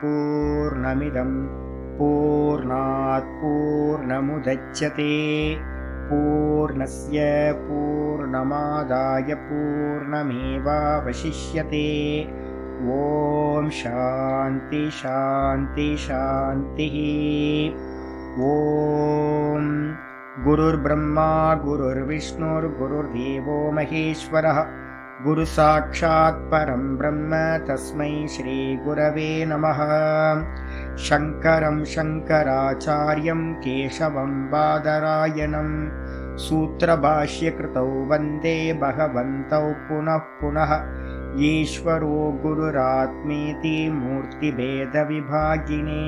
पूर्णमिदं पूर्णात् पूर्णमुदच्यते पूर्णस्य पूर्णमादाय पूर्णमेवावशिष्यते। ॐ शान्ति शान्ति शान्तिः। ॐ गुरुर्ब्रह्मा गुरुर्विष्णुर्गुरुर्देवो महेश्वरः गुरुसाक्षात् परं ब्रह्म तस्मै श्रीगुरवे नमः। शङ्करं शङ्कराचार्यं केशवं बादरायणं सूत्रभाष्यकृतौ वन्दे भगवन्तौ पुनः पुनः। ईश्वरो गुरुरात्मेति मूर्तिभेदविभागिने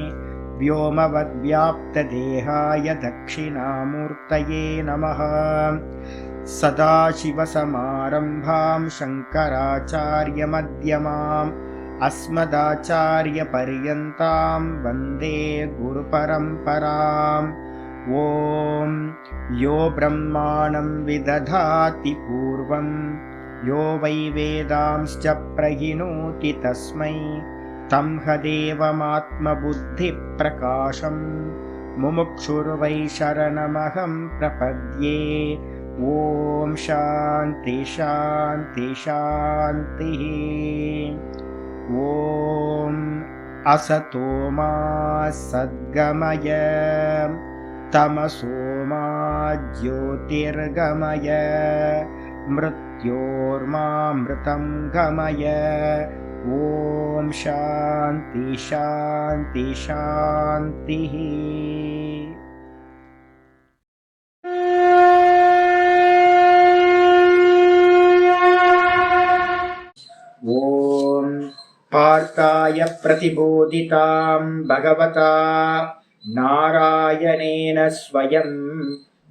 व्योमवद्व्याप्तदेहाय दक्षिणामूर्तये नमः। सदाशिवसमारम्भां शङ्कराचार्यमध्यमाम् अस्मदाचार्यपर्यन्तां वन्दे गुरुपरम्पराम्। ॐ यो ब्रह्माणं विदधाति पूर्वं यो वै वेदांश्च प्रहिणोति तस्मै तं हदेवमात्मबुद्धिप्रकाशं मुमुक्षुर्वै शरणमहं प्रपद्ये। ॐ शान्ति शान्ति शान्तिः। ॐ असतो मा सद्गमय तमसो मा ज्योतिर्गमय मृत्योर्मामृतं गमय। ॐ शान्ति शान्ति शान्तिः। ॐ पार्थाय प्रतिबोधितां भगवता नारायणेन स्वयं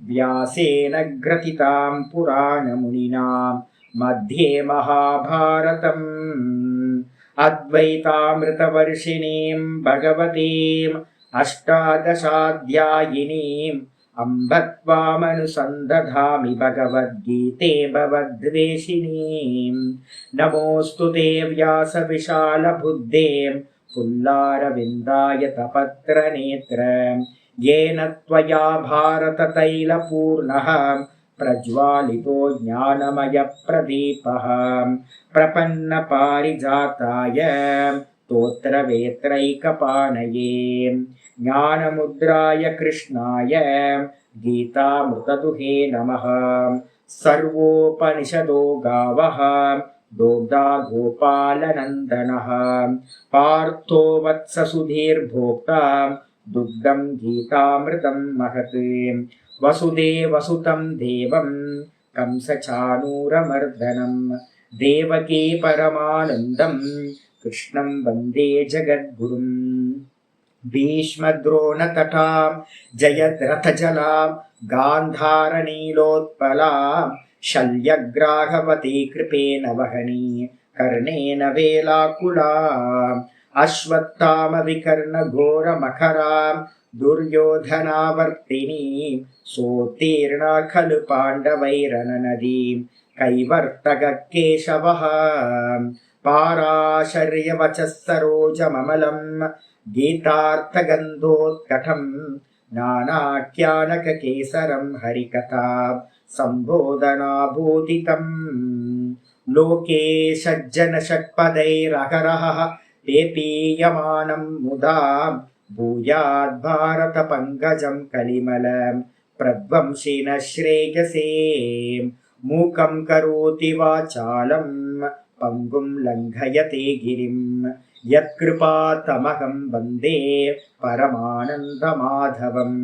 व्यासेन ग्रथितां पुराणमुनिना मध्ये महाभारतम् अद्वैतामृतवर्षिणीं भगवतीम् अष्टादशाध्यायिनीम् अम्ब त्वामनुसन्दधामि भगवद्गीते भवद्वेषिणीम्। नमोऽस्तु ते व्यासविशालबुद्धे पुल्लारविन्दाय तपत्रनेत्र येन त्वया भारततैलपूर्णः प्रज्वालितो ज्ञानमयप्रदीपः प्रपन्नपारिजाताय स्तोत्रवेत्रैकपाणये ज्ञानमुद्राय कृष्णाय गीतामृतदुहे नमः। सर्वोपनिषदो गावः दोग्धा गोपालनन्दनः पार्थो वत्ससुधीर्भोक्ता दुग्धं गीतामृतं महत्। वसुदेवसुतं देवं कंसचाणूरमर्दनं देवकी परमानन्दं कृष्णं वन्दे जगद्गुरुम्। भीष्मद्रोणतटां जयद्रथजलां गान्धारनीलोत्पलां शल्यग्राहवती कृपेण वहनी कर्णेन वेलाकुलाम् अश्वत्थामविकर्णघोरमखरां दुर्योधनावर्तिनीं सोत्तीर्णा खलु पाण्डवैरननदीं कैवर्तककेशवः पाराशर्यवचः सरोजममलं गीतार्थगन्धोत्कटं नानाख्यानककेसरं हरिकथा सम्बोधनाभूतितम्। लोके सज्जनषट्पदैरहरः पेपीयमानं मुदा भूयाद्भारतपङ्कजं कलिमलं प्रध्वंसिनः श्रेयसे। मूकं करोति वाचालं पङ्गुं लङ्घयते गिरिं यत्कृपातमहं वन्दे परमानन्दमाधवम्।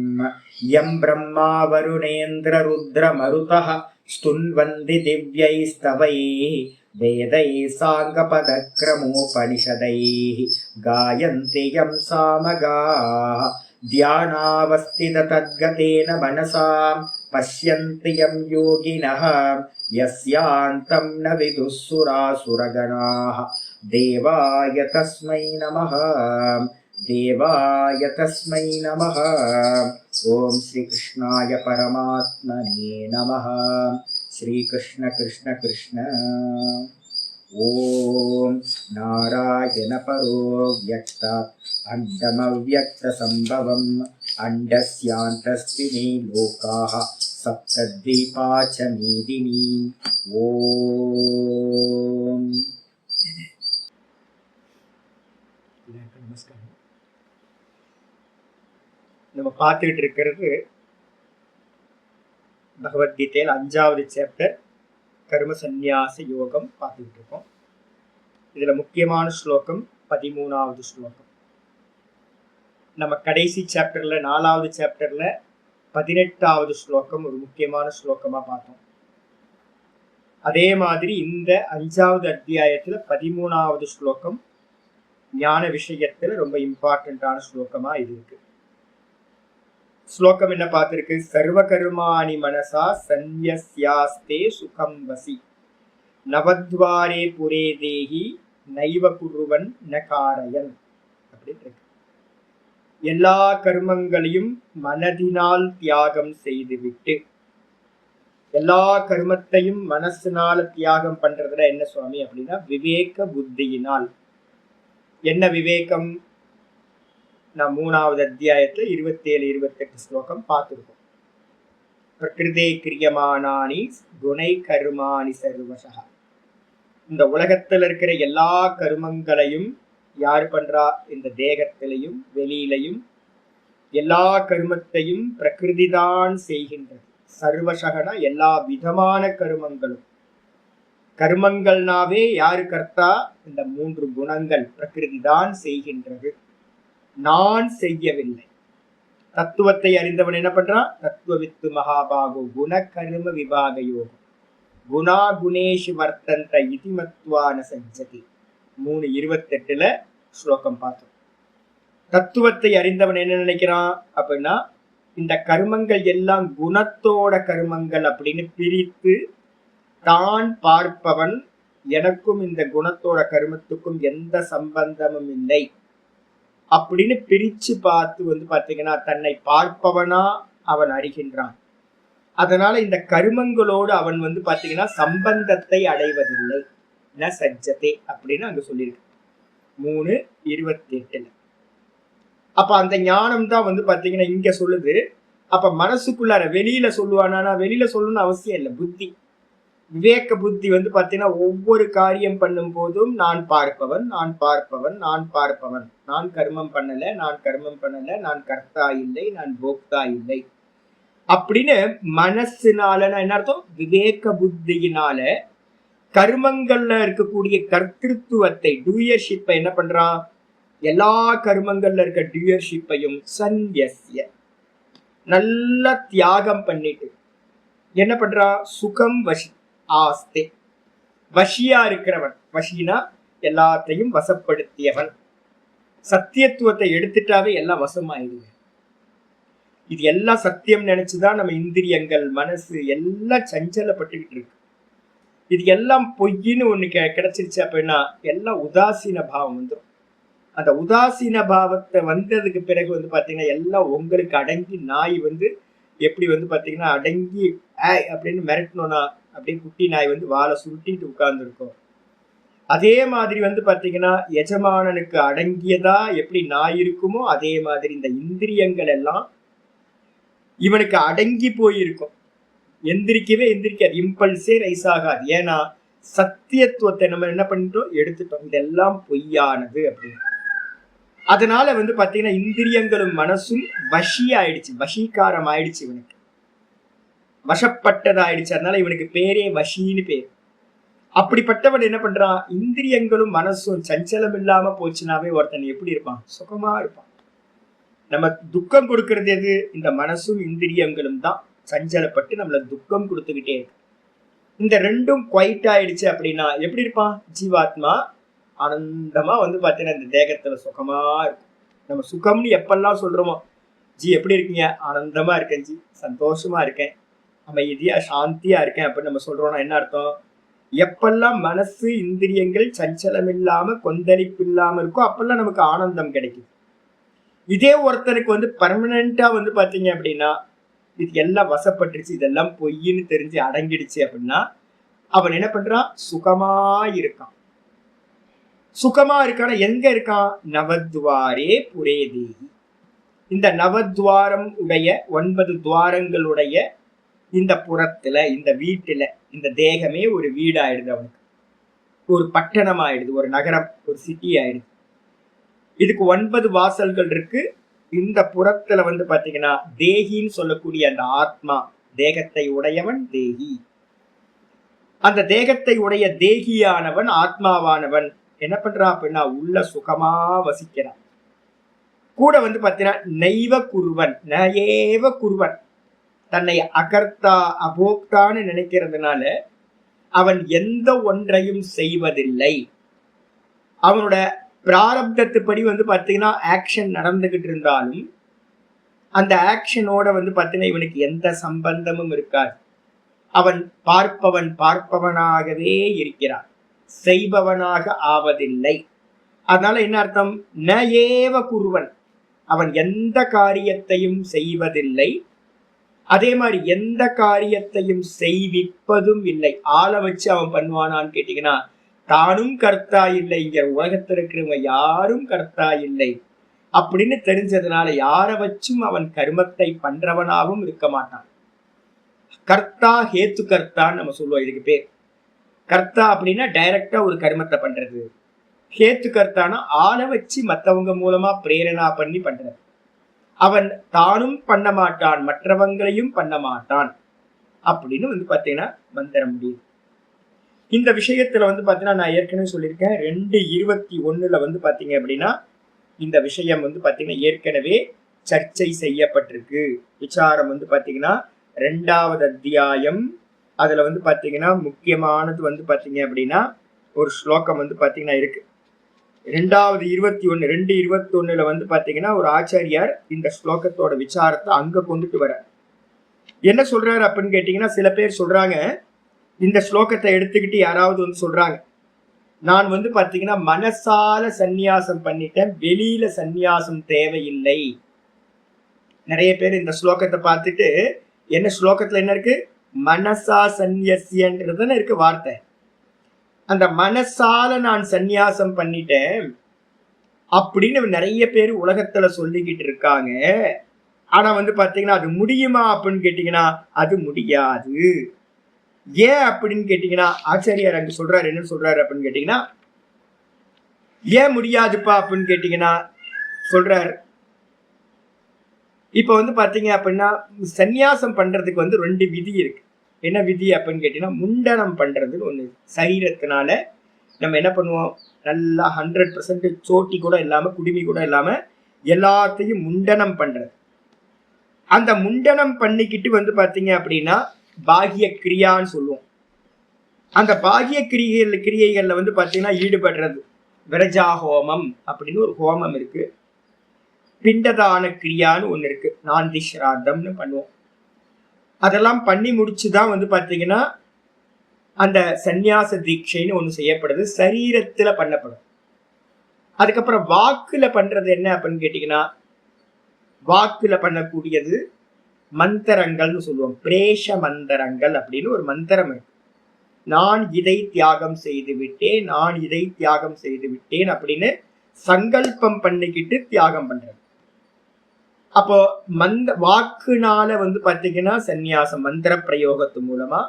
यं ब्रह्मा वरुणेन्द्ररुद्रमरुतः स्तुन्वन्ति दिव्यैस्तवैः वेदैः साङ्गपदक्रमोपनिषदैः गायन्ति यं सामगाः ध्यानावस्थिततद्गतेन मनसा पश्यन्ति यं योगिनः यस्यान्तं न विदुः सुरासुरगणाः। देवाय तस्मै नमः देवाय तस्मै नमः। ॐ श्रीकृष्णाय परमात्मने नमः। श्रीकृष्ण कृष्ण कृष्ण। ஓம் நாராயண பரோ வியக்தாத் அண்டமவ்யக்த சம்பவம் அண்டஸ்யாந்தஸ்தினி லோகாஹ சப்தத்வீபா ச மீதினி. ஓம். நமஸ்காரம். நம்ம பார்த்துக்கிட்டு இருக்கிறது பகவத்கீதையில் 5வது சாப்டர் கர்ம சந்நியாச யோகம் பார்த்துக்கிட்டு இருக்கோம். இதுல முக்கியமான ஸ்லோகம் 13வது ஸ்லோகம். நம்ம கடைசி சாப்டர்ல 4வது சாப்டர்ல 18வது ஸ்லோகம் ஒரு முக்கியமான ஸ்லோகமா பார்த்தோம். அதே மாதிரி இந்த 5வது அத்தியாயத்துல 13வது ஸ்லோகம் ஞான விஷயத்துல ரொம்ப இம்பார்ட்டன்டான ஸ்லோகமா இது இருக்கு. ஸ்லோகம் என்ன பார்த்திருக்கு? சர்வ கர்மாணி மனசா சந்நியஸ்யாஸ்தே சுகம் வசி நவத்வாரே புரே தேஹி நைவ குருவன் ந காரயன் அப்படின்னு இருக்கு. எல்லா கர்மங்களையும் மனதினால் தியாகம் செய்துவிட்டு, எல்லா கர்மத்தையும் மனசினால தியாகம் பண்றதுல என்ன சுவாமி அப்படின்னா விவேக புத்தியினால். என்ன விவேகம்? நான் 3வது அத்தியாயத்துல 27-28 ஸ்லோகம் பார்த்துருக்கோம். பிரகிருதே கிரியமானானி குணை கர்மாணி சர்வசா. இந்த உலகத்துல இருக்கிற எல்லா கர்மங்களையும் யார் பண்றா? இந்த தேகத்திலையும் வெளியிலையும் எல்லா கர்மத்தையும் பிரகிருதி தான் செய்கின்றது. சர்வசகனா எல்லா விதமான கர்மங்களும். கர்மங்கள்னாவே யாரு கர்த்தா? இந்த 3 குணங்கள் பிரகிருதி தான் செய்கின்றது, நான் செய்யவில்லை. தத்துவத்தை அறிந்தவன் என்ன பண்றான்? தத்துவவித்து மகாபாகோ குண கர்ம விபாக யோகம் குணா குணேஷு வர்த்தந்த இதிமத்வான சஞ்சதி. 3:28 ஸ்லோகம் பார்த்தோம். தத்துவத்தை அறிந்தவன் என்ன நினைக்கிறான் அப்படின்னா இந்த கர்மங்கள் எல்லாம் குணத்தோட கர்மங்கள் அப்படின்னு பிரித்து தான் பார்ப்பவன், எனக்கும் இந்த குணத்தோட கர்மத்துக்கும் எந்த சம்பந்தமும் இல்லை அப்படின்னு பிரிச்சு பார்த்து பாத்தீங்கன்னா தன்னை பார்ப்பவனா அவன் அறிகின்றான். அதனால இந்த கர்மங்களோடு அவன் பாத்தீங்கன்னா சம்பந்தத்தை அடைவதில்லை. ந சஜ்ஜதே அப்படின்னு அங்க சொல்லியிருக்கு 3:28. அப்ப அந்த ஞானம் தான் பாத்தீங்கன்னா இங்க சொல்லுது. அப்ப மனசுக்குள்ளார வெளியில சொல்லுவானா? வெளியில சொல்லணும்னு அவசியம் இல்லை. புத்தி, விவேக புத்தி பாத்தீங்கன்னா ஒவ்வொரு காரியம் பண்ணும் போதும் நான் பார்ப்பவன், நான் பார்ப்பவன், நான் பார்ப்பவன், நான் கர்மம் பண்ணல, நான் கர்மம் பண்ணல, நான் கர்த்தா இல்லை, நான் போக்தா இல்லை அப்படின்னு மனசுனால என்ன அர்த்தம்? விவேக புத்தியினால கர்மங்கள்ல இருக்கக்கூடிய கர்த்திருவத்தை, டூயர்ஷிப்பை என்ன பண்றான்? எல்லா கர்மங்கள்ல இருக்க டூயர்ஷிப்பையும் சந்நியஸ்ய நல்லா தியாகம் பண்ணிட்டு என்ன பண்றான்? சுகம் வசி ஆஸ்தே, வஷியா இருக்கிறவன். வஷினா எல்லாத்தையும் வசப்படுத்தியவன். சத்தியத்துவத்தை எடுத்துட்டாவே எல்லாம் வசமாயிடுங்க. இது எல்லாம் சத்தியம் நினைச்சுதான் நம்ம இந்திரியங்கள், மனசு எல்லாம் சஞ்சலப்பட்டுக்கிட்டு இருக்கு. இது எல்லாம் பொய்ன்னு ஒண்ணு கிடைச்சிருச்சு அப்படின்னா எல்லாம் உதாசீன பாவம் வந்துடும். அந்த உதாசீன பாவத்தை வந்ததுக்கு பிறகு பாத்தீங்கன்னா எல்லாம் உங்களுக்கு அடங்கி, நாய் எப்படி பாத்தீங்கன்னா அடங்கி அப்படின்னு மிரட்டணும்னா அப்படியே குட்டி நாய் வாழை சுருட்டிட்டு உட்கார்ந்து இருக்கும். அதே மாதிரி பாத்தீங்கன்னா எஜமானனுக்கு அடங்கியதா எப்படி நாய் இருக்குமோ அதே மாதிரி இந்த இந்திரியங்கள் எல்லாம் இவனுக்கு அடங்கி போயிருக்கும். எந்திரிக்காது, இம்பல்ஸே ரைஸ் ஆகாது. ஏன்னா சத்தியத்துவத்தை நம்ம என்ன பண்ணிட்டோம்? எடுத்துட்டோம். இதெல்லாம் பொய்யானது அப்படின்னு. அதனால பாத்தீங்கன்னா இந்திரியங்களும் மனசும் வஷி ஆயிடுச்சு, வஷீகாரம் ஆயிடுச்சு, இவனுக்கு வசப்பட்டதாயிடுச்சு. அதனால இவனுக்கு பேரே வஷின்னு பேர். அப்படிப்பட்டவன் என்ன பண்றான்? இந்திரியங்களும் மனசும் சஞ்சலம் இல்லாம போச்சுனாவே ஒருத்தன் எப்படி இருப்பான்? சுகமா இருப்பான். நம்ம துக்கம் கொடுக்கறது எது? இந்த மனசும் இந்திரியங்களும் தான் சஞ்சலப்பட்டு நம்மள துக்கம் கொடுத்துக்கிட்டே இருக்கு. இந்த ரெண்டும் குவைட் ஆயிடுச்சு அப்படின்னா எப்படி இருப்பான் ஜீவாத்மா? ஆனந்தமா பாத்தீங்கன்னா இந்த தேகத்துல சுகமா இருக்கும். நம்ம சுகம்னு எப்பெல்லாம் சொல்றோமோ, ஜி எப்படி இருக்கீங்க? ஆனந்தமா இருக்கேன் ஜி, சந்தோஷமா இருக்கேன், அமைதியா சாந்தியா இருக்கேன் அப்படின்னு நம்ம சொல்றோம்னா என்ன அர்த்தம்? எப்பெல்லாம் மனசு இந்திரியங்கள் சஞ்சலம் இல்லாம கொந்தளிப்பு இல்லாம இருக்கோ அப்பெல்லாம் நமக்கு ஆனந்தம் கிடைக்குது. இதே ஒருத்தனுக்கு பர்மனண்டா பாத்தீங்க அப்படின்னா இது எல்லாம் வசப்பட்டுருச்சு, இதெல்லாம் பொய்ன்னு தெரிஞ்சு அடங்கிடுச்சு அப்படின்னா அவன் என்ன பண்றான்? சுகமா இருக்கான். சுகமா இருக்கான எங்க இருக்கான்? நவத்வாரே புரே தேகி. இந்த நவத்வாரம் உடைய 9 துவாரங்களுடைய இந்த புறத்துல, இந்த வீட்டுல, இந்த தேகமே ஒரு வீடாயிடுது அவனுக்கு, ஒரு பட்டணம் ஆயிடுது, ஒரு நகரம், ஒரு சிட்டி ஆயிடுது. இதுக்கு 9 வாசல்கள் இருக்கு. இந்த புறத்துல பாத்தீங்கன்னா தேகின்னு சொல்லக்கூடிய அந்த ஆத்மா, தேகத்தை உடையவன் தேகி. அந்த தேகத்தை உடைய தேகியானவன், ஆத்மாவானவன் என்ன பண்றான் அப்படின்னா உள்ள சுகமா வசிக்கிறான். கூட பாத்தீங்கன்னா நைவ குருவன், நயேவ குருவன், தன்னை அகர்த்தா அபோக்தான்னு நினைக்கிறதுனால அவன் எந்த ஒன்றையும் செய்வதில்லை. அவனோட பிராரப்தத்துப்படி பாத்தீங்கன்னா ஆக்ஷன் நடந்துகிட்டு இருந்தாலும் அந்த ஆக்ஷனோட பாத்தீங்கன்னா இவனுக்கு எந்த சம்பந்தமும் இருக்காது. அவன் பார்ப்பவனாகவே இருக்கிறான், செய்பவனாக ஆவதில்லை. அதனால என்ன அர்த்தம்? ந ஏவ குருவன், அவன் எந்த காரியத்தையும் செய்வதில்லை. அதே மாதிரி எந்த காரியத்தையும் செய்விப்பதும் இல்லை. ஆளை வச்சு அவன் பண்ணுவானான்னு கேட்டீங்கன்னா தானும் கர்த்தா இல்லை, இங்க உலகத்தில் இருக்கிறவங்க யாரும் கர்த்தா இல்லை அப்படின்னு தெரிஞ்சதுனால யாரை வச்சும் அவன் கர்மத்தை பண்றவனாகவும் இருக்க மாட்டான். கர்த்தா ஹேத்து கர்த்தான்னு நம்ம சொல்லுவோம். இதுக்கு பேர் கர்த்தா அப்படின்னா டைரக்டா ஒரு கர்மத்தை பண்றது. ஹேத்து கர்த்தானா ஆளை வச்சு மற்றவங்க மூலமா பிரேரணா பண்ணி பண்றது. அவன் தானும் பண்ண மாட்டான், மற்றவங்களையும் பண்ண மாட்டான் அப்படின்னு பாத்தீங்கன்னா வந்துட முடியும். இந்த விஷயத்துல பாத்தீங்கன்னா நான் ஏற்கனவே சொல்லியிருக்கேன், 2:21 பாத்தீங்க அப்படின்னா இந்த விஷயம் பாத்தீங்கன்னா ஏற்கனவே சர்ச்சை செய்யப்பட்டிருக்கு. விசாரம் பாத்தீங்கன்னா 2வது அத்தியாயம். அதுல பாத்தீங்கன்னா முக்கியமானது பாத்தீங்க அப்படின்னா ஒரு ஸ்லோகம் பாத்தீங்கன்னா இருக்கு. 2:21 பாத்தீங்கன்னா ஒரு ஆச்சாரியார் இந்த ஸ்லோகத்தோட விசாரத்தை அங்க கொண்டுட்டு வர என்ன சொல்றாரு அப்படின்னு கேட்டீங்கன்னா, சில பேர் சொல்றாங்க இந்த ஸ்லோகத்தை எடுத்துக்கிட்டு யாராவது சொல்றாங்க, நான் பாத்தீங்கன்னா மனசால சந்நியாசம் பண்ணிட்டேன், வெளியில சந்நியாசம் தேவையில்லை. நிறைய பேர் இந்த ஸ்லோகத்தை பார்த்துட்டு என்ன ஸ்லோகத்துல என்ன இருக்கு? மனசா சந்நியசியன்றதுன்னு இருக்கு வார்த்தை. அந்த மனசால நான் சந்நியாசம் பண்ணிட்டேன் அப்படின்னு நிறைய பேர் உலகத்துல சொல்லிக்கிட்டு இருக்காங்க. ஆனா பாத்தீங்கன்னா அது முடியுமா அப்படின்னு கேட்டீங்கன்னா அது முடியாது. ஏன் அப்படின்னு கேட்டீங்கன்னா ஆச்சாரியார் அங்க சொல்றாரு, என்ன சொல்றாரு அப்படின்னு கேட்டீங்கன்னா, ஏன் முடியாதுப்பா அப்படின்னு கேட்டீங்கன்னா சொல்றாரு, இப்ப பாத்தீங்க அப்படின்னா சந்நியாசம் பண்றதுக்கு 2 விதி இருக்கு. என்ன விதி அப்படின்னு கேட்டீங்கன்னா, முண்டனம் பண்றதுன்னு ஒண்ணு. சரீரத்தினால நம்ம என்ன பண்ணுவோம், நல்லா 100% சோட்டி கூட இல்லாம குடுமி கூட இல்லாம எல்லாத்தையும் முண்டனம் பண்றது. அந்த முண்டனம் பண்ணிக்கிட்டு பாத்தீங்க அப்படின்னா பாகிய கிரியான்னு சொல்லுவோம். அந்த பாகிய கிரியைகள்ல பாத்தீங்கன்னா ஈடுபடுறது. விரஜா ஹோமம் அப்படின்னு ஒரு ஹோமம் இருக்கு. பிண்டதான கிரியான்னு ஒண்ணு இருக்கு. நாந்தி ஸ்ராத்தம்னு பண்ணுவோம். அதெல்லாம் பண்ணி முடிச்சுதான் பாத்தீங்கன்னா அந்த சந்நியாச தீட்சைன்னு ஒண்ணு செய்யப்படுது, சரீரத்துல பண்ணப்படும். அதுக்கப்புறம் வாக்குல பண்றது என்ன அப்படின்னு கேட்டீங்கன்னா, வாக்குல பண்ணக்கூடியது மந்திரங்கள்னு சொல்லுவோம். பிரேஷ மந்திரங்கள் அப்படின்னு ஒரு மந்திரம் இருக்கு. நான் இதை தியாகம் செய்து விட்டேன், நான் இதை தியாகம் செய்து விட்டேன் அப்படின்னு சங்கல்பம் பண்ணிக்கிட்டு தியாகம் பண்றது. அப்போ வாக்குனால பாத்தீங்கன்னா சந்நியாசம் மந்திர பிரயோகத்து மூலமா,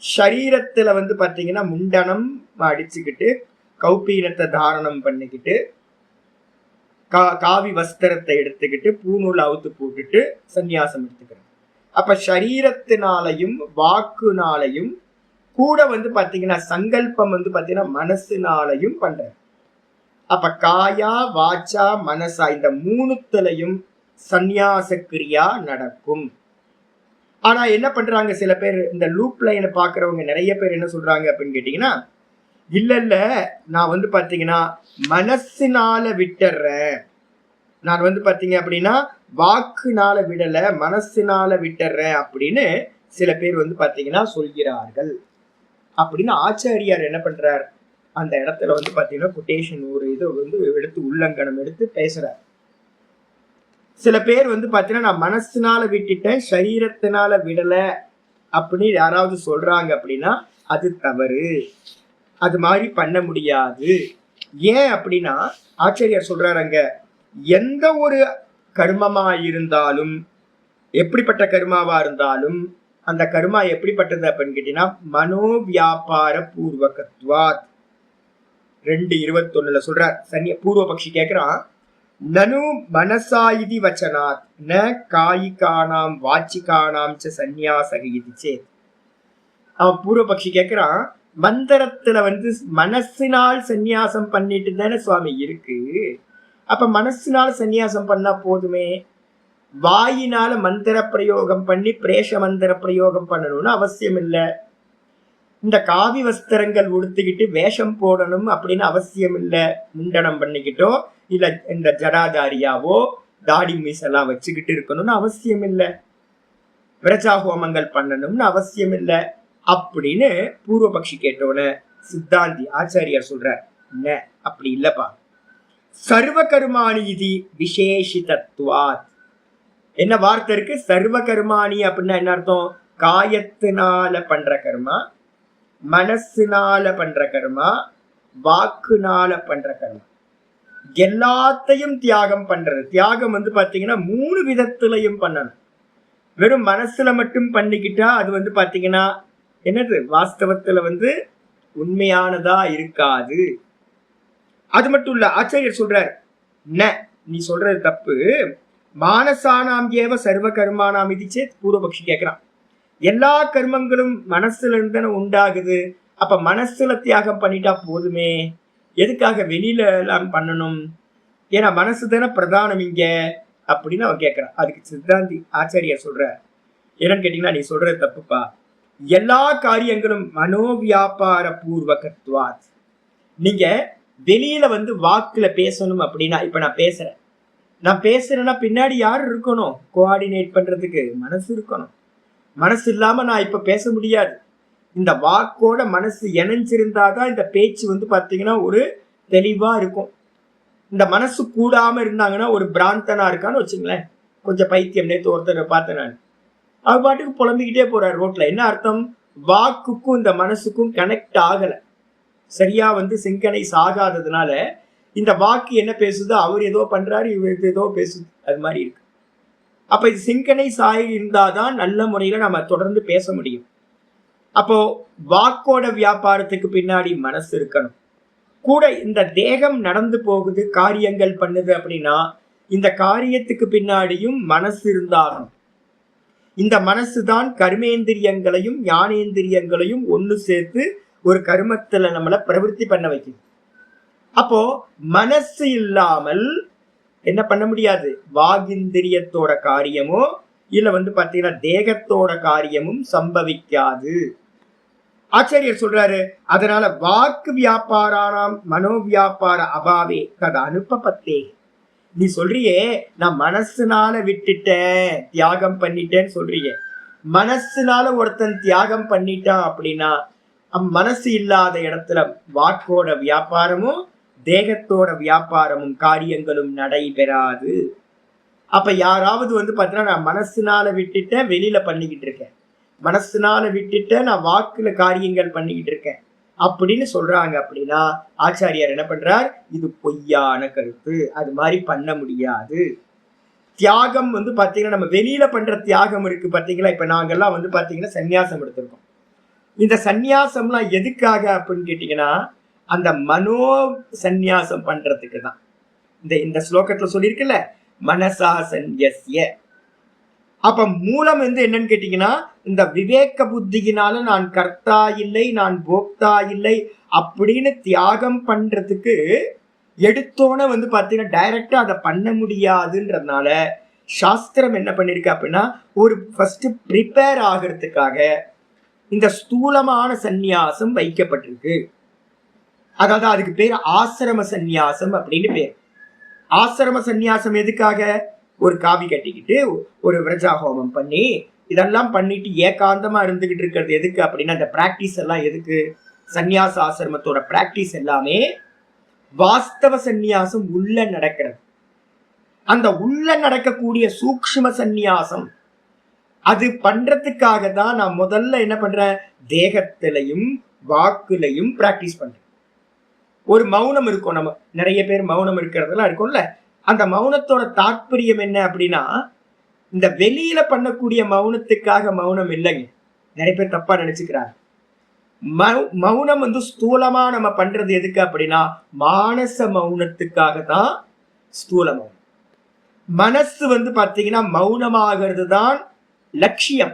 சரீரத்துல பாத்தீங்கன்னா முண்டனம் அடிச்சுக்கிட்டு கௌபீனத்தை தாரணம் பண்ணிக்கிட்டு காவி வஸ்திரத்தை எடுத்துக்கிட்டு பூநூல் அவுத்து போட்டுட்டு சந்நியாசம் எடுத்துக்கிறது. அப்ப சரீரத்தினாலையும் வாக்குனாலையும் கூட பாத்தீங்கன்னா சங்கல்பம் பாத்தீங்கன்னா மனசுனாலையும் பண்றது. அப்ப காயா வாச்சா மனசா இந்த 3த்துலயும் சந்நியாச கிரியா நடக்கும். ஆனா என்ன பண்றாங்க சில பேர், இந்த லூப் லைனை பாக்குறவங்க நிறைய பேர் என்ன சொல்றாங்க அப்படின்னு கேட்டீங்கன்னா, இல்ல நான் பாத்தீங்கன்னா மனசுனால விட்டுறேன், நான் பாத்தீங்க அப்படின்னா வாக்குனால விடல மனசுனால விட்டுறேன் அப்படின்னு சில பேர் பாத்தீங்கன்னா சொல்கிறார்கள். அப்படின்னு ஆச்சாரியார் என்ன பண்றார், அந்த இடத்துல பாத்தீங்கன்னா கொட்டேஷன் ஒரு இது எடுத்து உள்ளங்கனம் எடுத்து பேசுறார். சில பேர் பாத்தீங்கன்னா நான் மனசுனால விட்டுட்டேன் சரீரத்தினால விடல அப்படின்னு யாராவது சொல்றாங்க அப்படின்னா அது தவறு, அது மாதிரி பண்ண முடியாது ஏன் அப்படின்னா ஆச்சாரியார் சொல்றாரு அங்க, எந்த ஒரு கர்மமா இருந்தாலும், எப்படிப்பட்ட கர்மாவா இருந்தாலும், அந்த கர்மா எப்படிப்பட்டது அப்படின்னு கேட்டீங்கன்னா மனோவியாபார பூர்வகத்வாத். 2:21 சொல்றார். பூர்வ பக்ஷி கேட்கிறான், நனு மனசாயிதி வச்சனாத் ந காயிகானாம் வாச்சிகானாம் ச சந்நியாசக இது சேத். அவன் பூர்வ பக்ஷி கேட்கிறான், மந்திரத்துல மனசினால் சந்நியாசம் பண்ணிட்டு தானே சுவாமி இருக்கு. அப்ப மனசினால சந்நியாசம் பண்ணா போதுமே, வாயினால மந்திர பிரயோகம் பண்ணி பிரேஷ மந்திர பிரயோகம் பண்ணணும்னு அவசியம் இல்லை. இந்த காவி வஸ்திரங்கள் உடுத்திக்கிட்டு வேஷம் போடணும் அப்படின்னு அவசியம் இல்லை. முண்டனம் பண்ணிக்கிட்டோ இல்ல இந்த ஜடாதாரியாவோ தாடி மீசெல்லாம் வச்சுக்கிட்டு இருக்கணும்னு அவசியம் இல்லை. விரஜா ஹோமங்கள் பண்ணணும்னு அவசியம் இல்லை அப்படின்னு பூர்வபக்ஷி கேட்டோன்னு சித்தாந்தி ஆச்சாரியார் சொல்றார், என்ன அப்படி இல்லப்பா. சர்வ கர்மாணி இது விசேஷிதத்துவாத். என்ன வார்த்தை இருக்கு? சர்வ கர்மாணி அப்படின்னா என்ன அர்த்தம்? காயத்தினால பண்ற கர்மா, மனசுனால பண்ற கர்மா, வாக்குனால பண்ற கர்மா, எல்லாத்தையும் தியாகம் பண்றது. தியாகம் பாத்தீங்கன்னா 3 விதத்திலையும் பண்ணணும். வெறும் மனசுல மட்டும் பண்ணிக்கிட்டா அது பாத்தீங்கன்னா என்னது, வாஸ்தவத்துல உண்மையானதா இருக்காது. அது மட்டும் இல்ல, ஆச்சாரியர் சொல்றார், நீ சொல்றது தப்பு. மானசானாம் ஏவ சர்வ கர்மானாம் இது சேத். பூர்வபக்ஷி கேட்கிறான், எல்லா கர்மங்களும் மனசுல இருந்து தானே உண்டாகுது. அப்ப மனசுல தியாகம் பண்ணிட்டா போதுமே, எதுக்காக வெளியில எல்லாம் பண்ணணும்? ஏன்னா மனசு தானே பிரதானம் இங்க அப்படின்னு அவன் கேட்கிறான். அதுக்கு சித்தாந்தி ஆச்சாரியார் சொல்ற, என்னன்னு கேட்டீங்கன்னா, நீ சொல்றது தப்புப்பா. எல்லா காரியங்களும் மனோவியாபார பூர்வகத்வாத். நீங்க வெளியில வாக்குல பேசணும் அப்படின்னா, இப்ப நான் பேசுறேன்னா பின்னாடி யாரு இருக்கணும்? கோஆர்டினேட் பண்றதுக்கு மனசு இருக்கணும். மனசு இல்லாம நான் இப்ப பேச முடியாது. இந்த வாக்கோட மனசு இணைஞ்சிருந்தாதான் இந்த பேச்சு பாத்தீங்கன்னா ஒரு தெளிவா இருக்கும். இந்த மனசு கூடாம இருந்தாங்கன்னா ஒரு பிராந்தனா இருக்கான்னு வச்சுங்களேன், கொஞ்சம் பைத்தியம். நேற்று ஒருத்தரை பார்த்தேன் நான், அவர் பாட்டுக்கு புலம்பிக்கிட்டே போறாரு ரோட்ல. என்ன அர்த்தம்? வாக்குக்கும் இந்த மனசுக்கும் கனெக்ட் ஆகல, சரியா சிங்கனைஸ் ஆகாததுனால இந்த வாக்கு என்ன பேசுதோ அவர் ஏதோ பண்றாரு, இவர் ஏதோ பேசுது, அது மாதிரி இருக்கு. அப்ப இது சிங்கனைஸ் ஆகி இருந்தாதான் நல்ல முறையில நம்ம தொடர்ந்து பேச முடியும். அப்போ வாக்கோட வியாபாரத்துக்கு பின்னாடி மனசு இருக்கணும். கூட இந்த தேகம் நடந்து போகுது, காரியங்கள் பண்ணுது அப்படின்னா இந்த காரியத்துக்கு பின்னாடியும் மனசு இருந்தாலும், இந்த மனசு தான் கர்மேந்திரியங்களையும் ஞானேந்திரியங்களையும் ஒண்ணு சேர்த்து ஒரு கர்மத்துல நம்மளை பிரவருத்தி பண்ண வைக்குது. அப்போ மனசு இல்லாமல் என்ன பண்ண முடியாது? வாகிந்திரியத்தோட காரியமோ இல்ல பாத்தீங்கன்னா தேகத்தோட காரியமும் சம்பவிக்காது. ஆச்சாரியர் சொல்றாரு, அதனால வாக்கு வியாபாரானாம் மனோவியாபார அபாவே கத அனுப்பப்பத்தே. நீ சொல்றியே நான் மனசுனால விட்டுட்டேன், தியாகம் பண்ணிட்டேன்னு சொல்றியே. மனசுனால ஒருத்தன் தியாகம் பண்ணிட்டான் அப்படின்னா மனசு இல்லாத இடத்துல வாக்கோட வியாபாரமும் தேகத்தோட வியாபாரமும் காரியங்களும் நடைபெறாது. அப்ப யாராவது பாத்தீங்கன்னா நான் மனசுனால விட்டுட்டேன், வெளியில பண்ணிக்கிட்டு இருக்கேன், மனசுனால விட்டுட்டேன், நான் வாக்குல காரியங்கள் பண்ணிக்கிட்டு இருக்கேன் அப்படின்னு சொல்றாங்க அப்படின்னா ஆச்சாரியார் என்ன பண்றார்? இது பொய்யான கருத்து, அது மாதிரி பண்ண முடியாது. தியாகம் பாத்தீங்கன்னா நம்ம வெளியில பண்ற தியாகம் இருக்கு பாத்தீங்களா. இப்ப நாங்கெல்லாம் பாத்தீங்கன்னா சந்நியாசம் எடுத்திருக்கோம். இந்த சந்நியாசம்லாம் எதுக்காக அப்படின்னு கேட்டீங்கன்னா அந்த மனோ சந்நியாசம் பண்றதுக்கு தான். இந்த ஸ்லோகத்துல சொல்லியிருக்குல்ல, மனசா சந்நியஸ்ய. அப்ப மூலம் என்னன்னு கேட்டீங்கன்னா இந்த விவேக புத்தியினால நான் கர்த்தா இல்லை, நான் போக்தா இல்லை அப்படின்னு தியாகம் பண்றதுக்கு எடுத்தோன்னு பாத்தீங்கன்னா டைரக்டா அதை பண்ண முடியாதுன்றதுனால சாஸ்திரம் என்ன பண்ணிருக்கு அப்படின்னா ஒரு ஃபர்ஸ்ட் ப்ரிப்பேர் ஆகிறதுக்காக இந்த ஸ்தூலமான சந்நியாசம் வைக்கப்பட்டிருக்கு. அதாவது அதுக்கு பேர் ஆசிரம சந்நியாசம் அப்படின்னு பேர். ஆசிரம சந்நியாசம் எதுக்காக? ஒரு காவி கட்டிக்கிட்டு ஒரு விரஜா ஹோமம் பண்ணி இதெல்லாம் பண்ணிட்டு ஏகாந்தமா இருந்துகிட்டு இருக்கிறது எதுக்கு அப்படின்னா அந்த பிராக்டிஸ் எல்லாம் எதுக்கு? சந்நியாச ஆசிரமத்தோட பிராக்டிஸ் எல்லாமே வாஸ்தவ சந்நியாசம் உள்ள நடக்கிறது. அந்த உள்ள நடக்கக்கூடிய சூக்ஷ்ம சந்நியாசம் அது பண்றதுக்காக தான் நான் முதல்ல என்ன பண்றேன்? தேகத்திலையும் வாக்குலையும் பிராக்டிஸ் பண்றேன். ஒரு மௌனம் இருக்கும். நம்ம நிறைய பேர் மௌனம் இருக்கிறதெல்லாம் இருக்கும்ல. அந்த மௌனத்தோட தாற்பயம் என்ன அப்படின்னா, இந்த வெளியில பண்ணக்கூடிய மௌனத்துக்காக மௌனம் இல்லைங்க. நிறைய பேர் தப்பா நினைச்சுக்கிறாங்க. மௌனம் வந்து ஸ்தூலமா நம்ம பண்றது எதுக்கு அப்படின்னா, மானச மௌனத்துக்காக தான் ஸ்தூல மௌனம். மனசு வந்து பாத்தீங்கன்னா மௌனமாகிறது தான் லட்சியம்.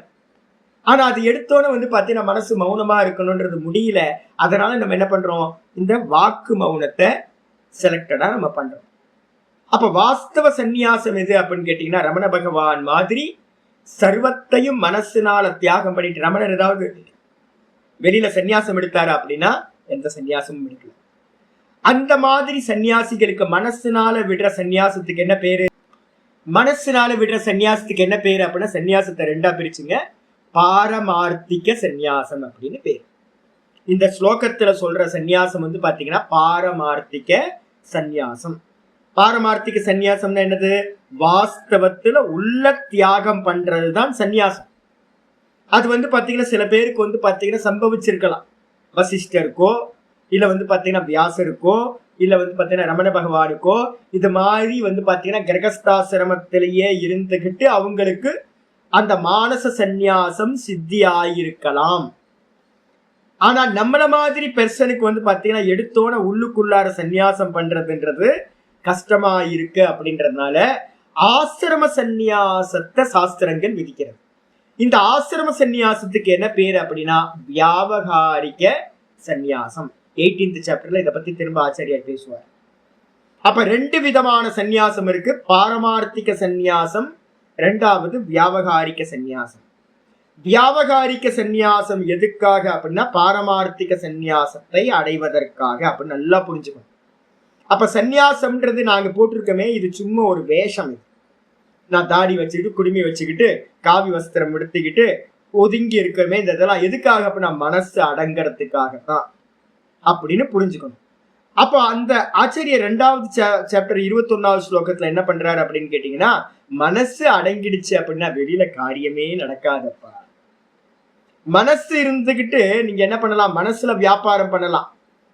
ஆனா அது எடுத்தோன்னு வந்து பாத்தீங்கன்னா மனசு மௌனமா இருக்கணும்ன்றது முடியல. அதனால நம்ம என்ன பண்றோம், இந்த வாக்கு மௌனத்தை செலக்டடா நம்ம பண்றோம். அப்ப வாஸ்தவ சந்நியாசம் எது அப்படின்னு கேட்டீங்கன்னா, ரமண பகவான் மாதிரி சர்வத்தையும் மனசுனால தியாகம் பண்ணிட்டு, ரமணர் ஏதாவது வெளியில சந்நியாசம் எடுத்தாரு அப்படின்னா எந்த சந்நியாசமும் எடுக்கல. அந்த மாதிரி சன்னியாசிகளுக்கு மனசுனால விடுற சந்நியாசத்துக்கு என்ன பேரு? மனசுனால விடுற சந்நியாசத்துக்கு என்ன பேரு அப்படின்னா, சந்நியாசத்தை ரெண்டா பிரிச்சுங்க, பாரமார்த்திக சந்நியாசம் அப்படின்னு பேரு. இந்த ஸ்லோகத்துல சொல்ற சந்நியாசம் வந்து பாத்தீங்கன்னா பாரமார்த்திக சந்நியாசம். பாரமார்த்திக சந்நியாசம்னா என்னது? வாஸ்தவத்துல உள்ள தியாகம் பண்றதுதான் சந்நியாசம். அது வந்து பாத்தீங்கன்னா சில பேருக்கு வந்து பாத்தீங்கன்னா சம்பவிச்சிருக்கலாம். வசிஷ்டருக்கோ இல்ல வந்து பாத்தீங்கன்னா வியாசருக்கோ இல்ல வந்து பாத்தீங்கன்னா ரமண பகவானுக்கோ இது மாதிரி வந்து பாத்தீங்கன்னா கிரகஸ்தாசிரமத்திலேயே இருந்துகிட்டு அவங்களுக்கு அந்த மானச சந்நியாசம் சித்தி ஆயிருக்கலாம். ஆனா நம்மள மாதிரி பெர்சனுக்கு வந்து பாத்தீங்கன்னா எடுத்தோன உள்ளுக்குள்ளார சந்நியாசம் பண்றதுன்றது கஷ்டமா இருக்கு. அப்படின்றதுனால ஆசிரம சந்நியாசத்தை சாஸ்திரங்கள் விதிக்கிறது. இந்த ஆசிரம சந்நியாசத்துக்கு என்ன பேரு அப்படின்னா வியாவகாரிக சந்நியாசம். 18th சாப்டர்ல இதை பத்தி திரும்ப ஆச்சாரியார் பேசுவார். அப்ப 2 விதமான சந்நியாசம் இருக்கு. பாரமார்த்திக சந்நியாசம், 2வது வியாவகாரிக சந்நியாசம். வியாவகாரிக சந்நியாசம் எதுக்காக அப்படின்னா பாரமார்த்திக சந்நியாசத்தை அடைவதற்காக அப்படின்னு நல்லா புரிஞ்சுக்கணும். அப்ப சந்நியாசம்ன்றது நாங்க போட்டிருக்கோமே, இது சும்மா ஒரு வேஷம். இது நான் தாடி வச்சுக்கிட்டு குடுமி வச்சுக்கிட்டு காவி வஸ்திரம் எடுத்துக்கிட்டு ஒதுங்கி இருக்கமே, இந்த இதெல்லாம் எதுக்காக அப்படின்னா மனசு அடங்கிறதுக்காக தான் அப்படின்னு புரிஞ்சுக்கணும். அப்ப அந்த ஆச்சரிய 2வது சாப்டர் 21வது ஸ்லோகத்துல என்ன பண்றாரு அப்படின்னு கேட்டீங்கன்னா, மனசு அடங்கிடுச்சு அப்படின்னா வெளியில காரியமே நடக்காதப்பா. மனசு இருந்துகிட்டு நீங்க என்ன பண்ணலாம், மனசுல வியாபாரம் பண்ணலாம்.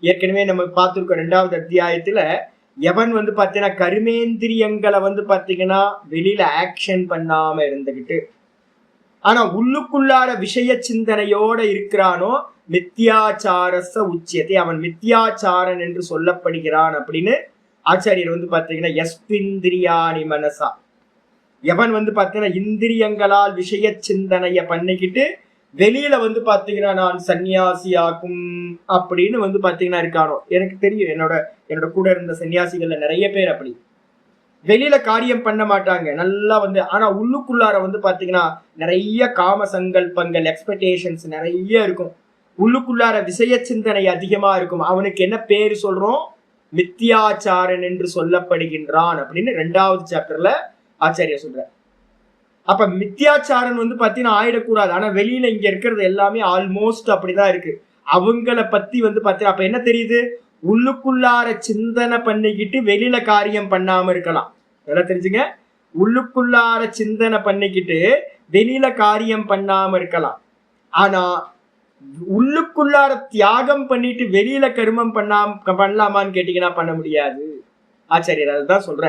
ஏற்கனவே நம்ம பார்த்திருக்கோம் 2வது அத்தியாயத்துல எவன் வந்து பாத்தீங்கன்னா கருமேந்திரியங்களை வந்து பாத்தீங்கன்னா வெளியில ஆக்ஷன் பண்ணாம இருந்துகிட்டு ஆனா உள்ளுக்குள்ளார விஷய சிந்தனையோட இருக்கிறானோ மித்தியாச்சாரச உச்சியத்தை, அவன் மித்தியாச்சாரன் என்று சொல்லப்படுகிறான் அப்படின்னு ஆச்சாரியர் வந்து பாத்தீங்கன்னா எஸ்பிந்திரியாணி மனசா, எவன் வந்து பாத்தீங்கன்னா இந்திரியங்களால் விஷய சிந்தனைய பண்ணிக்கிட்டு வெளியில வந்து பாத்தீங்கன்னா நான் சன்னியாசியாக்கும் அப்படின்னு வந்து பாத்தீங்கன்னா இருக்கானோ. எனக்கு தெரியும், என்னோட கூட இருந்த சன்னியாசிகள்ல நிறைய பேர் அப்படி வெளியில காரியம் பண்ண மாட்டாங்க நல்லா வந்து, ஆனா உள்ளுக்குள்ளார வந்து பாத்தீங்கன்னா நிறைய காம சங்கல்பங்கள் எக்ஸ்பெக்டேஷன்ஸ் நிறைய இருக்கும். உள்ளுக்குள்ளார விஷய சிந்தனை அதிகமா இருக்கும். அவனுக்கு என்ன பேரு சொல்றோம்? மித்தியாச்சாரன் என்று சொல்லப்படுகின்றான் அப்படின்னு 2வது சாப்டர்ல ஆச்சாரியர் சொல்ற. அப்ப மித்தியாச்சாரன் வந்து பாத்தீங்கன்னா ஆயிடக்கூடாது. ஆனா வெளியில இங்க இருக்கிறது எல்லாமே ஆல்மோஸ்ட் அப்படிதான் இருக்கு. அவங்கள பத்தி வந்து பாத்தீங்கன்னா அப்ப என்ன தெரியுது, உள்ளுக்குள்ளார சிந்தனை பண்ணிக்கிட்டு வெளியில காரியம் பண்ணாம இருக்கலாம். நல்லா தெரிஞ்சுங்க, உள்ளுக்குள்ளார சிந்தனை பண்ணிக்கிட்டு வெளியில காரியம் பண்ணாம இருக்கலாம். ஆனா உள்ளுக்குள்ளார தியாகம் பண்ணிட்டு வெளியில கர்மம் பண்ணலாமான்னு கேட்டீங்கன்னா பண்ண முடியாது. ஆச்சாரியர் அதுதான் சொல்ற.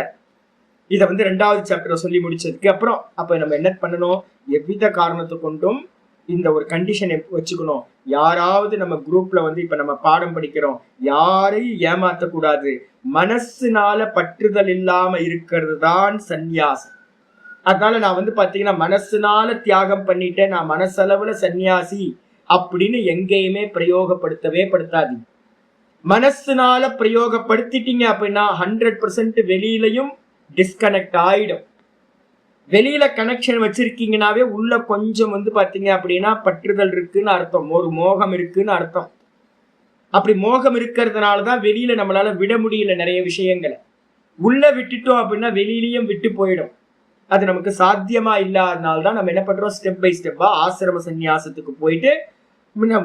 இதை வந்து 2வது சாப்டர் சொல்லி முடிச்சதுக்கு அப்புறம் அப்ப நம்ம என்ன பண்ணணும், எவ்வித காரணத்தை கொண்டும் இந்த ஒரு கண்டிஷனை வச்சுக்கணும். யாராவது நம்ம குரூப்ல வந்து இப்ப நம்ம பாடம் படிக்கிறோம், யாரையும் ஏமாத்தக்கூடாது. மனசுனால பற்றுதல் இல்லாம இருக்கிறது தான் சந்நியாசம். அதனால நான் வந்து பாத்தீங்கன்னா மனசுனால தியாகம் பண்ணிட்டேன், நான் மனசளவுல சன்னியாசி அப்படின்னு எங்கேயுமே பிரயோகப்படுத்தவே படுத்தாது. மனசுனால பிரயோகப்படுத்திட்டீங்க அப்படின்னா 100% வெளியிலையும் டிஸ்கனெக்ட் ஆயிடும். வெளியில கனெக்ஷன் வச்சிருக்கீங்கன்னாவே உள்ள கொஞ்சம் வந்து பாத்தீங்க அப்படின்னா பற்றுதல் இருக்குன்னு அர்த்தம், ஒரு மோகம் இருக்குன்னு அர்த்தம். அப்படி மோகம் இருக்கிறதுனாலதான் வெளியில நம்மளால விட முடியல நிறைய விஷயங்களை. உள்ள விட்டுட்டோம் அப்படின்னா வெளியிலயும் விட்டு போயிடும். அது நமக்கு சாத்தியமா இல்லாதனால்தான் நம்ம என்ன பண்றோம், ஸ்டெப் பை ஸ்டெப்பா ஆசிரம சந்நியாசத்துக்கு போயிட்டு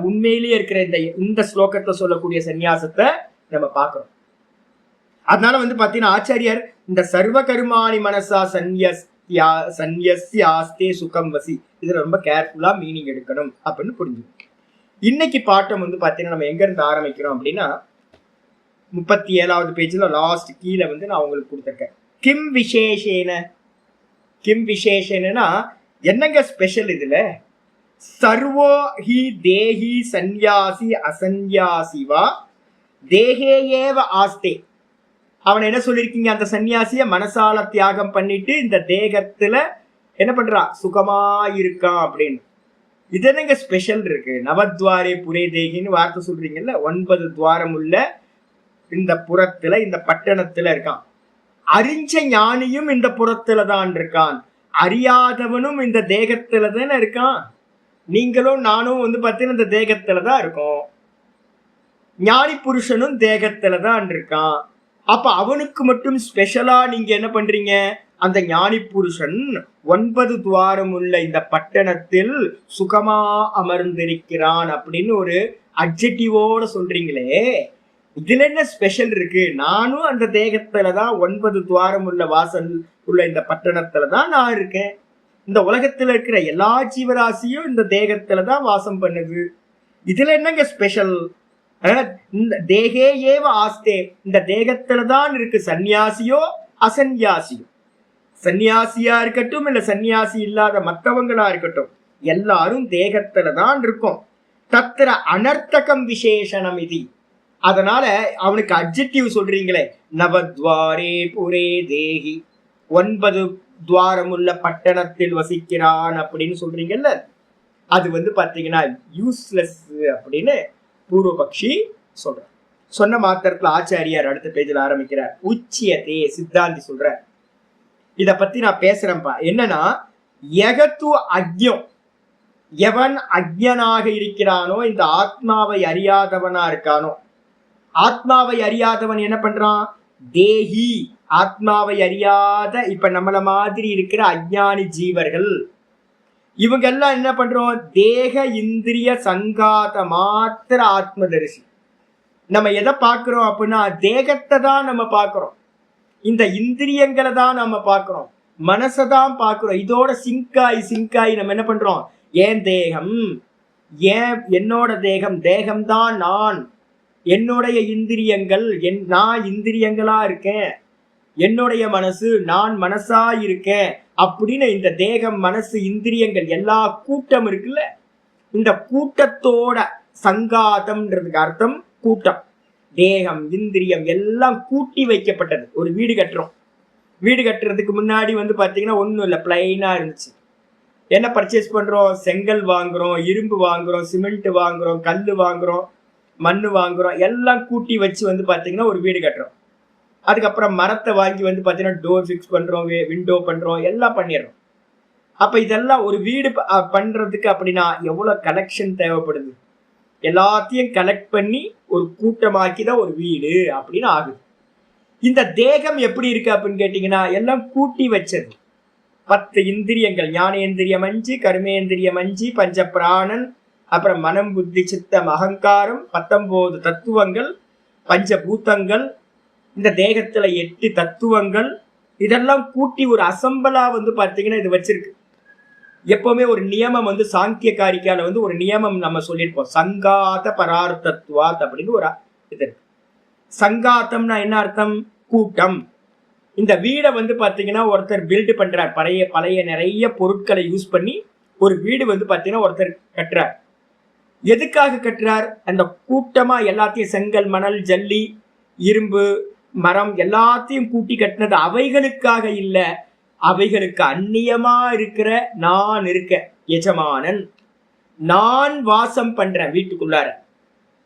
உண்மையிலேயே இருக்கிற இந்த ஸ்லோகத்தை சொல்லக்கூடிய சந்நியாசத்தை நம்ம பார்க்கிறோம். அதனால வந்து பாத்தீங்கன்னா ஆச்சாரியர் இந்த சர்வ கருமாணி மனசா சந்நியஸ்யாஸ்தே சுகம் வசி இதுல ரொம்ப கேர்ஃபுல்லா மீனிங் எடுக்கணும் அப்படின்னு புரிஞ்சுக்கணும். இன்னைக்கு பாட்டம் வந்து பாத்தீங்கன்னா நம்ம எங்க இருந்து ஆரம்பிக்கிறோம் அப்படின்னா 37வது பேஜ்ல லாஸ்ட் கீழே வந்து நான் உங்களுக்கு கொடுத்துருக்கேன். கிம் விசேஷேன, கிம் விசேஷனா என்னங்க ஸ்பெஷல் இதுல? சர்வோ ஹி தேஹி சந்நியாசி அசந்நியாசிவா தேகே ஏவ ஆஸ்தே. அவன் என்ன சொல்லியிருக்கீங்க? அந்த சன்னியாசிய மனசால தியாகம் பண்ணிட்டு இந்த தேகத்துல என்ன பண்றான்? சுகமா இருக்கான் அப்படின்னு. இது என்னங்க ஸ்பெஷல் இருக்கு? நவத்வாரே புரே தேகின்னு வார்த்தை சொல்றீங்கல்ல, 9 துவாரம் உள்ள இந்த புறத்துல, இந்த பட்டணத்துல இருக்கான். அறிஞ்ச ஞானியும் இந்த புறத்துல தான் இருக்கான், அறியாதவனும் இந்த தேகத்துல தானே இருக்கான். நீங்களும் நானும் வந்து பார்த்தீங்கன்னா இந்த தேகத்துல தான் இருக்கோம். ஞானி புருஷனும் தேகத்துல தான் இருக்கான். அப்ப அவனுக்கு மட்டும் ஸ்பெஷலா நீங்க என்ன பண்றீங்க? அந்த ஞானி புருஷன் 9 துவாரம் உள்ள இந்த பட்டணத்தில் சுகமா அமர்ந்திருக்கிறான் அப்படின்னு ஒரு அட்ஜெக்டிவோட சொல்றீங்களே, இதுல என்ன ஸ்பெஷல் இருக்கு? நானும் அந்த தேகத்துலதான் 9 துவாரம் உள்ள வாசல் உள்ள இந்த பட்டணத்துலதான் நான் இருக்கேன். இந்த உலகத்துல இருக்கிற எல்லா ஜீவராசியும் இந்த தேகத்துலதான் வாசம் பண்ணுது. இதுல என்னங்க ஸ்பெஷல்? இந்த தேகே ஏவ ஆஸ்தே, இந்த தேகத்துலதான் இருக்கு. சன்னியாசியோ அசன்யாசியோ, சன்னியாசியா இருக்கட்டும் இல்ல சன்னியாசி இல்லாத மற்றவங்களா இருக்கட்டும், எல்லாரும் தேகத்துலதான் இருக்கும். தத்திர அனர்த்தகம் விசேஷனம் இது. அதனால அவனுக்கு அட்ஜெக்டிவ் சொல்றீங்களே, நவத்வாரே புரே தேகி, 9 துவாரம் உள்ள பட்டணத்தில் வசிக்கிறான் அப்படின்னு சொல்றீங்கல்ல, அது வந்து பாத்தீங்கன்னா யூஸ்லெஸ் அப்படின்னு பூர்வபக்ஷி சொல்ற. சொன்ன மாத்திரத்துல ஆச்சாரியார் அடுத்த பேஜில் ஆரம்பிக்கிறார். உச்சியத்தே சித்தாந்தி சொல்ற. இத பத்தி நான் பேசுறேன்ப்பா. என்னன்னா, யகத்து அக்ஞம், எவன் அக்ஞனாக இருக்கிறானோ, இந்த ஆத்மாவை அறியாதவனா இருக்கானோ. ஆத்மாவை அறியாதவன் என்ன பண்றான்? தேகி, ஆத்மாவை அறியாத இப்ப நம்மள மாதிரி இருக்கிற அஞ்ஞானி ஜீவர்கள், இவங்க எல்லாம் என்ன பண்றோம்? தேக இந்திரிய சங்காத மாத்திர ஆத்மதரிசி. நம்ம எதை பார்க்கிறோம் அப்படின்னா, தேகத்தை தான் நம்ம பார்க்கிறோம், இந்த இந்திரியங்களை தான் நம்ம பார்க்கிறோம், மனசை தான் பார்க்கிறோம். இதோட சிங்காய் நம்ம என்ன பண்றோம்? ஏன் தேகம், ஏன் என்னோட தேகம், தேகம்தான் நான், என்னுடைய இந்திரியங்கள், நான் இந்திரியங்களா இருக்கேன், என்னுடைய மனசு நான் மனசா இருக்கேன் அப்படின்னு இந்த தேகம் மனசு இந்திரியங்கள் எல்லா கூட்டம் இருக்குல்ல, இந்த கூட்டத்தோட சங்காதம்ன்றதுக்கு அர்த்தம் கூட்டம். தேகம் இந்திரியம் எல்லாம் கூட்டி வைக்கப்பட்டது. ஒரு வீடு கட்டுறோம், வீடு கட்டுறதுக்கு முன்னாடி வந்து பாத்தீங்கன்னா ஒன்றும் இல்லை, பிளைனா இருந்துச்சு. என்ன பர்ச்சேஸ் பண்றோம்? செங்கல் வாங்குறோம், இரும்பு வாங்குறோம், சிமெண்ட் வாங்குறோம், கல் வாங்குறோம், மண் வாங்குறோம், எல்லாம் கூட்டி வச்சு வந்து பாத்தீங்கன்னா ஒரு வீடு கட்டுறோம். அதுக்கப்புறம் மரத்தை வாங்கி வந்து பாத்தீங்கன்னா டோர் ஃபிக்ஸ் பண்றோம், விண்டோ பண்றோம், எல்லாம் பண்ணிடுறோம். அப்ப இதெல்லாம் ஒரு வீடு பண்றதுக்கு அப்படின்னா எவ்வளவு கலெக்ஷன் தேவைப்படுது? எல்லாத்தையும் கலெக்ட் பண்ணி ஒரு கூட்டமாக்கி தான் ஒரு வீடு அப்படின்னு ஆகுது. இந்த தேகம் எப்படி இருக்கு அப்படின்னு கேட்டீங்கன்னா, எல்லாம் கூட்டி வச்சது. 10 இந்திரியங்கள், ஞானேந்திரியம் 5, கர்மேந்திரியம் 5, பஞ்ச பிராணன், அப்புறம் மனம் புத்தி சித்தம் அகங்காரம், 19 தத்துவங்கள், பஞ்சபூதங்கள், இந்த தேகத்துல 8 தத்துவங்கள், இதெல்லாம் கூட்டி ஒரு அசம்பலா வந்து பாத்தீங்கன்னா இது வச்சிருக்கு. எப்பவுமே ஒரு நியமம் வந்து சாங்கிய காரிக்கால வந்து ஒரு நியமம் நம்ம சொல்லியிருப்போம், சங்காத பரார்த்தத்வாத் அப்படின்னு ஒரு இது இருக்கு. சங்காத்தம்னா என்ன அர்த்தம்? கூட்டம். இந்த வீடை வந்து பாத்தீங்கன்னா ஒருத்தர் பில்டு பண்றார், பழைய நிறைய பொருட்களை யூஸ் பண்ணி ஒரு வீடு வந்து பாத்தீங்கன்னா ஒருத்தர் கட்டுறார். எதுக்காக கட்டுறார்? அந்த கூட்டமா எல்லாத்தையும் செங்கல் மணல் ஜல்லி இரும்பு மரம் எல்லாத்தையும் கூட்டி கட்டினது அவைகளுக்காக இல்ல, அவைகளுக்கு அந்நியமா இருக்கிற நான் இருக்க எஜமானன், நான் வாசம் பண்றேன் வீட்டுக்குள்ளார,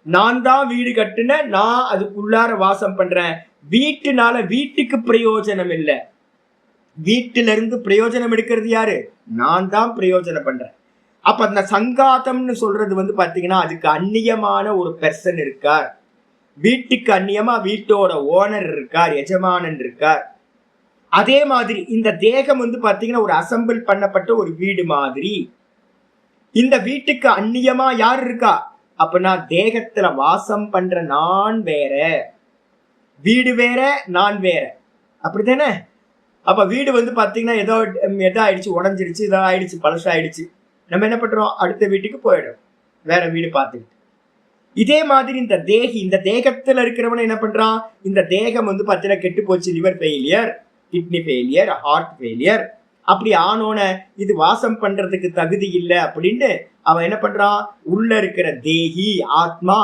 நான் தான் வீடு கட்டுன, நான் அதுக்குள்ளார வாசம் பண்றேன். வீட்டுனால வீட்டுக்கு பிரயோஜனம் இல்லை, வீட்டுல இருந்து பிரயோஜனம் எடுக்கிறது யாரு? நான் தான் பிரயோஜனம் பண்றேன். அப்ப அந்த சங்காதம்னு சொல்றது வந்து பாத்தீங்கன்னா அதுக்கு அந்நியமான ஒரு பெர்சன் இருக்கார், வீட்டுக்கு அந்நியமா வீட்டோட ஓனர் இருக்கார், எஜமானன் இருக்கார். அதே மாதிரி இந்த தேகம் வந்து பாத்தீங்கன்னா ஒரு அசம்பிள் பண்ணப்பட்ட ஒரு வீடு மாதிரி. இந்த வீட்டுக்கு அந்நியமா யார் இருக்கா அப்படின்னா தேகத்துல வாசம் பண்ற நான் வேற, வீடு வேற நான் வேற, அப்படித்தானே? அப்ப வீடு வந்து பாத்தீங்கன்னா ஏதோ ஆயிடுச்சு, உடஞ்சிருச்சு, ஏதோ ஆயிடுச்சு, பழசாயிடுச்சு, நம்ம என்ன பண்றோம்? அடுத்த வீட்டுக்கு போயிடும், வேற வீடு பார்த்துக்கிட்டு. இதே மாதிரி இந்த இந்த தேகத்துல இருக்கிறவன என்ன பண்றான், இந்த தேகம் வந்து பார்த்தீங்கன்னா கெட்டு போச்சு, liver failure, kidney failure, heart failure, அப்படி ஆனோன இது வாசம் பண்றதுக்கு தகுதி இல்லை அப்படின்னு அவன் என்ன பண்றான், உள்ள இருக்கிற தேகி ஆத்மா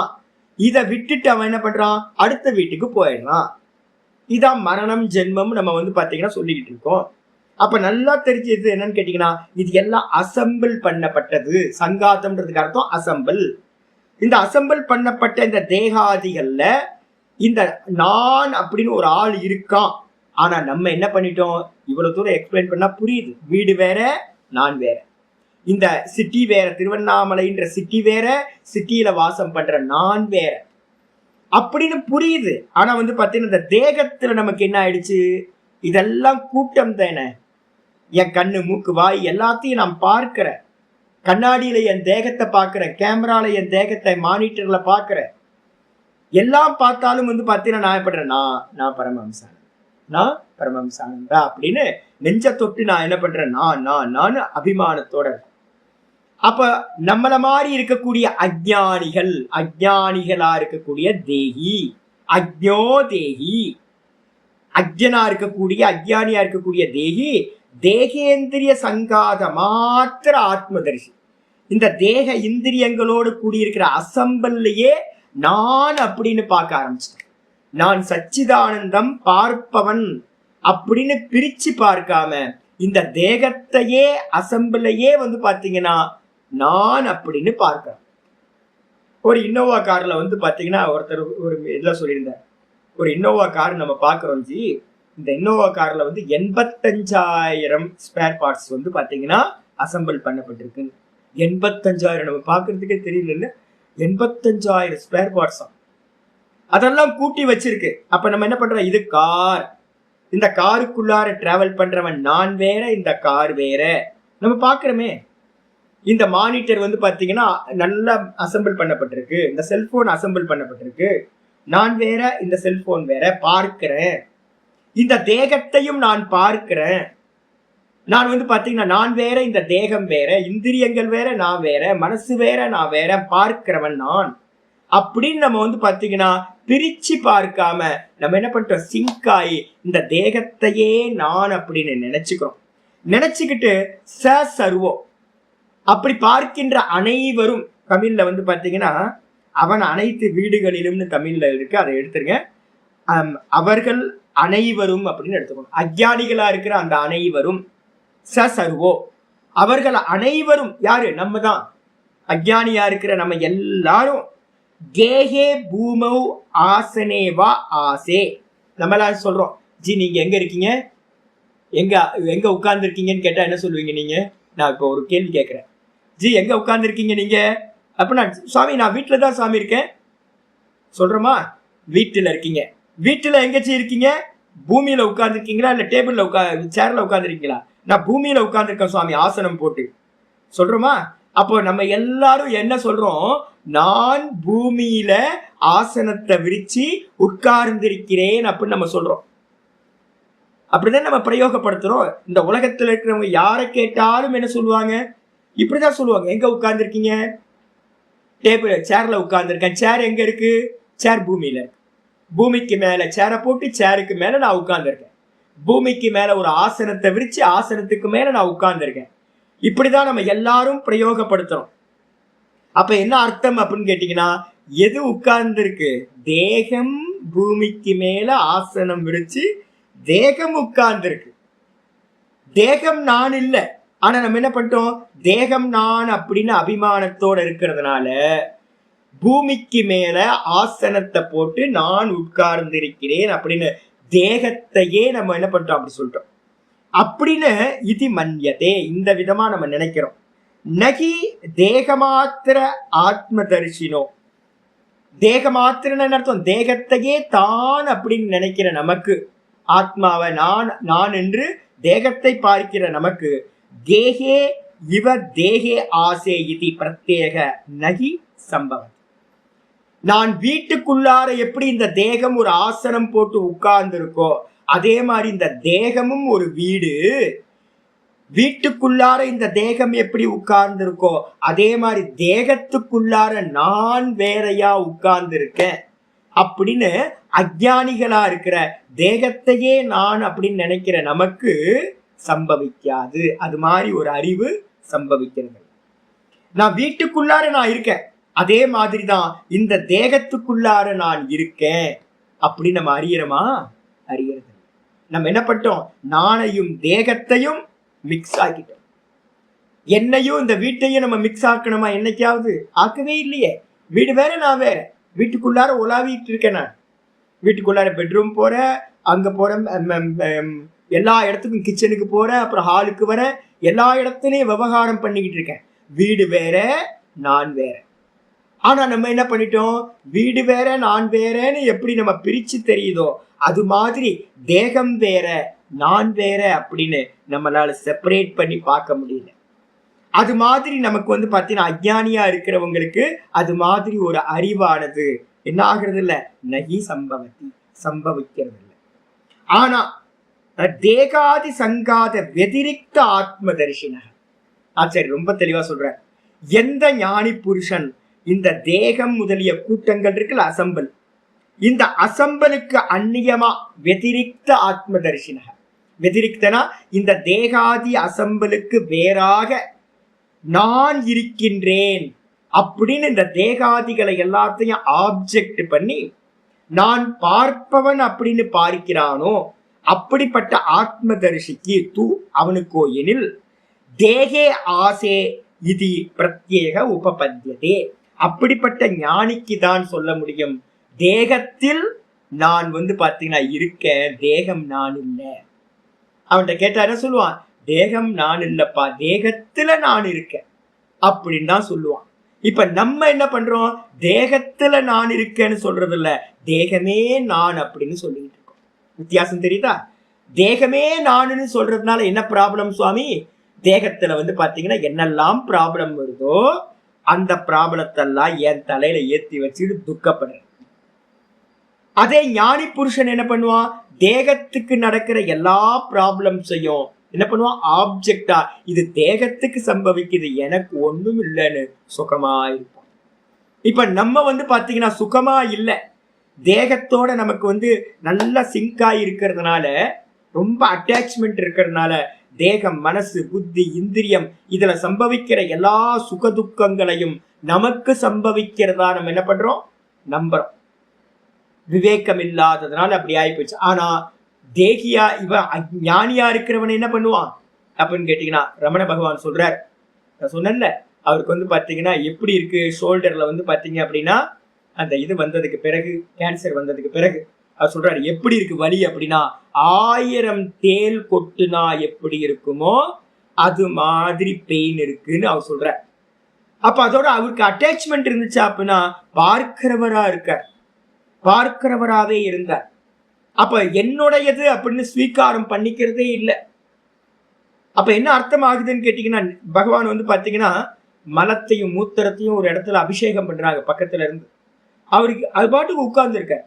இதை விட்டுட்டு அவன் என்ன பண்றான், அடுத்த வீட்டுக்கு போயிடுறான். இதான் மரணம் ஜென்மம் நம்ம வந்து பாத்தீங்கன்னா சொல்லிக்கிட்டு இருக்கோம். அப்ப நல்லா தெரிஞ்சது என்னன்னு கேட்டீங்கன்னா, இது எல்லாம் அசம்பிள் பண்ணப்பட்டது. சங்காத்தம்ன்றதுக்கு அர்த்தம் அசம்பிள். இந்த அசம்பிள் பண்ணப்பட்ட இந்த தேகாதிகள்ல இந்த நான் அப்படின்னு ஒரு ஆள் இருக்கான். ஆனா நம்ம என்ன பண்ணிட்டோம், இவ்வளவு தூரம் எக்ஸ்பிளைன் பண்ணா புரியுது. வீடு வேற, நான் வேற, இந்த சிட்டி வேற, திருவண்ணாமலைன்ற சிட்டி வேற, சிட்டியில வாசம் பண்ற நான் வேற அப்படின்னு புரியுது. ஆனா வந்து பாத்தீங்கன்னா இந்த தேகத்துல நமக்கு என்ன ஆயிடுச்சு, இதெல்லாம் கூட்டம் தானே. என் கண்ணு மூக்கு வாய் எல்லாத்தையும் நான் பார்க்கிறேன், கண்ணாடியில என் தேகத்தை பார்க்கிறேன், கேமரால என் தேகத்தை மானிட்டர்ல பார்க்கிறேன். எல்லாம் பார்த்தாலும் வந்து பாத்தீங்கன்னா நான் பண்றேன், நான் பரமஹம்சானந்தா, நான் பரமஹம்சானந்தா அப்படின்னு நெஞ்ச தொட்டு நான் என்ன பண்றேன், நான் அபிமானத்தோட. அப்ப நம்மள மாதிரி இருக்கக்கூடிய அஜ்ஞானிகளா இருக்கக்கூடிய தேகி, அஜ்ஞோ தேகி, அஜ்ஞனா இருக்கக்கூடிய அஜ்ஞானியா இருக்கக்கூடிய தேகி தேகேந்திரிய சங்காத மாத்திர ஆத்மதரிசி. இந்த தேக இந்திரியங்களோடு கூடியிருக்கிற அசம்பல்லையே நான் அப்படின்னு பார்க்க ஆரம்பிச்சிட்டேன். நான் சச்சிதானந்தம் பார்ப்பவன் அப்படின்னு பிரிச்சு பார்க்காம இந்த தேகத்தையே அசம்பிளையே வந்து பாத்தீங்கன்னா நான் அப்படின்னு பார்க்கிறேன். ஒரு இன்னோவா கார்ல வந்து பாத்தீங்கன்னா ஒருத்தர் ஒரு இதுல சொல்லியிருந்தார், ஒரு இன்னோவா கார் நம்ம பாக்குறோம் ஜி, இந்த இன்னோவா கார்ல வந்து 85,000 ஸ்பேர் பார்ட்ஸ் வந்து பாத்தீங்கன்னா அசம்பிள் பண்ணப்பட்டிருக்கு. 85,000 நம்ம பாக்குறதுக்கே தெரியல, 85,000 ஸ்பேர் பார்ட்ஸ் அதெல்லாம் கூட்டி வச்சிருக்கு. அப்ப நம்ம என்ன பண்றோம், இது கார், இந்த காருக்குள்ளார டிராவல் பண்றவன் நான் வேற, இந்த கார் வேற. நம்ம பாக்குறோமே, இந்த மானிட்டர் வந்து பாத்தீங்கன்னா நல்லா அசம்பிள் பண்ணப்பட்டிருக்கு, இந்த செல்போன் அசம்பிள் பண்ணப்பட்டிருக்கு, நான் வேற இந்த செல்போன் வேற, பார்க்கிறேன். இந்த தேகத்தையும் நான் பார்க்கிறேன். நான் வந்து பாத்தீங்கன்னா நான் வேற, இந்த தேகம் வேற, இந்திரியங்கள் வேற, நான் வேற, மனசு வேற, நான் வேற, பார்க்கிறவன் நான் அப்படின்னு நம்ம வந்து பாத்தீங்கன்னா பிரிச்சு பார்க்காம நம்ம என்ன பண்றோம், சிங்காயி இந்த தேகத்தையே நான் அப்படின்னு நினைச்சுக்கிறோம். நினைச்சுக்கிட்டு சர்வோ அப்படி பார்க்கின்ற அனைவரும், தமிழ்ல வந்து பாத்தீங்கன்னா அவன் அனைத்து வீடுகளிலும்னு தமிழ்ல இருக்கு, அதை எடுத்துருங்க. அவர்கள் அனைவரும் அப்படின்னு எடுத்துக்கணும். அஜ்ஞானிகளா இருக்கிற அந்த அனைவரும் சர்வோ, அவர்கள் அனைவரும் யாரு, நம்ம தான். அஜ்ஞானியா இருக்கிற நம்ம எல்லாரும் கேஹே பூமௌ ஆசனேவா ஆசே. நம்மளாம் சொல்றோம், ஜி நீங்க எங்க இருக்கீங்க, எங்க உட்கார்ந்து இருக்கீங்கன்னு கேட்டா என்ன சொல்லுவீங்க நீங்க? நான் இப்போ ஒரு கேள்வி கேட்கிறேன், ஜி எங்க உட்கார்ந்து இருக்கீங்க நீங்க? அப்ப நான் சுவாமி நான் வீட்டுல தான் சாமி இருக்கேன் சொல்றோமா? வீட்டுல இருக்கீங்க. வீட்டுல எங்கச்சி இருக்கீங்க? பூமியில உட்கார்ந்துருக்கீங்களா இல்ல டேபிள்ல சேர்ல உட்கார்ந்துருக்கீங்களா? நான் பூமியில உட்கார்ந்துருக்கேன் சுவாமி, ஆசனம் போட்டு சொல்றோமா? அப்போ நம்ம எல்லாரும் என்ன சொல்றோம், நான் பூமியில ஆசனத்தை விரிச்சு உட்கார்ந்திருக்கிறேன் அப்படின்னு நம்ம சொல்றோம். அப்படிதான் நம்ம பிரயோகப்படுத்துறோம். இந்த உலகத்துல இருக்கிறவங்க யாரை கேட்டாலும் என்ன சொல்லுவாங்க, இப்படிதான் சொல்லுவாங்க. எங்க உட்கார்ந்துருக்கீங்க? டேபிள் சேர்ல உட்கார்ந்துருக்கேன். சேர் எங்க இருக்கு? சேர் பூமியில இருக்கு. பூமிக்கு மேல சேரை போட்டு சேருக்கு மேல நான் உட்கார்ந்துருக்கேன். பூமிக்கு மேல ஒரு ஆசனத்தை விரிச்சு ஆசனத்துக்கு மேல நான் உட்கார்ந்துருக்கேன். இப்படிதான் நம்ம எல்லாரும் பிரயோகப்படுத்துறோம். அப்ப என்ன அர்த்தம் அப்படின்னு கேட்டீங்கன்னா, எது உட்கார்ந்து இருக்கு? தேகம் பூமிக்கு மேல ஆசனம் விரிச்சு தேகம் உட்கார்ந்து இருக்கு. தேகம் நான் இல்லை. ஆனா நம்ம என்ன பண்ணிட்டோம், தேகம் நான் அப்படின்னு அபிமானத்தோட இருக்கிறதுனால பூமிக்கு மேல ஆசனத்தை போட்டு நான் உட்கார்ந்து இருக்கிறேன் அப்படின்னு தேகத்தையே நம்ம என்ன பண்ணிட்டோம் அப்படி சொல்லிட்டோம். அப்படின்னு இது மன்யதே, இந்த விதமா நம்ம நினைக்கிறோம். நகி தேகமாத்திர ஆத்ம தரிசினோ, தேகமாத்திரன்னு அர்த்தம் தேகத்தையே தான் அப்படின்னு நினைக்கிற நமக்கு, ஆத்மாவை நான் என்று தேகத்தை பார்க்கிற நமக்கு தேகே இவ தேகே ஆசே இது பிரத்யேக நகி சம்பவம். நான் வீட்டுக்குள்ளார எப்படி இந்த தேகம் ஒரு ஆசனம் போட்டு உட்கார்ந்து இருக்கோ அதே மாதிரி இந்த தேகமும் ஒரு வீடு. வீட்டுக்குள்ளார இந்த தேகம் எப்படி உட்கார்ந்து இருக்கோ அதே மாதிரி தேகத்துக்குள்ளார நான் வேறையா உட்கார்ந்து இருக்கேன் அப்படின்னு அஞ்ஞானிகளா இருக்கிற தேகத்தையே நான் அப்படின்னு நினைக்கிற நமக்கு சம்பவிக்காது. அது மாதிரி ஒரு அறிவு சம்பவிக்கிறது. நான் வீட்டுக்குள்ளார நான் இருக்கேன், அதே மாதிரிதான் இந்த தேகத்துக்குள்ளார நான் இருக்கேன் அப்படி நம்ம அறியறோமா? அறியறது. நம்ம என்ன பண்ணிட்டோம்? நானையும் தேகத்தையும் மிக்ஸ் ஆக்கிட்டோம். என்னையும் இந்த வீட்டையும் நம்ம மிக்ஸ் ஆக்கணுமா? என்னைக்காவது ஆக்கவே இல்லையே. வீடு வேற, நான் வேற. வீட்டுக்குள்ளார உலாவிட்டு இருக்கேன். நான் வீட்டுக்குள்ளார பெட்ரூம் போறேன், அங்க போறேன், எல்லா இடத்துக்கும் கிச்சனுக்கு போறேன், அப்புறம் ஹாலுக்கு வரேன், எல்லா இடத்துலயும் விவகாரம் பண்ணிக்கிட்டு இருக்கேன். வீடு வேற, நான் வேற. ஆனா நம்ம என்ன பண்ணிட்டோம்? வீடு வேற நான் வேறன்னு எப்படி நம்ம பிரிச்சு தெரியுதோ அது மாதிரி தேகம் வேற நான் வேற அப்படின்னு நம்மளால செப்பரேட் பண்ணி பார்க்க முடியல. அது மாதிரி நமக்கு வந்து பார்த்தீங்கன்னா அஞ்ஞானியா இருக்கிறவங்களுக்கு அது மாதிரி ஒரு அறிவானது என்ன ஆகுறது இல்லை, நகி சம்பவத்தி, சம்பவிக்கிறது இல்லை. ஆனா தேகாதி சங்காத வெதிரிக்த ஆத்ம தரிசின ஆச்சாரி ரொம்ப தெளிவா சொல்ற, எந்த ஞானி புருஷன் இந்த தேகம் முதலிய கூட்டங்கள் இருக்குல்ல, அசம்பல், இந்த அசம்பலுக்கு அந்நியமா வெதிரிக்த ஆத்ம தரிசின, வெதிரிக்தனா இந்த தேகாதி அசம்பலுக்கு வேறாக நான் இருக்கின்றேன் அப்படின்னு இந்த தேகாதிகளை எல்லாத்தையும் ஆப்ஜெக்ட் பண்ணி நான் பார்ப்பவன் அப்படின்னு பார்க்கிறானோ அப்படிப்பட்ட ஆத்ம தரிசிக்கு தூ அவனுக்கோ எனில் தேகே ஆசே இது பிரத்யேக உபபத்தியதே, அப்படிப்பட்ட ஞானிக்கு தான் சொல்ல முடியும் தேகத்தில் நான் வந்து பார்த்தீங்கன்னா இருக்கேன், தேகம் நான் இல்லை. அவன்கிட்ட கேட்டா என்ன சொல்லுவான்? தேகம் நான் இல்லப்பா, தேகத்துல நான் இருக்கேன் அப்படின்னு தான் சொல்லுவான். இப்ப நம்ம என்ன பண்றோம்? தேகத்துல நான் இருக்கேன்னு சொல்றது இல்ல, தேகமே நான் அப்படின்னு சொல்லிட்டு இருக்கோம். வித்தியாசம் தெரியுதா? தேகமே நானுன்னு சொல்றதுனால என்ன ப்ராப்ளம் சுவாமி? தேகத்துல வந்து பாத்தீங்கன்னா என்னெல்லாம் ப்ராப்ளம் வருதோ அந்த ப்ராப்ளத்தெல்லாம் என் தலையில ஏத்தி வச்சுட்டு துக்கப்படுறேன். அதே ஞானி புருஷன் என்ன பண்ணுவான்? தேகத்துக்கு நடக்கிற எல்லா ப்ராப்ளம்ஸையும் என்ன பண்ணுவான்? ஆப்ஜெக்டா இது தேகத்துக்கு சம்பவிக்குது, எனக்கு ஒண்ணும் இல்லைன்னு சுகமா இருப்போம். இப்ப நம்ம வந்து பாத்தீங்கன்னா சுகமா இல்லை, தேகத்தோட நமக்கு வந்து நல்லா சிங்கா இருக்கிறதுனால, ரொம்ப அட்டாச்மெண்ட் இருக்கிறதுனால தேகம், மனசு, புத்தி, இந்திரியம் இதுல சம்பவிக்கிற எல்லா சுக துக்கங்களையும் நமக்கு சம்பவிக்கிறதா நம்ம என்ன பண்றோம்? நம்புறோம். விவேகம் இல்லாததுனால அப்படி ஆயிப்போச்சு. ஆனா தேகியா இவன் ஞானியா இருக்கிறவன் என்ன பண்ணுவான் அப்படின்னு கேட்டீங்கன்னா ரமண பகவான் சொல்றார். நான் சொன்னேன்ல, அவருக்கு வந்து பாத்தீங்கன்னா எப்படி இருக்கு ஷோல்டர்ல வந்து பாத்தீங்க அப்படின்னா அந்த இது வந்ததுக்கு பிறகு, கேன்சர் வந்ததுக்கு பிறகு அவர் சொல்றாரு எப்படி இருக்கு வலி அப்படின்னா 1000 தேல் கொட்டுனா எப்படி இருக்குமோ அது மாதிரி பெயின் இருக்குன்னு அவர் சொல்றார். அப்ப அதோட அவருக்கு அட்டாச்மெண்ட் இருந்துச்சா அப்படின்னா பார்க்கிறவரா இருக்கார், பார்க்கிறவராவே இருந்தார். அப்ப என்னுடையது அப்படின்னு ஸ்வீகாரம் பண்ணிக்கிறதே இல்லை. அப்ப என்ன அர்த்தம் ஆகுதுன்னு கேட்டீங்கன்னா, பகவான் வந்து பாத்தீங்கன்னா மலத்தையும் மூத்திரத்தையும் ஒரு இடத்துல அபிஷேகம் பண்றாங்க பக்கத்துல இருந்து. அவருக்கு அது பாட்டுக்கு உட்கார்ந்து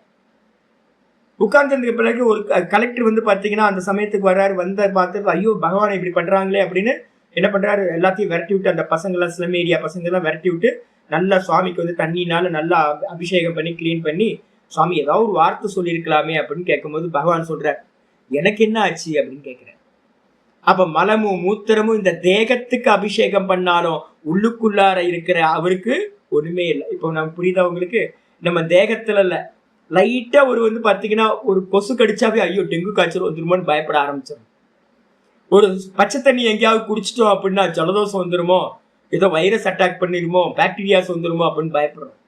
உட்கார்ந்ததுக்கு பிறகு ஒரு கலெக்டர் வந்து பாத்தீங்கன்னா அந்த சமயத்துக்கு வர்றாரு. வந்த பார்த்து ஐயோ பகவான் இப்படி பண்றாங்களே அப்படின்னு என்ன பண்றாரு, எல்லாத்தையும் விரட்டி விட்டு அந்த பசங்களாம் ஸ்லம் ஏரியா பசங்க எல்லாம் விரட்டி விட்டு நல்லா சுவாமிக்கு வந்து தண்ணினால நல்லா அபிஷேகம் பண்ணி கிளீன் பண்ணி, சுவாமி ஏதாவது ஒரு வார்த்தை சொல்லியிருக்கலாமே அப்படின்னு கேட்கும்போது பகவான் சொல்றார், எனக்கு என்ன ஆச்சு அப்படின்னு கேட்கிறேன். அப்ப மலமும் மூத்திரமும் இந்த தேகத்துக்கு அபிஷேகம் பண்ணாலும் உள்ளுக்குள்ளார இருக்கிற அவருக்கு ஒண்ணுமே இல்லை. இப்போ நம்ம புரியுதா உங்களுக்கு? நம்ம தேகத்துல இல்ல, லைட்டா ஒரு வந்து பாத்தீங்கன்னா ஒரு கொசு கடிச்சாவே ஐயோ டெங்கு காய்ச்சல் வந்துருமோன்னு பயப்பட ஆரம்பிச்சிடும். ஒரு பச்சை தண்ணி எங்கேயாவது குடிச்சிட்டோம் அப்படின்னா ஜலதோஷம் வந்துருமோ, ஏதோ வைரஸ் அட்டாக் பண்ணிருமோ, பாக்டீரியாஸ் வந்துருமோ அப்படின்னு பயப்படுறோம்.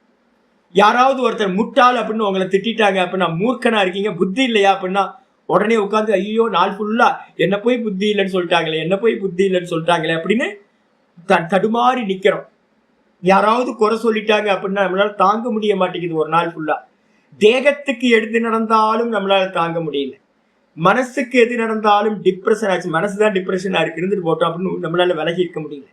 யாராவது ஒருத்தர் முட்டாள் அப்படின்னு உங்களை திட்டாங்க அப்படின்னா மூர்க்கனா இருக்கீங்க, புத்தி இல்லையா அப்படின்னா உடனே உட்காந்து ஐயோ நாள் ஃபுல்லா என்ன போய் புத்தி இல்லைன்னு சொல்லிட்டாங்களே, என்ன போய் புத்தி இல்லைன்னு சொல்லிட்டாங்களே அப்படின்னு தடுமாறி நிக்கிறோம். யாராவது குறை சொல்லிட்டாங்க அப்படின்னா நம்மளால தாங்க முடிய மாட்டேங்குது. ஒரு நாள் ஃபுல்லா தேகத்துக்கு எது நடந்தாலும் நம்மளால தாங்க முடியல, மனசுக்கு எது நடந்தாலும் டிப்ரெஷன் ஆச்சு. மனசுதான் டிப்ரெஷனா இருக்கு, இருந்துட்டு போட்டோம் அப்படின்னு நம்மளால விலகி இருக்க முடியல.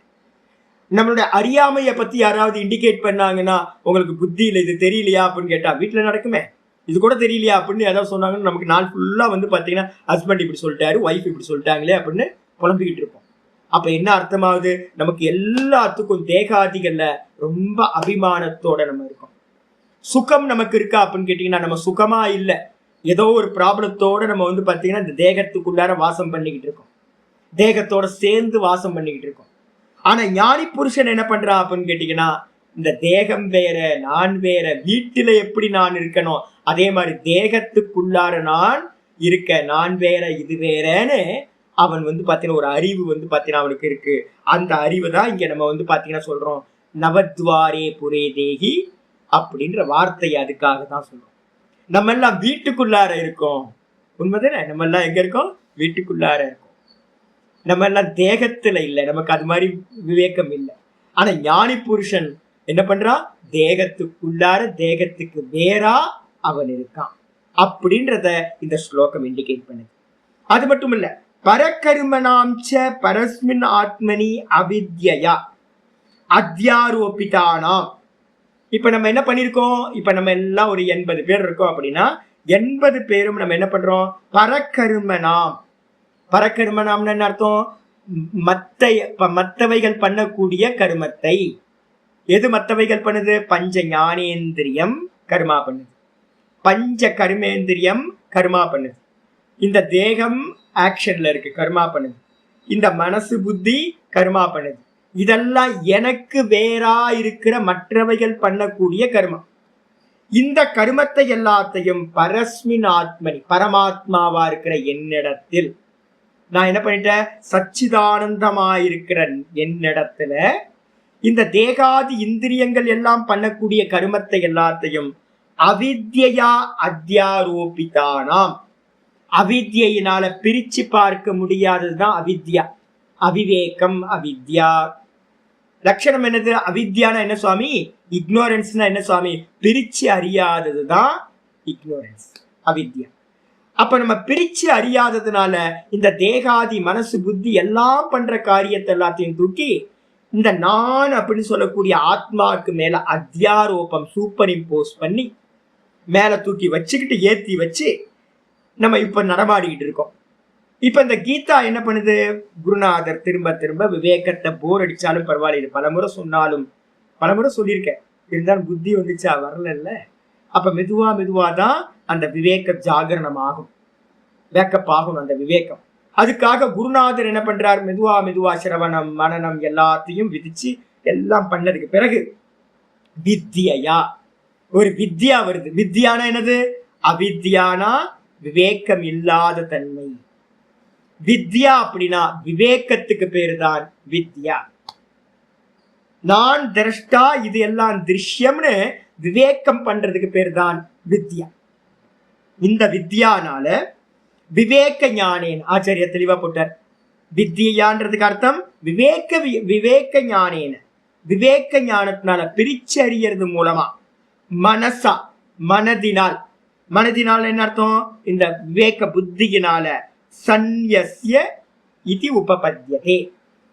நம்மளுடைய அறியாமையை பத்தி யாராவது இண்டிகேட் பண்ணாங்கன்னா உங்களுக்கு புத்தி இல்லை இது தெரியலையா அப்படின்னு கேட்டா வீட்டுல நடக்குமே, இது கூட தெரியலையா அப்படின்னு ஏதாவது சொன்னாங்கன்னா நமக்கு நாள் ஃபுல்லா வந்து பாத்தீங்கன்னா ஹஸ்பண்ட் இப்படி சொல்லிட்டாரு, ஒய்ஃப் இப்படி சொல்லிட்டாங்களே அப்படின்னு புலம்பிக்கிட்டு இருப்போம். அப்ப என்ன அர்த்தமாகுது? நமக்கு எல்லாத்துக்கும் தேகாதிகள்ல ரொம்ப அபிமானத்தோட நம்ம இருக்கோம். சுகம் நமக்கு இருக்கா அப்படின்னு கேட்டீங்கன்னா நம்ம சுகமா இல்லை, ஏதோ ஒரு ப்ராப்ளத்தோட நம்ம வந்து பாத்தீங்கன்னா இந்த தேகத்துக்குள்ளார வாசம் பண்ணிக்கிட்டு இருக்கோம், தேகத்தோட சேர்ந்து வாசம் பண்ணிக்கிட்டு இருக்கோம். ஆனா ஞானி புருஷன் என்ன பண்றான் அப்படின்னு கேட்டீங்கன்னா, இந்த தேகம் வேற நான் வேற, வீட்டுல எப்படி நான் இருக்கணும் அதே மாதிரி தேகத்துக்குள்ளார நான் இருக்க, நான் வேற இது வேறன்னு அவன் வந்து பாத்தீங்கன்னா ஒரு அறிவு வந்து பாத்தீங்கன்னா அவனுக்கு இருக்கு. அந்த அறிவு தான் இங்க நம்ம வந்து பாத்தீங்கன்னா சொல்றோம் நவத்வாரே புரே தேகி அப்படின்ற வார்த்தையை அதுக்காக தான் சொல்றோம். நம்ம எல்லாம் வீட்டுக்குள்ளார இருக்கோம், உண்மைதானே? நம்ம எல்லாம் எங்க இருக்கோம்? வீட்டுக்குள்ளார இருக்கோம். நம்ம எல்லாம் தேகத்துல இல்லை, நமக்கு அது மாதிரி விவேகம் இல்லை. ஆனா ஞானி புருஷன் என்ன பண்றான்? தேகத்துக்குள்ளார தேகத்துக்கு வேறா அவன் இருக்கான் அப்படின்றத இந்த ஸ்லோகம் இண்டிகேட் பண்ணுது. அது மட்டும் இல்ல, பரகர்மணாம்ச பரஸ்மின் ஆத்மனி அவித்யா அத்தியாரோபிதானாம். இப்ப நம்ம என்ன பண்ணிருக்கோம்? இப்ப நம்ம எல்லாம் ஒரு 80 பேர் இருக்கோம் அப்படின்னா 80 பேரும் நம்ம என்ன பண்றோம்? பரகர்மணாம். பரகர்மணாம்னு என்ன அர்த்தம்? மற்றவைகள் பண்ணக்கூடிய கர்மத்தை. எது மற்றவைகள் பண்ணுது? பஞ்ச ஞானேந்திரியம் கர்மா பண்ணுது, பஞ்ச கர்மேந்திரியம் கர்மா பண்ணுது, இந்த தேகம் ஆக்ஷன்ல இருக்கு கர்மா பண்ணுது, இந்த மனசு புத்தி கர்மா பண்ணுது. இதெல்லாம் எனக்கு வேறா இருக்கிற மற்றவைகள் பண்ணக்கூடிய கர்மம். இந்த கர்மத்தை எல்லாத்தையும் பரஸ்மின் ஆத்மனி பரமாத்மாவா இருக்கிற என்னிடத்தில் நான் என்ன பண்ணிட்டேன்? சச்சிதானந்தமாயிருக்கிற என்னிடத்துல இந்த தேகாதி இந்திரியங்கள் எல்லாம் பண்ணக்கூடிய கர்மத்தை எல்லாத்தையும் அவித்யா அத்தியாரோபிதானாம். அவித்யினால பிரிச்சு பார்க்க முடியாததுதான் அவித்யா. அவிவேகம் அவித்யா. லட்சணம் என்னது? அவித்யானா என்ன சுவாமி? இக்னோரன்ஸ்னா என்ன சுவாமி? பிரிச்சு அறியாததுதான் இக்னோரன்ஸ், அவித்யா. அப்ப நம்ம பிரிச்சு அறியாததுனால இந்த தேகாதி மனசு புத்தி எல்லாம் பண்ற காரியத்தை எல்லாத்தையும் தூக்கி இந்த நான் அப்படின்னு சொல்லக்கூடிய ஆத்மாவுக்கு மேல அத்தியாரோபம் சூப்பர் இம்போஸ் பண்ணி மேல தூக்கி வச்சுக்கிட்டு ஏத்தி வச்சு நம்ம இப்ப நடமாடிக்கிட்டு இருக்கோம். இப்ப இந்த கீதா என்ன பண்ணுது? குருநாதர் திரும்ப திரும்ப விவேகத்தை போர் அடிச்சாலும் பரவாயில்ல, பலமுறை சொன்னாலும், பலமுறை சொல்லியிருக்கேன், இருந்தாலும் புத்தி வந்துச்சா? வரல. அப்ப மெதுவா மெதுவாதான் அந்த விவேக ஜாகரணம் ஆகும், வேக்கப் ஆகும் அந்த விவேகம். அதுக்காக குருநாதர் என்ன பண்றார்? மெதுவா மெதுவா சிரவணம் மனனம் எல்லாத்தையும் விதிச்சு எல்லாம் பண்ணதுக்கு பிறகு வித்யா, ஒரு வித்யா வருது. வித்யானா என்னது? அவித்யானா விவேகம் இல்லாத தன்மை. வித்யா அப்படின்னா விவேகத்துக்கு பேரு தான் வித்யா. நான் திரஷ்டா, இது எல்லாம் திருஷ்யம்னு விவேகம் பண்றதுக்கு பேரு தான் வித்யா. இந்த வித்யானால விவேக ஞானேன் ஆச்சாரிய தெளிவா போட்டார். வித்யான்றதுக்கு அர்த்தம் விவேக ஞானேன, விவேக ஞானத்தினால பிரிச்சு அறியறது மூலமா, மனசா மனதினால், மனதினால் என்ன அர்த்தம்? இந்த விவேக புத்தியினால சந்நியஸ்ய இதி உபபத்யதே.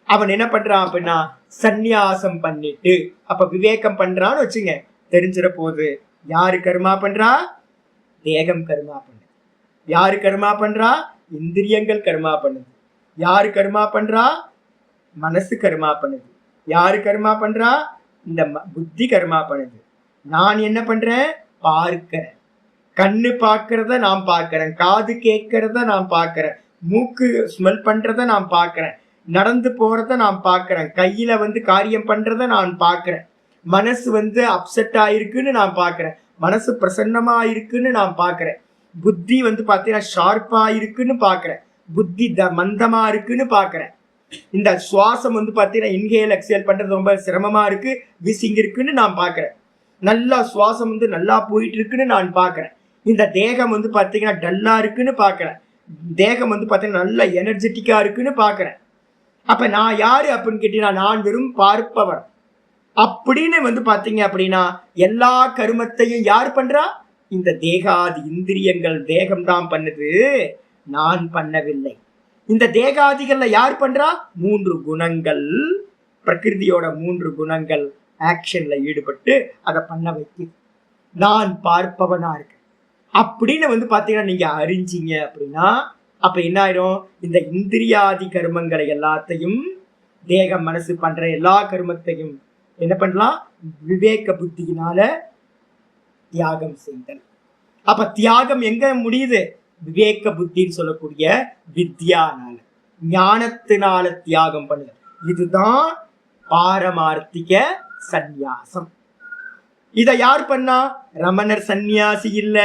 அவன் என்ன பண்றான் அப்படின்னா சந்நியாசம் பண்ணிட்டு, அப்ப விவேகம் பண்றான்னு வச்சுங்க, தெரிஞ்சிட போகுது யாரு கர்மா பண்றா? தேகம் கர்மா பண்ணுது. யாரு கர்மா பண்றா? இந்திரியங்கள் கர்மா பண்ணுது. யாரு கர்மா பண்றா? மனசு கர்மா பண்ணுது. யாரு கர்மா பண்றா? இந்த புத்தி கர்மா பண்ணுது. நான் என்ன பண்றேன்? பார்க்கிறேன். கண்ணு பார்க்கறத நான் பார்க்கிறேன், காது கேட்கறத நான் பார்க்கிறேன், மூக்கு ஸ்மெல் பண்றத நான் பார்க்கிறேன், நடந்து போறத நான் பார்க்கிறேன், கையில வந்து காரியம் பண்றத நான் பார்க்கிறேன், மனசு வந்து அப்செட் ஆயிருக்குன்னு நான் பார்க்கிறேன், மனசு பிரசன்னமா இருக்குன்னு நான் பார்க்கிறேன், புத்தி வந்து பார்த்தீங்கன்னா ஷார்ப்பா இருக்குன்னு பார்க்கிறேன், புத்தி மந்தமா இருக்குன்னு பார்க்கிறேன். இந்த சுவாசம் வந்து பார்த்தீங்கன்னா இன்ஹேல் எக்ஸேல் பண்றது ரொம்ப சிரமமா இருக்கு, வீசிங் இருக்குன்னு நான் பார்க்கிறேன். நல்லா சுவாசம் வந்து நல்லா போயிட்டு இருக்குன்னு நான் பார்க்கிறேன். இந்த தேகம் வந்து பார்த்தீங்கன்னா டல்லா இருக்குன்னு பார்க்கிறேன், தேகம் வந்து பார்த்தீங்கன்னா நல்ல எனர்ஜெட்டிக்கா இருக்குன்னு பார்க்கிறேன். அப்ப நான் யாரு அப்படின்னு கேட்டீங்கன்னா நான் வெறும் பார்ப்பவர் அப்படின்னு வந்து பார்த்தீங்க அப்படின்னா எல்லா கருமத்தையும் யார் பண்றா? இந்த தேகாதி இந்திரியங்கள் தேகம்தான் பண்ணுது, நான் பண்ணவில்லை. இந்த தேகாதிகள்ல யார் பண்றா? 3 குணங்கள், பிரகிருதியோட 3 குணங்கள் ஆக்ஷன்ல ஈடுபட்டு அதை பண்ண வைக்க. நான் பார்ப்பவனா இருக்கேன் அப்படின்னு வந்து பாத்தீங்கன்னா நீங்க அறிஞ்சிங்க அப்படின்னா அப்ப என்ன ஆயிரும்? இந்த இந்திரியாதி கர்மங்களை எல்லாத்தையும் தேகம் மனசு பண்ற எல்லா கர்மத்தையும் என்ன பண்ணலாம்? விவேக புத்தியினால தியாகம் செய்தல். அப்ப தியாகம் எங்க முடியுது? விவேக புத்தின்னு சொல்லக்கூடிய வித்யானால, ஞானத்தினால தியாகம் பண்ணுது. இதுதான் பாரமார்த்திக சந்நியாசம். இத யார் பண்ணா? ரமணர் சந்நியாசி இல்ல.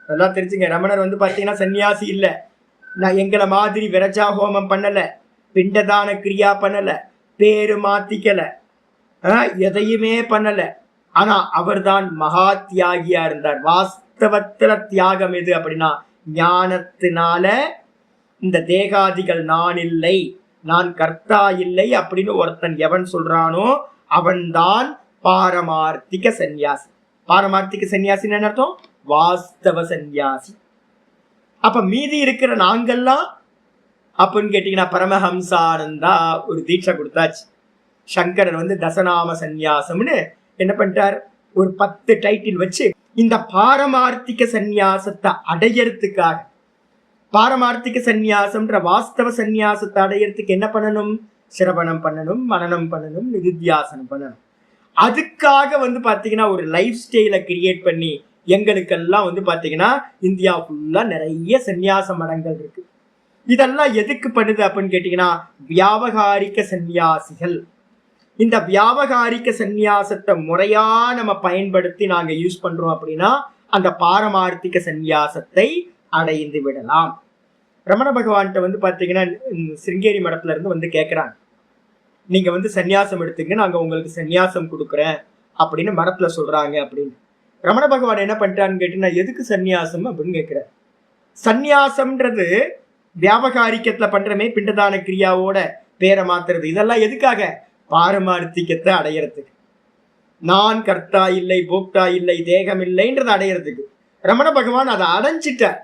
நல்லா தெரிஞ்சுங்க, ரமணர் பாத்தீங்கன்னா சந்நியாசி இல்ல. நான் எங்களை மாதிரி விரஜா ஹோமம் பண்ணல, பிண்டதான கிரியா பண்ணல, பேரு மாத்திக்கல, எதையுமே பண்ணல. ஆனா அவர் தான் மகா தியாகியா இருந்தார். வாஸ்தவத்துல தியாகம் எது அப்படின்னா, ஞானத்தினால இந்த தேகாதிகள் நான் இல்லை, நான் கர்த்தா இல்லை அப்படின்னு ஒருத்தன் எவன் சொல்றானோ அவன்தான் பாரமார்த்திக சந்நியாசி. பாரமார்த்திக சந்நியாசி என்ன அர்த்தம்? வாஸ்தவ சந்நியாசி. அப்ப மீதி இருக்கிற நாங்கள்லாம் அப்படின்னு கேட்டீங்கன்னா, பரமஹம்சானந்தா ஒரு தீட்சை கொடுத்தாச்சு. சங்கரர் தசநாம சந்நியாசம்னு என்ன பண்ணிட்டார், ஒரு 10 டைட்டில் வச்சு இந்த பாரமார்த்திக சந்நியாசத்தை அடையறதுக்காக, பாரமார்த்திக சந்நியாசம்ன்ற வாஸ்தவ சந்நியாசத்தை அடையறதுக்கு என்ன பண்ணணும்? சிரவணம் பண்ணணும், மனனம் பண்ணணும், நிதித்தியாசனம் பண்ணணும். அதுக்காக பாத்தீங்கன்னா ஒரு லைஃப் ஸ்டைலை கிரியேட் பண்ணி எங்களுக்கெல்லாம் பாத்தீங்கன்னா இந்தியா ஃபுல்லா நிறைய சந்நியாச மடங்கள் இருக்கு. இதெல்லாம் எதுக்கு பண்ணுது அப்படின்னு கேட்டீங்கன்னா, வியாபகாரிக சந்நியாசிகள் இந்த வியாபகாரிக சந்நியாசத்தை முறையா நம்ம பயன்படுத்தி நாங்க யூஸ் பண்றோம் அப்படின்னா அந்த பாரமார்த்திக சந்நியாசத்தை அடைந்து விடலாம். ரமண பகவான்கிட்ட பாத்தீங்கன்னா சிருங்கேரி மடத்துல இருந்து கேட்கிறாங்க, நீங்க சந்நியாசம் எடுத்துங்க, நாங்க உங்களுக்கு சந்நியாசம் கொடுக்குறேன் அப்படின்னு மடத்துல சொல்றாங்க அப்படின்னு. ரமண பகவான் என்ன பண்றான்னு கேட்டீங்கன்னா, எதுக்கு சந்நியாசம் அப்படின்னு கேட்கிறார். சந்நியாசம்ன்றது வியாபகாரிக்கத்துல பண்றமே, பிண்டதான கிரியாவோட பேரை மாத்துறது, இதெல்லாம் எதுக்காக? பாரமார்த்திகத்தை அடையறதுக்கு. நான் கர்த்தா இல்லை, போக்தா இல்லை, தேகம் இல்லைன்றதை அடையறதுக்கு. ரமண பகவான் அதை அடைஞ்சிட்டார்.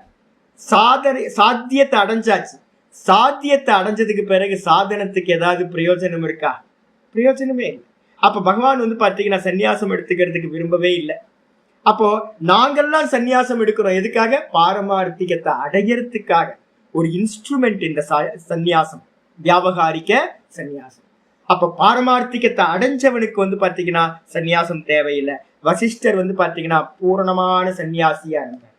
சாத்தியத்தை அடைஞ்சாச்சு. சாத்தியத்தை அடைஞ்சதுக்கு பிறகு சாதனத்துக்கு ஏதாவது பிரயோஜனம் இருக்கா? பிரயோஜனமே இல்லை. அப்ப பகவான் பாத்தீங்கன்னா சந்நியாசம் எடுத்துக்கிறதுக்கு விரும்பவே இல்லை. அப்போ நாங்கெல்லாம் சந்நியாசம் எடுக்கிறோம் எதுக்காக? பாரமார்த்திகத்தை அடையறதுக்காக. ஒரு இன்ஸ்ட்ருமெண்ட் இந்த சந்நியாசம், வியாபகாரிக சந்நியாசம். அப்ப பாரமார்த்திகத்தை அடைஞ்சவனுக்கு பாத்தீங்கன்னா சந்நியாசம் தேவையில்லை. வசிஷ்டர் பாத்தீங்கன்னா பூரணமான சன்னியாசியா இருந்தார்.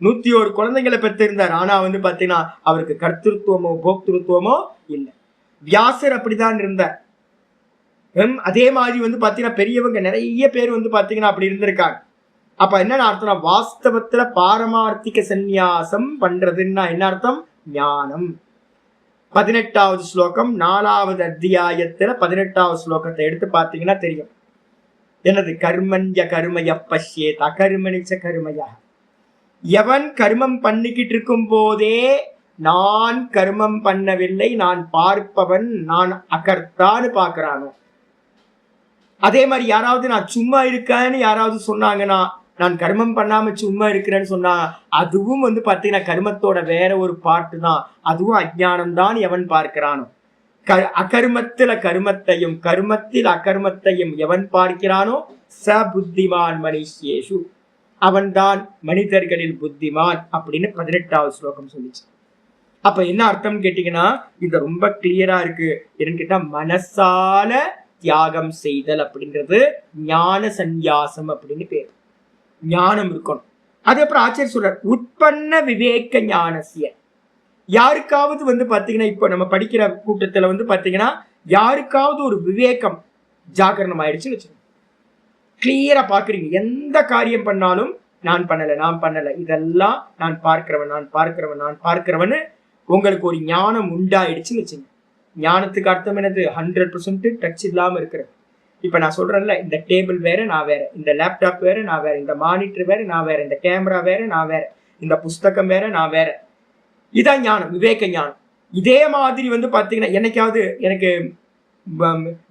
101 குழந்தைகளை பெற்றிருந்தார். ஆனா பாத்தீங்கன்னா அவருக்கு கர்த்திருவமோ போக்திருத்துவமோ இல்லை. வியாசர் அப்படிதான் இருந்தார். அதே மாதிரி பாத்தீங்கன்னா பெரியவங்க நிறைய பேர் பாத்தீங்கன்னா அப்படி இருந்திருக்காங்க. அப்ப என்ன அர்த்தம்னா, வாஸ்தவத்துல பாரமார்த்திக சந்நியாசம் பண்றதுன்னா என்ன அர்த்தம்? ஞானம். 18வது ஸ்லோகம் 4வது அத்தியாயத்துல 18வது ஸ்லோகத்தை எடுத்து பார்த்தீங்கன்னா தெரியும். என்னது? கர்மஞ்ச கருமய பஷ்யேத் அகர்மணிச்ச கருமயா. எவன் கர்மம் பண்ணிக்கிட்டு இருக்கும் போதே நான் கர்மம் பண்ணவில்லை, நான் பார்ப்பவன், நான் அகர்த்தான்னு பாக்குறானோ, அதே மாதிரி யாராவது நான் சும்மா இருக்கேன்னு யாராவது சொன்னாங்கன்னா, நான் கர்மம் பண்ணாம சும்மா இருக்கிறேன்னு சொன்னா, அதுவும் பாத்தீங்கன்னா கர்மத்தோட வேற ஒரு பாட்டு தான். அதுவும் அஜ்ஞானம் தான் எவன் பார்க்கிறானோ. அகர்மத்துல கர்மத்தையும் கர்மத்தில் அகர்மத்தையும் எவன் பார்க்கிறானோ ச புத்திமான் மனுஷ்யேஷு, அவன்தான் மனிதர்களில் புத்திமான் அப்படின்னு 18வது ஸ்லோகம் சொல்லிச்சு. அப்ப என்ன அர்த்தம் கேட்டீங்கன்னா, இது ரொம்ப கிளியரா இருக்கு. என்னன்னு கேட்டா, மனசால தியாகம் செய்தல் அப்படின்றது ஞான சந்நியாசம் அப்படின்னு பேர். ஞானம் இருக்கணும். அதுக்கப்புறம் ஆச்சாரியர் சொல்றார், உற்பன்ன விவேக ஞானசிய. யாருக்காவது பாத்தீங்கன்னா இப்போ நம்ம படிக்கிற கூட்டத்துல பாத்தீங்கன்னா யாருக்காவது ஒரு விவேகம் ஜாகரணம் ஆயிடுச்சுன்னு வச்சுக்கோங்க. கிளியரா பாக்குறீங்க, எந்த காரியம் பண்ணாலும் நான் பண்ணல, இதெல்லாம் நான் பார்க்கிறவன் உங்களுக்கு ஒரு ஞானம் உண்டாயிடுச்சுன்னு வச்சுங்க. ஞானத்துக்கு அர்த்தம் என்னது? 100% டச் இல்லாம இருக்கிறது. இப்ப நான் சொல்றேன்ல, இந்த டேபிள் வேற நான் வேற, இந்த லேப்டாப் வேற நான் வேற, இந்த மானிட்டர் வேற நான் வேற, இந்த கேமரா வேற நான் வேற, இந்த புஸ்தகம் வேற நான் வேற. இதான் ஞானம், விவேக ஞானம். இதே மாதிரி பாத்தீங்கன்னா என்னைக்காவது எனக்கு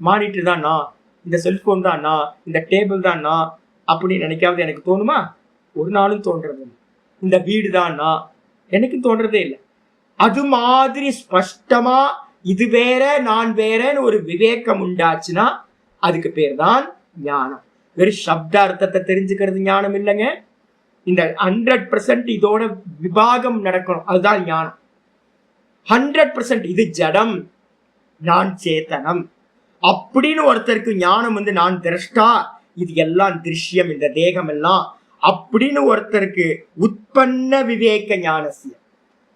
மானிட்டர் தான் நான், இந்த செல்போன் தான் நான், இந்த டேபிள் தான் நான் அப்படின்னு நினைக்காவது எனக்கு தோணுமா? ஒரு நாளும் தோன்றது இல்லை. இந்த வீடு தான் நான், எனக்கு தோன்றதே இல்லை. அது மாதிரி ஸ்பஷ்டமா இது வேற நான் வேறன்னு ஒரு விவேகம் உண்டாச்சுன்னா அதுக்கு பேர் தான் ஞானம். வெறும் சப்த அர்த்தத்தை தெரிஞ்சுக்கிறது ஞானம் இல்லைங்க. இந்த 100% இதோட விபாகம் நடக்கணும், அதுதான் ஞானம். 100% இது ஜடம், நான் சேத்தனம் அப்படின்னு ஒருத்தருக்கு ஞானம் வந்து நான் திரஷ்டா, இது எல்லாம் திருஷ்யம், இந்த தேகம் எல்லாம் அப்படின்னு ஒருத்தருக்கு உற்பன்ன விவேக ஞானசிய,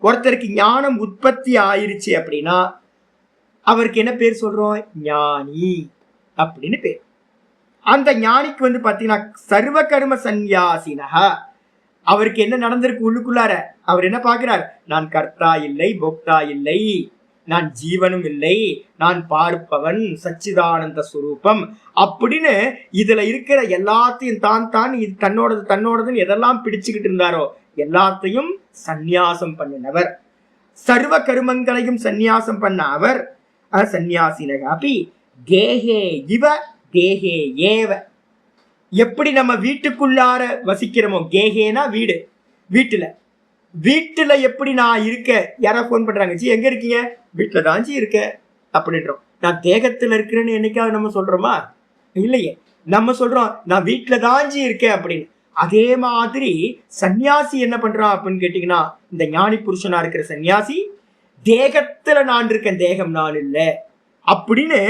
ஒருத்தருக்கு ஞானம் உற்பத்தி ஆயிருச்சு அப்படின்னா அவருக்கு என்ன பேர் சொல்றோம்? ஞானி அப்படின்னு பேர். அந்த ஞானிக்கு வந்து பாத்தீங்கன்னா சர்வ கர்ம சந்நியாசினக, அவருக்கு என்ன நடந்திருக்கு உள்ளுக்குள்ளார? அவர் என்ன பார்க்கிறார்? நான் கர்த்தா இல்லை, போக்தா இல்லை, நான் ஜீவனும் இல்லை, நான் பார்ப்பவன், சச்சிதானந்த சுரூபம் அப்படின்னு இதுல இருக்கிற எல்லாத்தையும் தான் இது தன்னோடதுன்னு எதெல்லாம் பிடிச்சுக்கிட்டு இருந்தாரோ எல்லாத்தையும் சந்நியாசம் பண்ணினவர். சர்வ கருமங்களையும் சந்நியாசம் பண்ண அவர் சந்நியாசினக அப்படி தேகே இவ தேகே ஏவ. எப்படி நம்ம வீட்டுக்குள்ளார வசிக்கிறோமோ, கேகேனா வீடு, வீட்டுல எப்படி நான் இருக்க, யாரா போன் பண்றாங்க, ஜி எங்க இருக்கீங்க? வீட்டுல தான் ஜி இருக்க அப்படின்றோம். நான் தேகத்துல இருக்கிறேன்னு என்னைக்காவது நம்ம சொல்றோமா? இல்லையே. நம்ம சொல்றோம் நான் வீட்டுல தான் ஜி இருக்கேன் அப்படின்னு. அதே மாதிரி சன்னியாசி என்ன பண்றான் அப்படின்னு கேட்டீங்கன்னா, இந்த ஞானி புருஷனா இருக்கிற சன்னியாசி தேகத்துல நான் இருக்கேன், தேகம் நான் இல்லை அப்படின்னு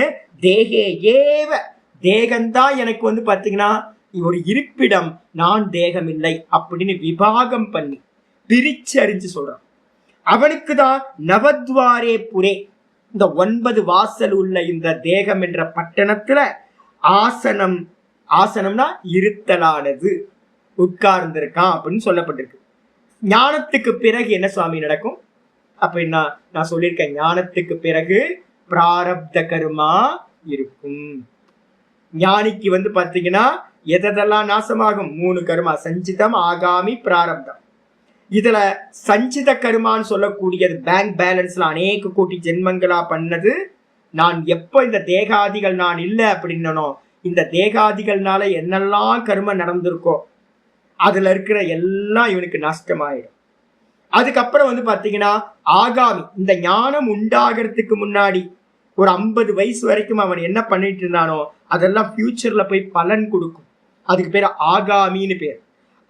தேகே ஏவ, தேகம்தான் எனக்கு வந்து பாத்தீங்கன்னா ஒரு இருப்பிடம், நான் தேகம் இல்லை அப்படின்னு விபாகம் பண்ணி பிரிச்சு அறிஞ்சு சொல்றான். அவனுக்கு தான் நவத்வாரே புரே, இந்த 9 வாசல் உள்ள இந்த தேகம் என்ற பட்டணத்துல ஆசனம், ஆசனம்னா இருத்தலானது, உட்கார்ந்திருக்கான் அப்படின்னு சொல்லப்பட்டிருக்கு. ஞானத்துக்கு பிறகு என்ன சுவாமி நடக்கும்? அப்படின்னா நான் சொல்லியிருக்கேன், ஞானத்துக்கு பிறகு பிராரப்த கர்மா இருக்கும். ஞானிக்கு வந்து பாத்தீங்கன்னா எதெல்லாம் நாசமாகும்? 3 கர்மா, சஞ்சிதம், ஆகாமி, பிராரப்தம். இதுல சஞ்சித கர்மான்னு சொல்லக்கூடியது பேங்க் பேலன்ஸ்ல அநேக கோடி ஜென்மங்களா பண்ணது. நான் எப்போ இந்த தேகாதிகள் நான் இல்லை அப்படின்னோ, இந்த தேகாதிகள்னால என்னெல்லாம் கர்ம நடந்திருக்கோ அதுல இருக்கிற எல்லாம் இவனுக்கு நஷ்டமாயிடும். அதுக்கப்புறம் வந்து பாத்தீங்கன்னா ஆகாமி, இந்த ஞானம் உண்டாகிறதுக்கு முன்னாடி ஒரு 50 வயசு வரைக்கும் அவன் என்ன பண்ணிட்டு இருந்தானோ அதெல்லாம் ஃபியூச்சர்ல போய் பலன் கொடுக்கும். அதுக்கு பேர் ஆகாமின்னு பேர்.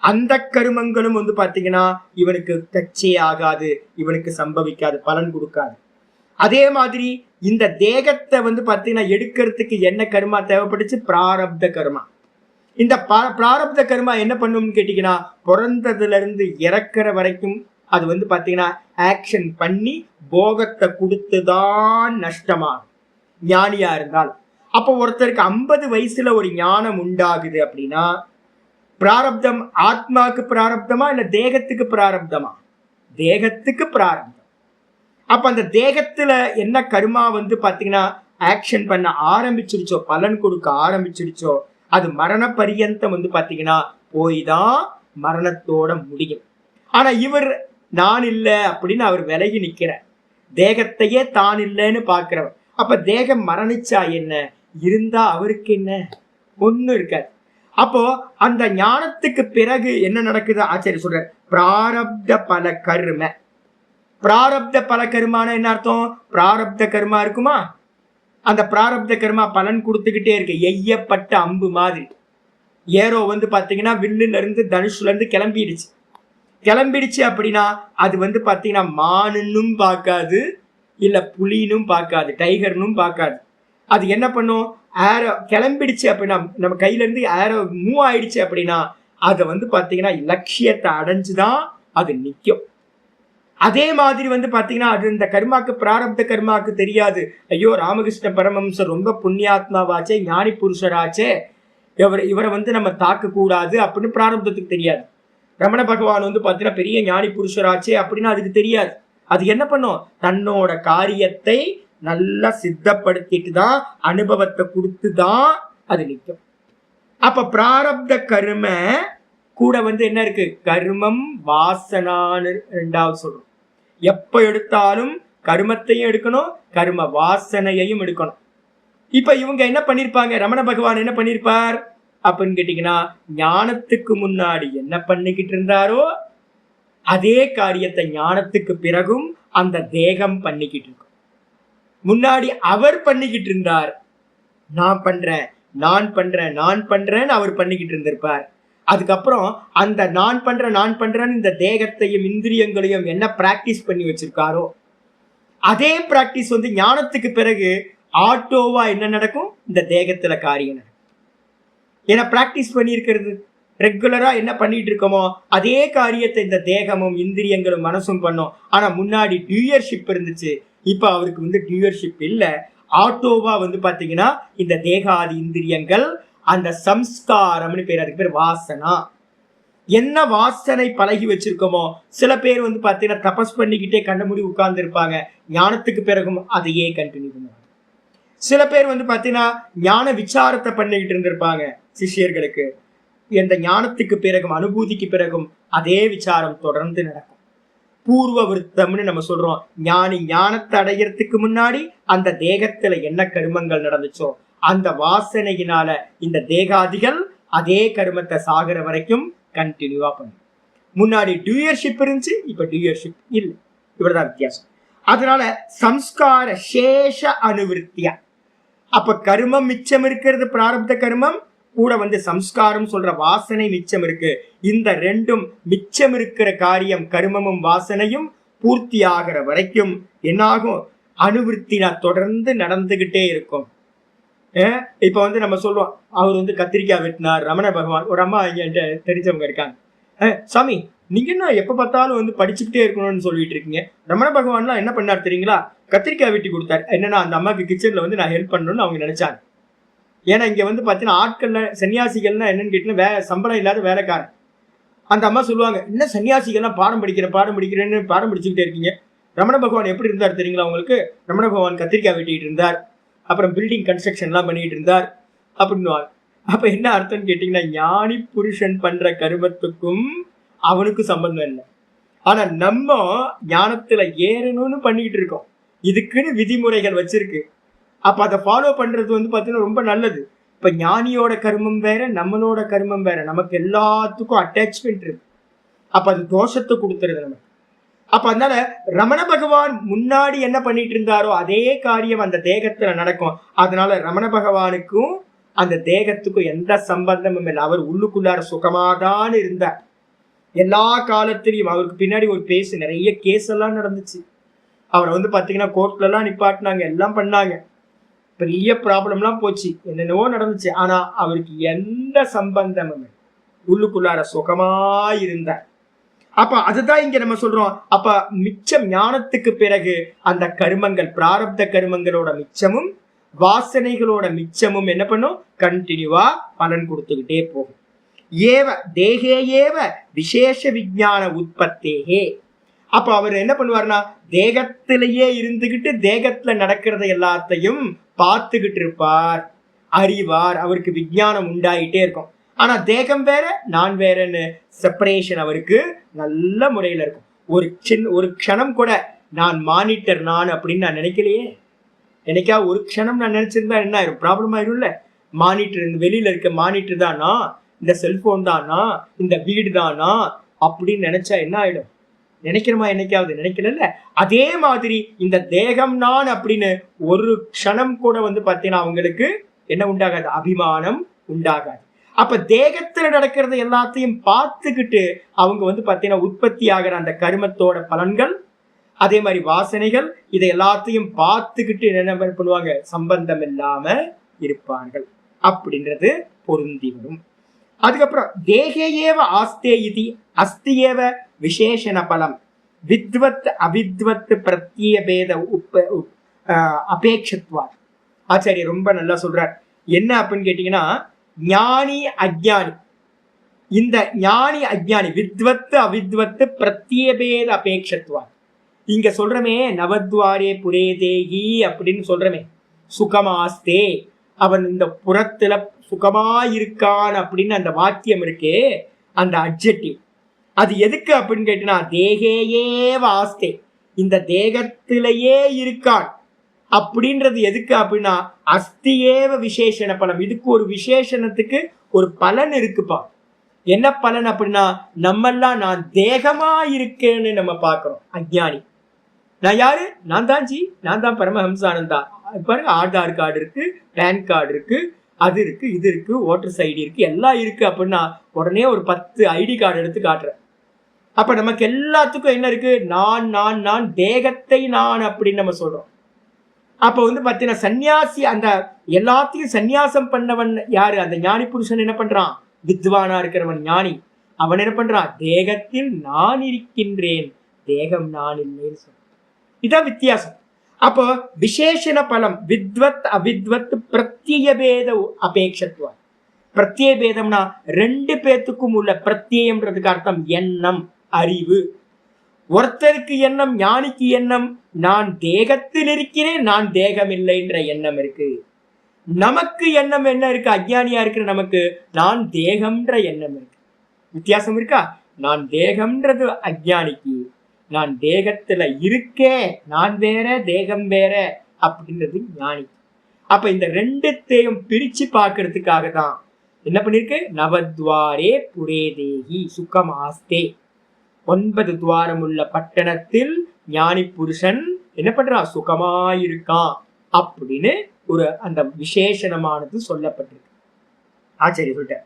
அந்த கருமங்களும் வந்து பாத்தீங்கன்னா இவனுக்கு கச்சே ஆகாது, இவனுக்கு சம்பவிக்காது, பலன் கொடுக்காது. அதே மாதிரி இந்த தேகத்தை வந்து பாத்தீங்கன்னா எடுக்கிறதுக்கு என்ன கர்மா தேவைப்பட்டுச்சு? பிராரப்த கர்மா. இந்த பிராரப்த கர்மா என்ன பண்ணும்னு கேட்டீங்கன்னா, பிறந்ததுல இருந்து இறக்குற வரைக்கும் அது வந்து பாத்தீங்கன்னா ஆக்ஷன் பண்ணி போகத்தை கொடுத்துதான் நஷ்டமாகும் ஞானியா இருந்தால். அப்போ ஒருத்தருக்கு 50 வயசுல ஒரு ஞானம் உண்டாகுது அப்படின்னா பிராரப்தம் ஆத்மாவுக்கு பிராரப்தமா இல்ல தேகத்துக்கு பிராரப்தமா? தேகத்துக்கு பிராரப்தம். அப்ப அந்த தேகத்துல என்ன கர்மா வந்து பாத்தீங்கன்னா ஆக்ஷன் பண்ண ஆரம்பிச்சிருச்சோ, பலன் கொடுக்க ஆரம்பிச்சிருச்சோ, அது மரண பரியந்தம் வந்து பாத்தீங்கன்னா போய் தான் மரணத்தோட முடியும். ஆனா இவர் நான் இல்லை அப்படின்னு அவர் விலகி நிக்கிற, தேகத்தையே தான் இல்லைன்னு பாக்குறவர். அப்ப தேகம் மரணிச்சா என்ன, இருந்தா அவருக்கு என்ன? ஒண்ணும் இருக்காது. அப்போ அந்த ஞானத்துக்கு பிறகு என்ன நடக்குது? ஆச்சரிய சொல்ற பிராரப்த பல கர்ம. பிராரப்த பல கர்மான என்ன அர்த்தம்? பிராரப்த கர்மா இருக்குமா, அந்த பிராரப்த கர்மா பலன் கொடுத்துக்கிட்டே இருக்கு. எய்யப்பட்ட அம்பு மாதிரி ஏரோ வந்து பாத்தீங்கன்னா வில்லுல இருந்து தனுஷ்ல இருந்து கிளம்பிடுச்சு அப்படின்னா அது வந்து பாத்தீங்கன்னா மானுன்னும் பார்க்காது, இல்ல புலினும் பார்க்காது, டைகர்னும் பார்க்காது. அது என்ன பண்ணும்? ஏரோ கிளம்பிடுச்சு அப்படின்னா, நம்ம கையில இருந்து ஏரோ மூவ் ஆயிடுச்சு அப்படின்னா அதை வந்து பாத்தீங்கன்னா லட்சியத்தை அடைஞ்சுதான் அது நிற்கும். அதே மாதிரி வந்து பாத்தீங்கன்னா அது இந்த கர்மாக்கு, பிராரப்த கர்மாக்கு தெரியாது. ஐயோ ராமகிருஷ்ண பரமஹம்சர் ரொம்ப புண்ணியாத்மாவாச்சே, ஞானி புருஷராச்சே, இவரை வந்து நம்ம தாக்க கூடாது அப்படின்னு பிராரப்தத்துக்கு தெரியாது. ரமண பகவான் வந்து பாத்தீங்கன்னா பெரிய ஞானி புருஷராச்சே அப்படின்னு அதுக்கு தெரியாது. அது என்ன பண்ணும்? தன்னோட காரியத்தை நல்லா சித்தப்படுத்திட்டு தான், அனுபவத்தை கொடுத்து தான் அது நிற்கும். அப்ப பிராரப்த கர்ம கூட வந்து என்ன இருக்கு? கர்மம் வாசனான்னு 2வது சொல்றோம். எப்ப எடுத்தாலும் கர்மத்தையும் எடுக்கணும், கர்ம வாசனையையும் எடுக்கணும். இப்ப இவங்க என்ன பண்ணிருப்பாங்க? ரமண பகவான் என்ன பண்ணிருப்பார் அப்படின்னு கேட்டீங்கன்னா, ஞானத்துக்கு முன்னாடி என்ன பண்ணிக்கிட்டு இருந்தாரோ அதே காரியத்தை ஞானத்துக்கு பிறகும் அந்த தேகம் பண்ணிக்கிட்டு இருக்கும். முன்னாடி அவர் பண்ணிக்கிட்டு இருந்தார், நான் பண்றேன்னு அவர் பண்ணிக்கிட்டு இருந்திருப்பார். அதுக்கப்புறம் அந்த நான் பண்றேன்னு இந்த தேகத்தையும் இந்திரியங்களையும் என்ன பிராக்டிஸ் பண்ணி வச்சிருக்காரோ அதே பிராக்டிஸ் வந்து ஞானத்துக்கு பிறகு ஆட்டோவா என்ன நடக்கும், இந்த தேகத்துல காரியம் நடக்கும். ஏன்னா பிராக்டிஸ் பண்ணியிருக்கிறது, ரெகுலரா என்ன பண்ணிட்டு இருக்கோமோ அதே காரியத்தை இந்த தேகமும் இந்திரியங்களும் மனசும் பண்ணும். ஆனா முன்னாடி டியூயர்ஷிப் இருந்துச்சு, இப்ப அவருக்கு வந்து டியூயர்ஷிப் இல்ல. ஆட்டோவா வந்து பாத்தீங்கன்னா இந்த தேகாதி இந்திரியங்கள் அந்த சம்ஸ்காரம்னு பேர், அதுக்கு பேர் வாசனா. என்ன வாசனை பழகி வச்சிருக்கோமோ, சில பேர் வந்து பாத்தீங்கன்னா தபஸ் பண்ணிக்கிட்டே கண்ண மூடி உட்கார்ந்து இருப்பாங்க, ஞானத்துக்கு பிறகும் அதையே கண்டினியூ பண்ணுவாங்க. சில பேர் வந்து பாத்தீங்கன்னா ஞான விசாரத்தை பண்ணிக்கிட்டு இருந்திருப்பாங்க, சிஷ்யர்களுக்கு எந்த ஞானத்துக்கு பிறகும் அனுபூதிக்கு பிறகும் அதே விசாரம் தொடர்ந்து நடக்கும். பூர்வ விருத்தம்னு நம்ம சொல்றோம். ஞானி ஞானத்தை அடையறதுக்கு முன்னாடி அந்த தேகத்துல என்ன கருமங்கள் நடந்துச்சோ அந்த வாசனையினால இந்த தேகாதிகள் அதே கருமத்தை சாகிற வரைக்கும் கண்டினியூவா பண்ணும். முன்னாடி டியூயர்ஷிப் இருந்துச்சு, இப்ப டியூயர்ஷிப் இல்லை. இவ்வளவுதான் வித்தியாசம். அதனால சம்ஸ்கார சேஷ அனுவிருத்தியா, அப்ப கருமம் மிச்சம் இருக்கிறது பிராரப்த கருமம், கூட வந்து சம்ஸ்காரம் சொல்ற வாசனை மிச்சம் இருக்கு. இந்த ரெண்டும் மிச்சம் இருக்கிற காரியம் கருமமும் வாசனையும் பூர்த்தி ஆகிற வரைக்கும் என்னாகும், அனுவிருத்தினா தொடர்ந்து நடந்துகிட்டே இருக்கும். இப்ப வந்து நம்ம சொல்லுவோம், அவர் வந்து கத்திரிக்காய் வெட்டினார் ரமண பகவான். ஒரு அம்மா இங்க தெரிஞ்சவங்க இருக்காங்க, சாமி நீங்க என்ன எப்ப பார்த்தாலும் வந்து படிச்சுக்கிட்டே இருக்கணும்னு சொல்லிட்டு இருக்கீங்க, ரமண பகவான்லாம் என்ன பண்ணார் தெரியுங்களா, கத்திரிக்காய் வெட்டி கொடுத்தாரு. என்னன்னா அந்த அம்மாக்கு கிச்சன்ல வந்து நான் ஹெல்ப் பண்ணணும்னு அவங்க நினைச்சாங்க. ஏன்னா இங்க வந்து பாத்தீங்கன்னா ஆட்கள்ல சன்னியாசிகள்னா என்னன்னு கேட்டீங்கன்னா சம்பளம் இல்லாத வேலைக்காரன். அந்த அம்மா சொல்லுவாங்க, என்ன சன்னியாசிகள்லாம் பாடம் படிக்கிறேன்னு பாடம் படிச்சுக்கிட்டே இருக்கீங்க, ரமண பகவான் எப்படி இருந்தார் தெரியுங்களா உங்களுக்கு, ரமண பகவான் கத்திரிக்காய் வெட்டிட்டு இருந்தார், அப்புறம் பில்டிங் கன்ஸ்ட்ரக்ஷன்லாம் பண்ணிட்டு இருந்தார் அப்படின்னுவாங்க. அப்ப என்ன அர்த்தம்னு கேட்டீங்கன்னா, ஞானி புருஷன் பண்ற கருமத்துக்கும் அவனுக்கு சம்பந்தம் இல்லை. ஆனா நம்ம ஞானத்துல ஏறணும்னு பண்ணிட்டு இருக்கோம், இதுக்குன்னு விதிமுறைகள் வச்சிருக்கு. அப்ப அதை ஃபாலோ பண்றது வந்து பாத்தீங்கன்னா ரொம்ப நல்லது. இப்ப ஞானியோட கர்மம் வேற, நம்மளோட கர்மம் வேற, நமக்கு எல்லாத்துக்கும் அட்டாச்மெண்ட் இருக்கு. அப்ப அது தோஷத்தை கொடுத்துருது நமக்கு. அப்ப அதனால ரமண பகவான் முன்னாடி என்ன பண்ணிட்டு இருந்தாரோ அதே காரியம் அந்த தேகத்துல நடக்கும். அதனால ரமண பகவானுக்கும் அந்த தேகத்துக்கும் எந்த சம்பந்தமும் இல்லை. அவர் உள்ளுக்குள்ளார சுகமாதான் இருந்தார் எல்லா காலத்திலையும். அவருக்கு பின்னாடி ஒரு நிறைய கேஸ் எல்லாம் நடந்துச்சு. அவரை வந்து பாத்தீங்கன்னா கோர்ட்ல எல்லாம் நிப்பாட்டினாங்க, எல்லாம் பண்ணாங்க, பெரிய ப்ராப்ளம்லாம் போச்சு, என்னென்னவோ நடந்துச்சு. ஆனா அவருக்கு எந்த சம்பந்தமும் உள்ளுக்குள்ளார சுகமா இருந்தார். அப்ப அதுதான் இங்க நம்ம சொல்றோம். அப்ப மிச்சம் ஞானத்துக்கு பிறகு அந்த கருமங்கள் பிராரப்த கருமங்களோட மிச்சமும் வாசனைகளோட மிச்சமும் என்ன பண்ணும், கண்டினியூவா பலன் கொடுத்துக்கிட்டே போகும். ஏவ தேகே ஏவ விசேஷ விஞ்ஞான உற்பத்தேகே. அப்ப அவர் என்ன பண்ணுவார்னா தேகத்திலேயே இருந்துகிட்டு தேகத்துல நடக்கிறத எல்லாத்தையும் பார்த்துக்கிட்டு இருப்பார், அறிவார், அவருக்கு விஞ்ஞானம் உண்டாயிட்டே இருக்கும். ஆனா தேகம் வேற நான் வேறன்னு செப்பரேஷன் அவருக்கு நல்ல முறையில இருக்கும். ஒரு க்ஷணம் கூட நான் மானிட்டர் நான் அப்படின்னு நான் நினைக்கலையே. என்னைக்கா ஒரு க்ஷணம் நான் நினைச்சிருந்தா என்ன ஆயிரும், ப்ராப்ளம் ஆயிரும்ல. மானிட்டர், இந்த வெளியில இருக்க மானிட்டர் தானா, இந்த செல்போன் தானா, இந்த வீடு தானா அப்படின்னு நினைச்சா என்ன ஆயிடும், நினைக்கிறோமா? என்னைக்காவது நினைக்கல. அதே மாதிரி இந்த தேகம் நான் அப்படின்னு ஒரு க்ஷணம் கூட வந்து பாத்தீங்கன்னா அவங்களுக்கு என்ன உண்டாகாது, அபிமானம் உண்டாகாது. அப்ப தேகத்துல நடக்கிறத எல்லாத்தையும் பார்த்துக்கிட்டு அவங்க வந்து பாத்தீங்கன்னா உற்பத்தி ஆகிற அந்த கருமத்தோட பலன்கள், அதே மாதிரி வாசனைகள், இதை எல்லாத்தையும் பார்த்துக்கிட்டு என்ன பண்ணுவாங்க, சம்பந்தம் இல்லாம இருப்பார்கள் அப்படின்றது பொருந்தி வரும். அதுக்கப்புறம் தேகேயேவ ஆஸ்தே இதி அஸ்தியேவ விசேஷண பலம் வித்வத் அவித்வத் பிரத்யபேத அபேட்சத்வா. ஆச்சாரியர் ரொம்ப நல்லா சொல்றார். என்ன அப்படின்னு கேட்டீங்கன்னா, ஞானி அஜ்ஞானி, இந்த ஞானி அஜ்ஞானி வித்வத் அவித்வத் பிரத்யபேத அபேட்சத்வா. இங்க சொல்றமே நவத்வாரே புரே தேகி அப்படின்னு சொல்றமே, சுகமாஸ்தே, அவன் இந்த புறத்துல சுகமா இருக்கான் அப்படின்னு அந்த வாக்கியம் இருக்கே, அந்த அட்ஜெக்டிவ், அது எதுக்கு அப்படின்னு கேட்டீங்கன்னா, தேகேயேவ ஆஸ்தே, இந்த தேகத்திலேயே இருக்கான் அப்படின்றது எதுக்கு அப்படின்னா, அஸ்தியேவ விசேஷண பலம். இதுக்கு ஒரு விசேஷணத்துக்கு ஒரு பலன் இருக்குப்பா. என்ன பலன் அப்படின்னா, நம்மெல்லாம் நான் தேகமா இருக்கேன்னு நம்ம பார்க்கிறோம். அஜ்ஞானி நான் யாரு, நான் தான் ஜி, நான் தான் பரமஹம்சானந்தா. பாருங்க, ஆதார் கார்டு இருக்கு, பேன் கார்டு இருக்கு, அது இருக்கு, இது இருக்கு, ஓட்டர்ஸ் ஐடி இருக்கு, எல்லாம் இருக்கு அப்படின்னா உடனே ஒரு 10 ஐடி கார்டு எடுத்து காட்டுறேன். அப்ப நமக்கு எல்லாத்துக்கும் என்ன இருக்கு? நான் நான் நான், தேகத்தை நான் அப்படின்னு நம்ம சொல்றோம். அப்ப வந்து பாத்தீங்கன்னா சன்னியாசி, அந்த எல்லாத்தையும் சந்நியாசம் பண்ணவன் யாரு? அந்த ஞானி புருஷன் என்ன பண்றான்? வித்வானா இருக்கிறவன் ஞானி. அவன் என்ன பண்றான்? தேகத்தில் நான் இருக்கின்றேன், தேகம் நான் இல்லைன்னு சொல்றான். இதான் வித்தியாசம். அப்போ விசேஷண பலம் வித்வத் அவித்வத் பிரத்யய பேத அபேட்சத்துவம். பிரத்யய பேதம்னா ரெண்டு பேத்துக்கும் உள்ள பிரத்யேயம்ன்றதுக்கு அர்த்தம் எண்ணம், அறிவு. ஒருத்தருக்கு எண்ணம், ஞானிக்கு எண்ணம் நான் தேகத்தில் இருக்கிறேன், நான் தேகம் இல்லைன்ற எண்ணம் இருக்கு. நமக்கு எண்ணம் என்ன இருக்கு? அஜ்ஞானியா இருக்கிற நமக்கு நான் தேகம்ன்ற எண்ணம் இருக்கு. வித்தியாசம் இருக்கா? நான் தேகம்ன்றது அஜ்ஞானிக்கு, நான் தேகத்துல இருக்கேன், நான் வேற தேகம் வேற அப்படின்றது ஞானிக்கு. அப்ப இந்த ரெண்டுத்தையும் பிரிச்சு பார்க்கறதுக்காக தான் என்ன பண்ணிருக்கு? நவத்வாரே புரே தேகி சுகம் ஆஸ்தே. 9 துவாரம் உள்ள பட்டணத்தில் ஞானி புருஷன் என்ன பண்றான்? சுகமாயிருக்கான் அப்படின்னு ஒரு அந்த விசேஷணமானது சொல்லப்பட்டிருக்கு. ஆச்சரிய சொல்லிட்ட.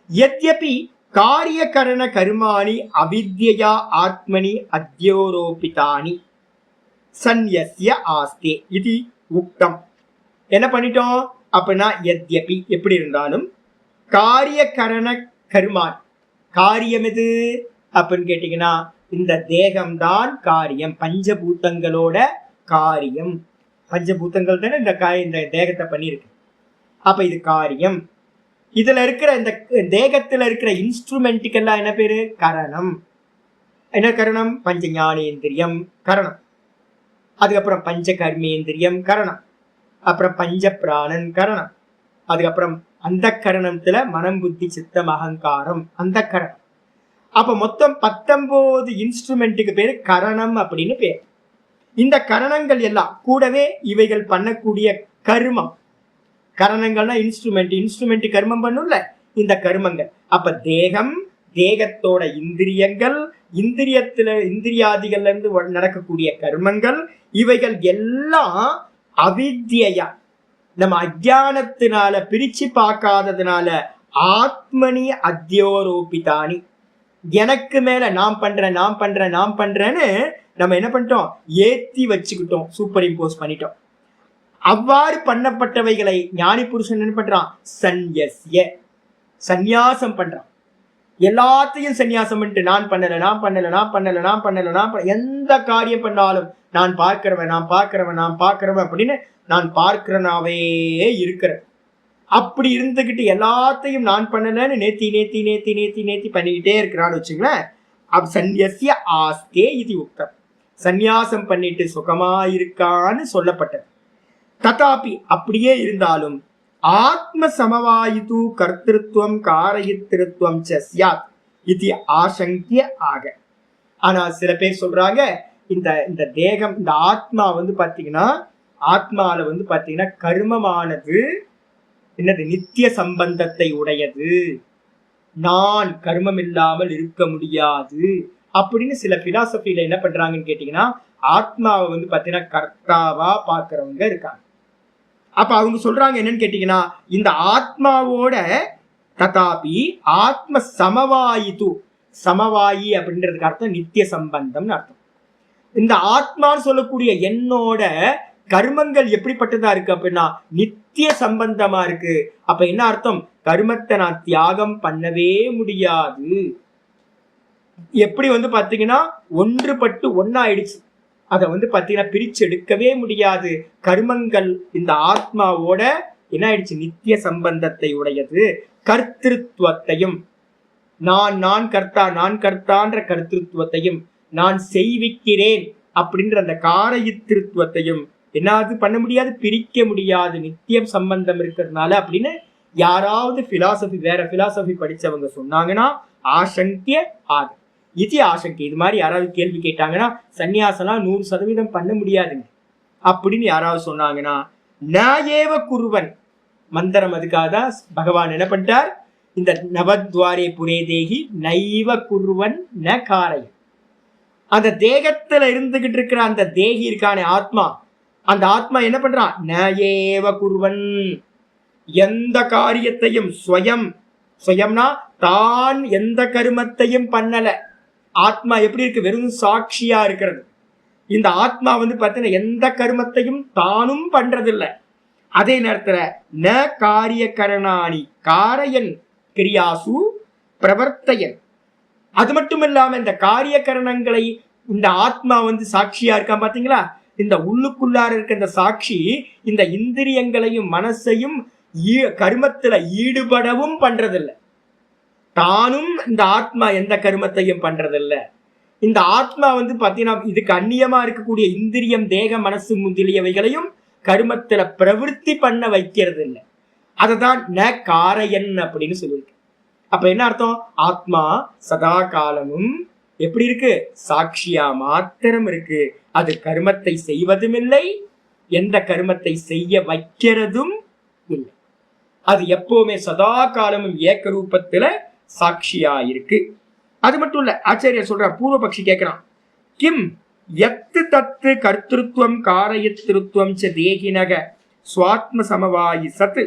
யத்யபி காரியகரண கர்மாணி அவித்யா ஆத்மனி அத்யோரோபிதானி சந்யஸ்ய ஆஸ்தே இது உக்தம். என்ன பண்ணிட்டோம் அப்படின்னா, யத்யபி எப்படி இருந்தாலும் காரியகரண கர்மான், காரியம் எது அப்படின்னு கேட்டீங்கன்னா இந்த தேகம்தான் காரியம், பஞ்சபூதங்களோட காரியம். பஞ்சபூதங்கள் தானே இந்த தேகத்தை பண்ணியிருக்கு. அப்ப இது காரியம். இதுல இருக்கிற இந்த தேகத்துல இருக்கிற இன்ஸ்ட்ருமெண்ட்டுக்கெல்லாம் என்ன பேரு? கரணம். என்ன கரணம்? பஞ்ச ஞானேந்திரியம் கரணம், அதுக்கப்புறம் பஞ்ச கர்மேந்திரியம் கரணம், அப்புறம் பஞ்ச பிராணன் கரணம், அதுக்கப்புறம் அந்த கரணத்துல மனம் புத்தி சித்தம் அகங்காரம் அந்த கரணம். அப்ப மொத்தம் 19 இன்ஸ்ட்ருமெண்ட்டுக்கு பேரு கரணம் அப்படின்னு பேர். இந்த கரணங்கள் எல்லாம் கூடவே இவைகள் பண்ணக்கூடிய கர்மம். கரணங்கள்னா இன்ஸ்ட்ருமெண்ட், இன்ஸ்ட்ருமெண்ட் கர்மம் பண்ணும்ல, இந்த கர்மங்கள். அப்ப தேகம், தேகத்தோட இந்திரியங்கள், இந்திரியாதிகள்ல இருந்து நடக்கக்கூடிய கர்மங்கள், இவைகள் எல்லாம் அவித்யா, நம்ம அஜானத்தினால பிரிச்சு பார்க்காததுனால ஆத்மனி அத்யோரோபிதானி, எனக்கு மேல நான் பண்றேன்னு நம்ம என்ன பண்ணிட்டோம்? ஏத்தி வச்சுக்கிட்டோம், சூப்பர் இம்போஸ் பண்ணிட்டோம். அவ்வாறு பண்ணப்பட்டவைகளை ஞானி புருஷன் என்ன பண்றான்? சந்நியஸ்ய, சந்நியாசம் பண்றான். எல்லாத்தையும் சந்நியாசம் பண்ணிட்டு நான் பண்ணல, எந்த காரியம் பண்ணாலும் நான் பார்க்கிறவன் அப்படின்னு நான் பார்க்கிறனாவே இருக்கிறேன். அப்படி இருந்துகிட்டு எல்லாத்தையும் நான் பண்ணலன்னு நேத்தி பண்ணிக்கிட்டே இருக்கிறான்னு வச்சுங்களேன். அப்ப சந்நியஸ்ய ஆஸ்தே இது உக்தம். சந்நியாசம் பண்ணிட்டு சுகமா இருக்கான்னு சொல்லப்பட்டது. ததாபி அப்படியே இருந்தாலும் ஆத்ம சமவாயிது கர்த்திருவம் காரயித்திருவம் சியாத் இது ஆசங்கிய ஆக. ஆனா சில பேர் சொல்றாங்க இந்த தேகம், இந்த ஆத்மா வந்து பாத்தீங்கன்னா, ஆத்மால வந்து பாத்தீங்கன்னா கர்மமானது என்னது? நித்திய சம்பந்தத்தை உடையது, நான் கர்மம் இல்லாமல் இருக்க முடியாது அப்படின்னு சில பிலாசபில என்ன பண்றாங்கன்னு கேட்டீங்கன்னா, ஆத்மாவை வந்து பாத்தீங்கன்னா கர்த்தாவா பாக்குறவங்க இருக்காங்க. அப்ப அவங்க சொல்றாங்க என்னன்னு கேட்டீங்கன்னா, இந்த ஆத்மாவோட ததாபி ஆத்ம சமவாயிது, சமவாயி அப்படின்றதுக்கு அர்த்தம் நித்திய சம்பந்தம்னு அர்த்தம். இந்த ஆத்மான்னு சொல்லக்கூடிய என்னோட கர்மங்கள் எப்படிப்பட்டதா இருக்கு அப்படின்னா நித்திய சம்பந்தமா இருக்கு. அப்ப என்ன அர்த்தம்? கர்மத்தை நான் தியாகம் பண்ணவே முடியாது. எப்படி வந்து பாத்தீங்கன்னா ஒன்றுபட்டு ஒன்னாயிடுச்சு, அதை வந்து பாத்தீங்கன்னா பிரிச்சு எடுக்கவே முடியாது. கர்மங்கள் இந்த ஆத்மாவோட என்ன ஆயிடுச்சு? நித்திய சம்பந்தத்தை உடையது. கர்த்திருவத்தையும், நான் கர்த்தான்ற கர்த்திருவத்தையும், நான் செய்விக்கிறேன் அப்படின்ற அந்த காரயித்திருவத்தையும் என்னது பண்ண முடியாது, பிரிக்க முடியாது, நித்தியம் சம்பந்தம் இருக்கிறதுனால அப்படின்னு யாராவது பிலாசபி, வேற பிலாசபி படிச்சவங்க சொன்னாங்கன்னா ஆசங்கிய ஆக இது ஆசங்கி. இது மாதிரி யாராவது கேள்வி கேட்டாங்கன்னா சன்னியாசனா 100% பண்ண முடியாதுங்க அப்படின்னு யாராவது சொன்னாங்கன்னா, நாயேவ குருவன் மந்திரம். அதுக்காக தான் பகவான் என்ன பண்ணிட்டார்? இந்த நவத்வாரே புரே தேகி நைவ குருவன் ந காரை. அந்த தேகத்துல இருந்துகிட்டு இருக்கிற அந்த தேகி இருக்கானே ஆத்மா, அந்த ஆத்மா என்ன பண்றான்? நயேவ குருவன், எந்த காரியத்தையும் ஸ்வயம்னா தான் எந்த கர்மத்தையும் பண்ணல. ஆத்மா எப்படி இருக்கு? வெறும் சாட்சியா இருக்கிறது. இந்த ஆத்மா வந்து பார்த்தீங்கன்னா எந்த கர்மத்தையும் தானும் பண்றதில்லை. அதே நேரத்துல ந காரிய கரணாணி காரையன் கிரியாசு பிரவர்த்தையன். அது மட்டும் இல்லாம இந்த காரிய கரணங்களை இந்த ஆத்மா வந்து சாட்சியா இருக்கான் பாத்தீங்களா? இந்த உள்ளுக்குள்ளார இருக்க இந்த சாட்சி இந்த இந்திரியங்களையும் மனசையும் கர்மத்துல ஈடுபடவும் பண்றதில்லை. தானும் இந்த ஆத்மா எந்த கர்மத்தையும் பண்றதில்லை. இந்த ஆத்மா வந்து பாத்தீங்கன்னா இதுக்கு அந்நியமா இருக்கக்கூடிய இந்திரியம், தேக, மனசு முதலியவைகளையும் கர்மத்துல பிரவருத்தி பண்ண வைக்கிறது இல்லை. அததான் ந காரையன் அப்படின்னு சொல்லியிருக்கு. அப்ப என்ன அர்த்தம்? ஆத்மா சதா காலமும் எப்படி இருக்கு? சாட்சியா மாத்திரம் இருக்கு. அது கர்மத்தை செய்வதும் இல்லை, எந்த கர்மத்தை செய்ய வைக்கிறதும் இல்லை. அது எப்பவுமே சதா காலமும் ஏக்க ரூபத்துல சாட்சியா இருக்கு. அது மட்டும் இல்ல, ஆச்சாரியர் சொல்ற, பூர்வபக்ஷி கேட்கிறான், கிம் எத்து தத்து கர்த்திருவம் காரயத்திருவம் ச தேகினக ஸ்வாத்ம சமவாயி சத்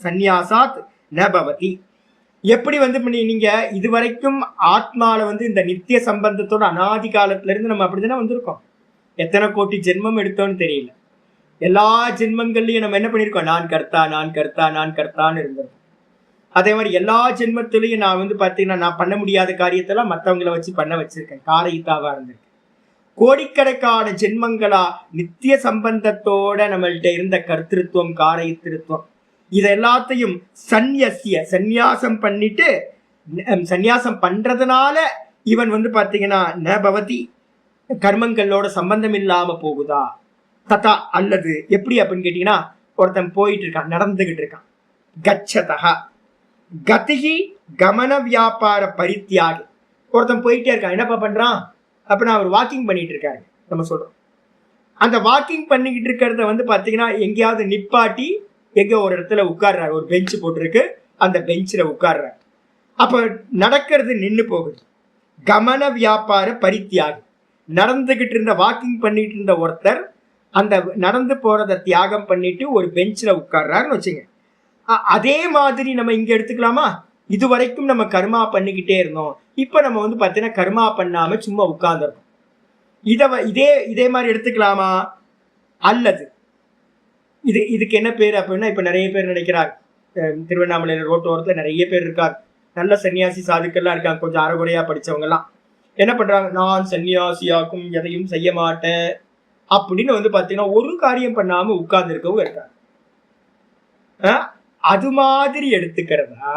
சந்நியாசாத் நபவதி. எப்படி வந்து நீங்க இதுவரைக்கும் ஆத்மால வந்து இந்த நித்திய சம்பந்தத்தோட அனாதி காலத்துல இருந்து நம்ம அப்படிதானே வந்திருக்கோம். எத்தனை கோட்டி ஜென்மம் எடுத்தோம்னு தெரியல. எல்லா ஜென்மங்கள்லயும் நம்ம என்ன பண்ணிருக்கோம்? நான் கர்த்தா, நான் கர்த்தா, நான் கர்த்தான்னு இருந்திருக்கோம். அதே மாதிரி எல்லா ஜென்மத்திலையும் நான் வந்து பாத்தீங்கன்னா நான் பண்ண முடியாத காரியத்தெல்லாம் மற்றவங்களை வச்சு பண்ண வச்சிருக்கேன். காரயித்தாவா இருந்திருக்கேன். கோடிக்கணக்கான ஜென்மங்களா நித்திய சம்பந்தத்தோட நம்மள்கிட்ட இருந்த கர்த்திருவம், காரயித்திருவம், இது எல்லாத்தையும் சந்நியாசம் பண்ணிட்டு, சந்நியாசம் பண்றதுனால இவன் வந்து பாத்தீங்கன்னா நபவதி கர்மங்களோட சம்பந்தம் இல்லாம போகுதா? ததா அல்லது எப்படி அப்படின்னு கேட்டீங்கன்னா, ஒருத்தன் போயிட்டு இருக்கான், நடந்துகிட்டு இருக்கான். கச்சதா கதிகி கமன வியாபார பரித்தியாகி. ஒருத்தன் போயிட்டே இருக்கான், என்னப்பா பண்றான் அப்படின்னா அவர் வாக்கிங் பண்ணிட்டு இருக்காரு நம்ம சொல்றோம். அந்த வாக்கிங் பண்ணிக்கிட்டு இருக்கிறத வந்து பாத்தீங்கன்னா எங்கேயாவது நிப்பாட்டி எங்க ஒரு இடத்துல உட்கார்றாரு. ஒரு பெஞ்சு போட்டிருக்கு, அந்த பெஞ்சில் உட்கார்றாரு. அப்ப நடக்கிறது நின்று போகுது. கமன வியாபார பரித்தியாகி. நடந்துகிட்டு இருந்த வாக்கிங் பண்ணிட்டு இருந்த ஒருத்தர் அந்த நடந்து போறதை தியாகம் பண்ணிட்டு ஒரு பெஞ்சில் உட்கார்றாருன்னு வச்சுங்க. அதே மாதிரி நம்ம இங்க எடுத்துக்கலாமா? இது வரைக்கும் நம்ம கர்மா பண்ணிக்கிட்டே இருந்தோம், இப்ப நம்ம வந்து பாத்தீங்கன்னா கர்மா பண்ணாம சும்மா உட்கார்ந்துருக்கோம். இதே மாதிரி எடுத்துக்கலாமா? அல்லது இதுக்கு என்ன பேர் அப்படின்னா, இப்ப நிறைய பேர் நினைக்கிறார், திருவண்ணாமலையில ரோட்டோரத்துல நிறைய பேர் இருக்கார், நல்ல சன்னியாசி சாதுக்கள்லாம் இருக்காங்க, கொஞ்சம் அறகுறையா படிச்சவங்க எல்லாம் என்ன பண்றாங்க, நான் சன்னியாசியாக்கும் எதையும் செய்ய மாட்டேன் அப்படின்னு வந்து பாத்தீங்கன்னா ஒரு காரியம் பண்ணாம உட்கார்ந்து இருக்கவும் இருக்காங்க. அது மாதிரி எடுத்துக்கிறதா?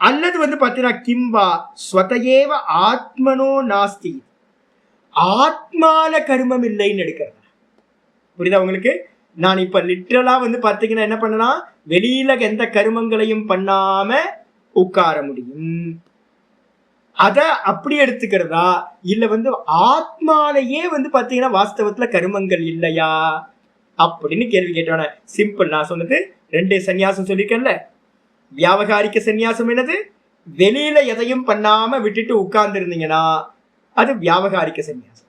அல்லது வந்து பாத்தீங்கன்னா கிம்பா ஸ்வதயேவ ஆத்மனோ நாஸ்தி, ஆத்மால கர்மம் இல்லைன்னு எடுக்கிறதா? புரியுதா உங்களுக்கு? நான் இப்ப லிட்டரலா வந்து பாத்தீங்கன்னா என்ன பண்ணலாம், வெளியில எந்த கர்மங்களையும் பண்ணாம உட்கார முடியும், அத அப்படி எடுத்துக்கிறதா? இல்ல வந்து ஆத்மாலேயே வந்து பாத்தீங்கன்னா வாஸ்தவத்துல கர்மங்கள் இல்லையா அப்படின்னு கேள்வி கேட்டோன, சிம்பிள். நான் சொன்னது ரெண்டு சன்னியாசம் சொல்லியிருக்கேன்ல. வியாவகாரிக்க சன்னியாசம் என்னது? வெளியில எதையும் பண்ணாம விட்டுட்டு உட்கார்ந்து இருந்தீங்கன்னா அது வியாவகாரிக்க சன்னியாசம்.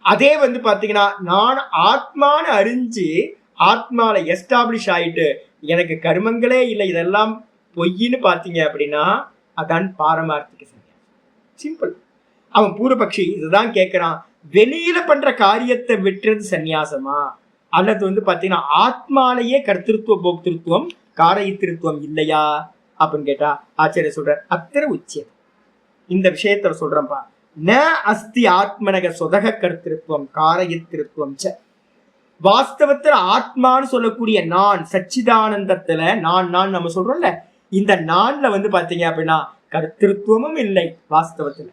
அதே வந்து பாத்தீங்கன்னா நான் ஆத்மான்னு அறிஞ்சு ஆத்மால எஸ்டாப்ளிஷ் ஆயிட்டு எனக்கு கர்மங்களே இல்லை, இதெல்லாம் பொய்ன்னு பாத்தீங்க அப்படின்னா அதான் பாரமார்த்திக சன்னியாசம். சிம்பிள். அவன் பூர்வபக்ஷி இதுதான் கேட்கிறான், வெளியில பண்ற காரியத்தை விட்டுறது சன்னியாசமா, அல்லது வந்து பாத்தீங்கன்னா ஆத்மாலேயே கர்த்திருவ போக்திருத்துவம் காரயித்திருத்துவம் இல்லையா அப்படின்னு கேட்டா ஆச்சாரிய சொல்ற, அத்திர உச்சியம். இந்த விஷயத்த சொல்றப்பா, ந அஸ்தி ஆத்மனக சொதக கர்த்திருவம் காரயித்திருத்துவம் ச. வாஸ்தவத்துல ஆத்மான்னு சொல்லக்கூடிய நான் சச்சிதானந்தத்துல நான் நம்ம சொல்றோம்ல, இந்த நான்ல வந்து பாத்தீங்க அப்படின்னா கர்த்திருவமும் இல்லை வாஸ்தவத்துல.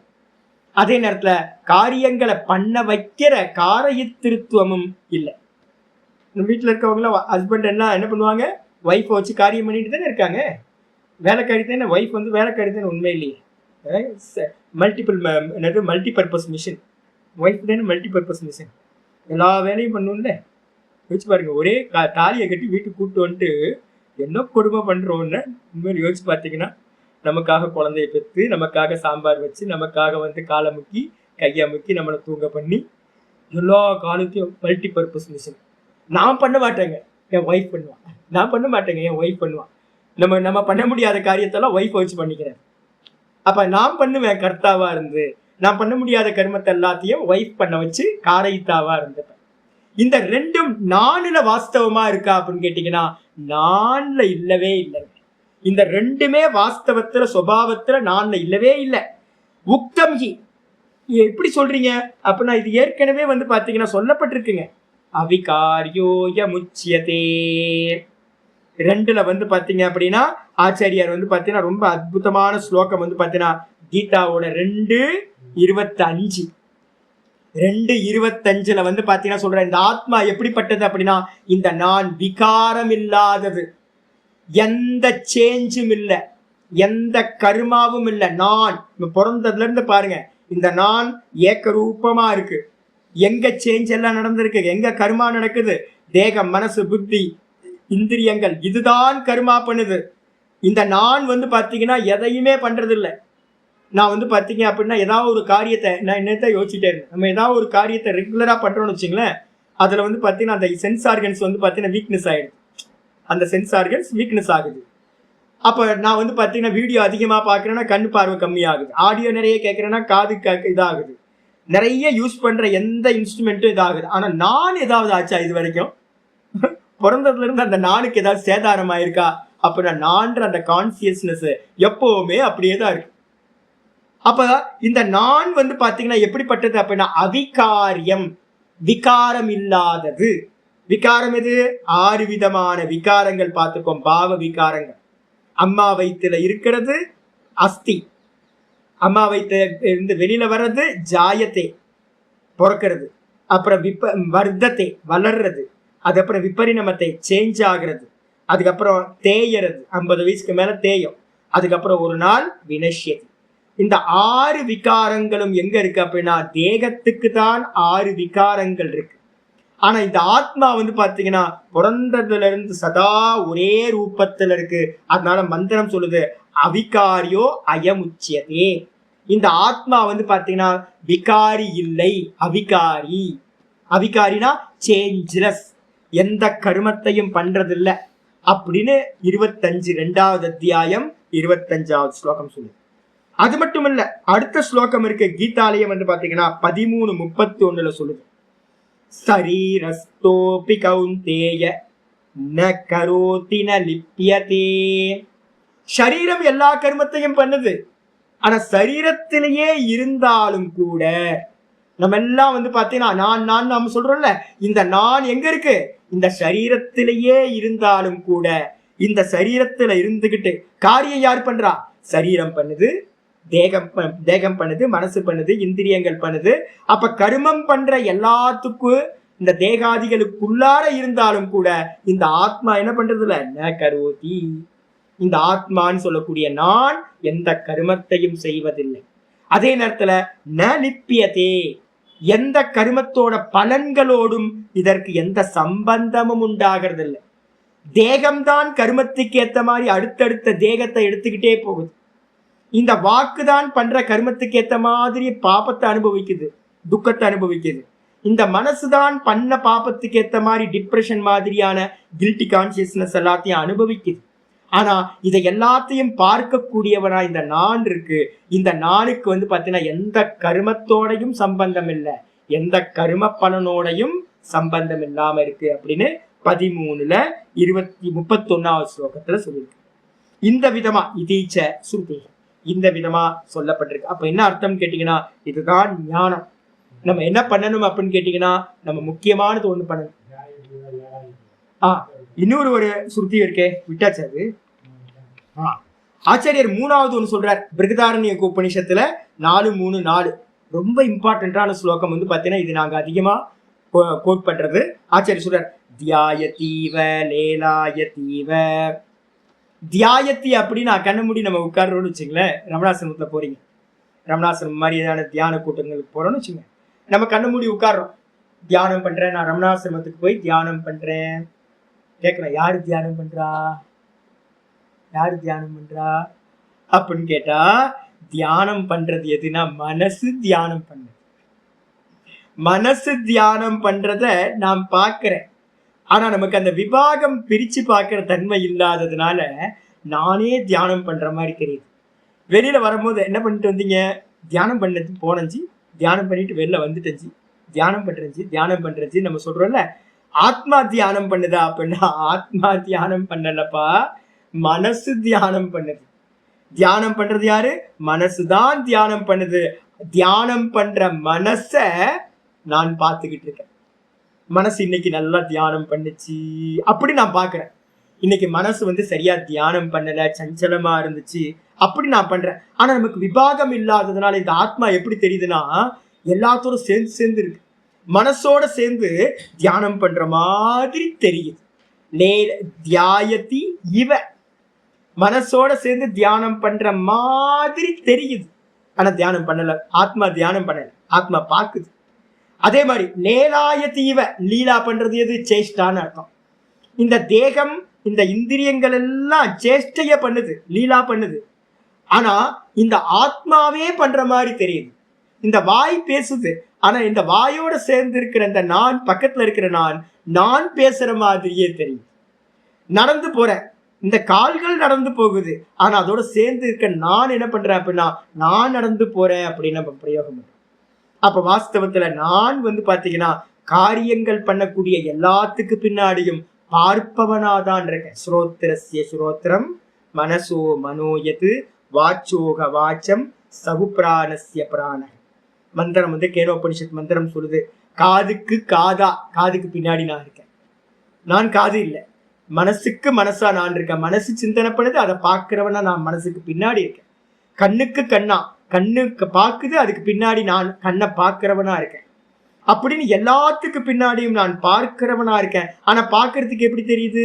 அதே நேரத்துல காரியங்களை பண்ண வைக்கிற காரயித்திருத்துவமும் இல்லை. வீட்டுல இருக்கவங்கள ஹஸ்பண்ட் என்ன பண்ணுவாங்க, ஒய்ஃபை வச்சு காரியம் பண்ணிட்டு தானே இருக்காங்க. வேலைக்காரி தானே ஒய்ஃப், வந்து வேலைக்காரி தானே உண்மையிலேயே. மல்டிபர்பஸ் மிஷின் ஒய்ஃப் தானே, மல்டிபர்பஸ் மிஷின். எல்லா வேலையும் பண்ணும்ல. யோசிச்சு பாருங்க, ஒரே தாலியை கட்டி வீட்டுக்கு கூப்பிட்டு வந்துட்டு என்ன கொடுமை பண்றோம்னு உண்மையில யோசிச்சு பார்த்தீங்கன்னா, நமக்காக குழந்தைய பெற்று நமக்காக சாம்பார் வச்சு நமக்காக வந்து காலை முக்கி கையை முக்கி நம்மளை தூங்க பண்ணி எல்லா காலத்தையும் மல்டிபர்பஸ் மிஷின். நான் பண்ண மாட்டேங்க, என் ஒய்ஃப் பண்ணுவான். நான் பண்ண மாட்டேங்க, என் ஒய்ஃப் பண்ணுவான். நம்ம பண்ண முடியாத காரியத்தெல்லாம் ஒய்ஃப் வச்சு பண்ணிக்கிறேன். அப்ப நான் பண்ணுவேன் கர்த்தாவா இருந்து, நான் பண்ண முடியாத கர்மத்தை எல்லாத்தையும் ஒய்ஃப் பண்ண வச்சு காரைத்தாவா இருந்துப்பேன். இந்த ரெண்டும் நானுல வாஸ்தவமா இருக்கா அப்படின்னு கேட்டீங்கன்னா நான்ல இல்லவே இல்லை. இந்த ரெண்டுமே வாஸ்தவத்துல சுபாவத்துல நான்ல இல்லவே இல்லை. உக்தம் ஹி எப்படி சொல்றீங்க அப்படின்னா இது ஏற்கனவே வந்து பாத்தீங்கன்னா சொல்லப்பட்டிருக்குங்க. அவிகாரியோய முச்சியதே 2ல வந்து பாத்தீங்க அப்படின்னா ஆச்சாரியார் வந்து பாத்தீங்கன்னா ரொம்ப அற்புதமான ஸ்லோகம் வந்து பாத்தீங்கன்னா கீதாவோட 2:25 2:25 வந்து பாத்தீங்கன்னா சொல்றேன், இந்த ஆத்மா எப்படிப்பட்டது அப்படின்னா இந்த நான் விகாரம் இல்லாதது, எந்த சேஞ்சும் இல்லை, எந்த கர்மாவும் இல்லை. நான் பிறந்ததுல இருந்து பாருங்க இந்த நான் ஏக்கரூபமா இருக்கு. எங்க சேஞ்ச் எல்லாம் நடந்திருக்கு, எங்க கர்மா நடக்குது? தேகம், மனசு, புத்தி, இந்திரியங்கள் இதுதான் கர்மா பண்ணுது. இந்த நான் வந்து பாத்தீங்கன்னா எதையுமே பண்றது இல்லை. நான் வந்து பாத்தீங்க அப்படின்னா ஏதாவது ஒரு காரியத்தை நான் என்னத்தான் யோசிச்சுட்டே இருக்கேன். நம்ம ஏதாவது ஒரு காரியத்தை ரெகுலரா பண்றோம்னு வச்சுங்களேன், அதுல வந்து பாத்தீங்கன்னா அந்த சென்ஸ் ஆர்கன்ஸ் வந்து பாத்தீங்கன்னா வீக்னஸ் ஆயிடுது. அந்த சென்ஸ் ஆர்கன்ஸ் வீக்னஸ் ஆகுது. அப்ப நான் வந்து பாத்தீங்கன்னா வீடியோ அதிகமா பாக்குறேன்னா கண்ணு பார்வை கம்மி ஆகுது, ஆடியோ நிறைய கேட்கறேன்னா காது இதாகுது, நிறைய யூஸ் பண்ற எந்த இன்ஸ்ட்ருமெண்ட்டும் இதாகுது. ஆனா நான் ஏதாவது ஆச்சா இது வரைக்கும்? பிறந்ததுல இருந்து அந்த நானுக்கு ஏதாவது சேதாரம் ஆயிருக்கா அப்படின்னா நான்ற அந்த கான்சியஸ்னஸ் எப்பவுமே அப்படியே தான் இருக்கு. அப்ப இந்த நான் வந்து பாத்தீங்கன்னா எப்படிப்பட்டது அப்படின்னா அவிகாரியம், விகாரம் இல்லாதது. விகாரம் எது? 6 விதமான விகாரங்கள் பார்த்திருக்கோம். பாவ விகாரங்கள். அம்மா வயிற்றுல இருக்கிறது அஸ்தி, அம்மா வயிற்றுல இருந்து வெளியில வர்றது ஜாயத்தை, பிறக்கிறது. அப்புறம் வர்த்தத்தை, வளர்றது. அதுக்கப்புறம் விபரிணமத்தை, சேஞ்ச் ஆகிறது. அதுக்கப்புறம் தேயறது, 50 வயசுக்கு மேல தேயும். அதுக்கப்புறம் ஒரு நாள் வினஷ்யதி. இந்த 6 விகாரங்களும் எங்க இருக்கு அப்படின்னா தேகத்துக்கு தான் 6 விகாரங்கள் இருக்கு. ஆனா இந்த ஆத்மா வந்து பாத்தீங்கன்னா பிறந்ததுல இருந்து சதா ஒரே ரூபத்துல இருக்கு. அதனால மந்திரம் சொல்லுது அவிகாரியோ அயமுச்சியதே. இந்த ஆத்மா வந்து பாத்தீங்கன்னா விகாரி இல்லை, அவிகாரி. அவிகாரினா சேஞ்ச்லெஸ், எந்த கர்மத்தையும் பண்றது இல்லை அப்படின்னு 25 2வது அத்தியாயம் 25வது ஸ்லோகம் சொல்லுது. அது மட்டும் இல்ல, அடுத்த ஸ்லோகம் இருக்கு கீதாலயம் வந்து பாத்தீங்கன்னா 13:31 சொல்லுது, சரீரஸ்தோபி கௌந்தேய ந கரோதி ந லிப்யதே. சரீரம் எல்லா கர்மத்தையும் பண்ணுது. ஆனா சரீரத்திலேயே இருந்தாலும் கூட நம்ம எல்லாம் வந்து பாத்தீங்கன்னா நான் நம்ம சொல்றோம்ல, இந்த நான் எங்க இருக்கு? இந்த சரீரத்திலேயே இருந்தாலும் கூட இந்த சரீரத்துல இருந்துகிட்டு காரியம் யார் பண்றா? சரீரம் பண்ணுது, தேகம் பண்ணுது, மனசு பண்ணுது, இந்திரியங்கள் பண்ணுது. அப்ப கர்மம் பண்ற எல்லாத்துக்கும் இந்த தேகாதிகளுக்குள்ளார இருந்தாலும் கூட இந்த ஆத்மா என்ன பண்றது இல்ல, ந கரோதி. இந்த ஆத்மான்னு சொல்லக்கூடிய நான் எந்த கர்மத்தையும் செய்வதில்லை. அதே நேரத்துல ந லிப்யதே, எந்த கர்மத்தோட பலன்களோடும் இதற்கு எந்த சம்பந்தமும் உண்டாகிறது இல்லை. தேகம்தான் கர்மத்துக்கு ஏத்த மாதிரி அடுத்தடுத்த தேகத்தை எடுத்துக்கிட்டே போகுது. இந்த வாக்குதான் பண்ற கர்மத்துக்கு ஏத்த மாதிரி பாபத்தை அனுபவிக்குது, துக்கத்தை அனுபவிக்குது. இந்த மனசுதான் பண்ண பாபத்துக்கு ஏத்த மாதிரி டிப்ரெஷன் மாதிரியான கில்ட்டி கான்சியஸ்னஸ் எல்லாத்தையும் அனுபவிக்குது. ஆனா இதை எல்லாத்தையும் பார்க்கக்கூடியவனா இந்த நான் இருக்கு. இந்த நானுக்கு வந்து பாத்தீங்கன்னா எந்த கர்மத்தோடையும் சம்பந்தம் இல்லை, எந்த கர்ம பலனோடையும் சம்பந்தம் இல்லாம இருக்கு அப்படின்னு 13:31 ஸ்லோகத்துல சொல்லியிருக்கு. இந்த விதமா இதீச்ச சுருதி, இந்த விதமா சொல்லப்பட்டிருக்கு. அப்ப என்ன அர்த்தம் கேட்டீங்கன்னா இதுதான் ஞானம். நம்ம என்ன பண்ணணும் அப்படின்னு கேட்டீங்கன்னா நம்ம முக்கியமானது ஒண்ணு பண்ணணும். இன்னொரு ஒரு சுருதி இருக்கே, விட்டாச்சு அது. ஆச்சாரியர் 3வது ஒண்ணு சொல்றார் பிருகதாரண்ய உபநிஷத்துல 4:3-4. ரொம்ப இம்பார்ட்டன்டான ஸ்லோகம் வந்து பாத்தீங்கன்னா இது நாங்க அதிகமா கோட் பண்றது. ஆச்சாரியர் சொல்றார் தியாயதீவ லேலாயதீவ. தியாயத்தி அப்படின்னா கண்ண மூடி நம்ம உட்கார்றோம்னு வச்சுங்களேன். ரமணாசிரமத்துல போறீங்க, ரமணாசிரமம் மாதிரியான தியான கூட்டங்களுக்கு போறோம்னு வச்சுங்க, நம்ம கண்ண மூடி உட்கார்றோம், தியானம் பண்றேன். நான் ரமணாசிரமத்துக்கு போய் தியானம் பண்றேன். கேட்கிறேன், யாரு தியானம் பண்றா, யாரு தியானம் பண்றா அப்படின்னு கேட்டா தியானம் பண்றது எதுனா மனசு தியானம் பண்ணு. மனசு தியானம் பண்றத நான் பார்க்கிறேன். ஆனா நமக்கு அந்த விபாகம் பிரிச்சு பார்க்கிற தன்மை இல்லாததுனால நானே தியானம் பண்ற மாதிரி தெரியுது. வெளியில வரும்போது என்ன பண்ணிட்டு வந்தீங்க? தியானம் பண்ணது போனஞ்சி, தியானம் பண்ணிட்டு வெளில வந்துட்டஞ்சி, தியானம் பண்றஞ்சி நம்ம சொல்றோம்ல. ஆத்மா தியானம் பண்ணுதா அப்படின்னா ஆத்மா தியானம் பண்ணலப்பா, மனசு தியானம் பண்ணுது. தியானம் பண்றது யாரு? மனசுதான் தியானம் பண்ணுது. தியானம் பண்ற மனச நான் பார்த்துக்கிட்டு இருக்கேன். மனசு இன்னைக்கு நல்லா தியானம் பண்ணுச்சு அப்படி நான் பாக்குறேன். இன்னைக்கு மனசு சரியா தியானம் பண்ணல, சஞ்சலமா இருந்துச்சு அப்படி நான் பண்றேன். ஆனா நமக்கு விபாகம் இல்லாததுனால இந்த ஆத்மா எப்படி தெரியுதுன்னா எல்லாத்தோட சேர்ந்து இருக்கு. மனசோட சேர்ந்து தியானம் பண்ற மாதிரி தெரியுது. தியாயத்தி இவ, மனசோட சேர்ந்து தியானம் பண்ற மாதிரி தெரியுது. ஆனா தியானம் பண்ணல, ஆத்மா தியானம் பண்ணல, ஆத்மா பாக்குது. அதே மாதிரி லேலாய தீவ, லீலா பண்றது எது? சேஷ்டான்னு அர்த்தம். இந்த தேகம் இந்த இந்திரியங்கள் எல்லாம் சேஷ்டைய பண்ணுது, லீலா பண்ணுது. ஆனா இந்த ஆத்மாவே பண்ற மாதிரி தெரியுது. இந்த வாய் பேசுது, ஆனா இந்த வாயோட சேர்ந்து இருக்கிற இந்த நான், பக்கத்துல இருக்கிற நான் பேசுற மாதிரியே தெரியுது. நடந்து போறேன், இந்த கால்கள் நடந்து போகுது, ஆனா அதோட சேர்ந்து இருக்க நான் என்ன பண்றேன் அப்படின்னா நான் நடந்து போறேன் அப்படின்னு நம்ம பிரயோகம் பண்றோம். அப்ப வாஸ்தவத்துல நான் பாத்தீங்கன்னா காரியங்கள் பண்ணக்கூடிய எல்லாத்துக்கு பின்னாடியும் பார்ப்பவனாதான் இருக்கேன். ஸ்ரோத்திரஸ்ய ஸ்ரோத்திரம், மனசோ மனோயது, வாச்சோக வாச்சம், சகுப்ராணஸ்ய பிராண. மந்திரம் கேனோபனிஷத் மந்திரம் சொல்லுது, காதுக்கு காதா, காதுக்கு பின்னாடி நான் இருக்கேன். நான் காது இல்லை, மனசுக்கு மனசா நான் இருக்கேன். மனசு சிந்தனை பண்ணுது, அதை பார்க்கிறவனா நான் மனசுக்கு பின்னாடி இருக்கேன். கண்ணுக்கு கண்ணா, கண்ணுக்கு பார்க்குது, அதுக்கு பின்னாடி நான் கண்ணை பார்க்கிறவனா இருக்கேன். அப்படின்னு எல்லாத்துக்கு பின்னாடியும் நான் பார்க்கிறவனா இருக்கேன். ஆனா பார்க்கறதுக்கு எப்படி தெரியுது?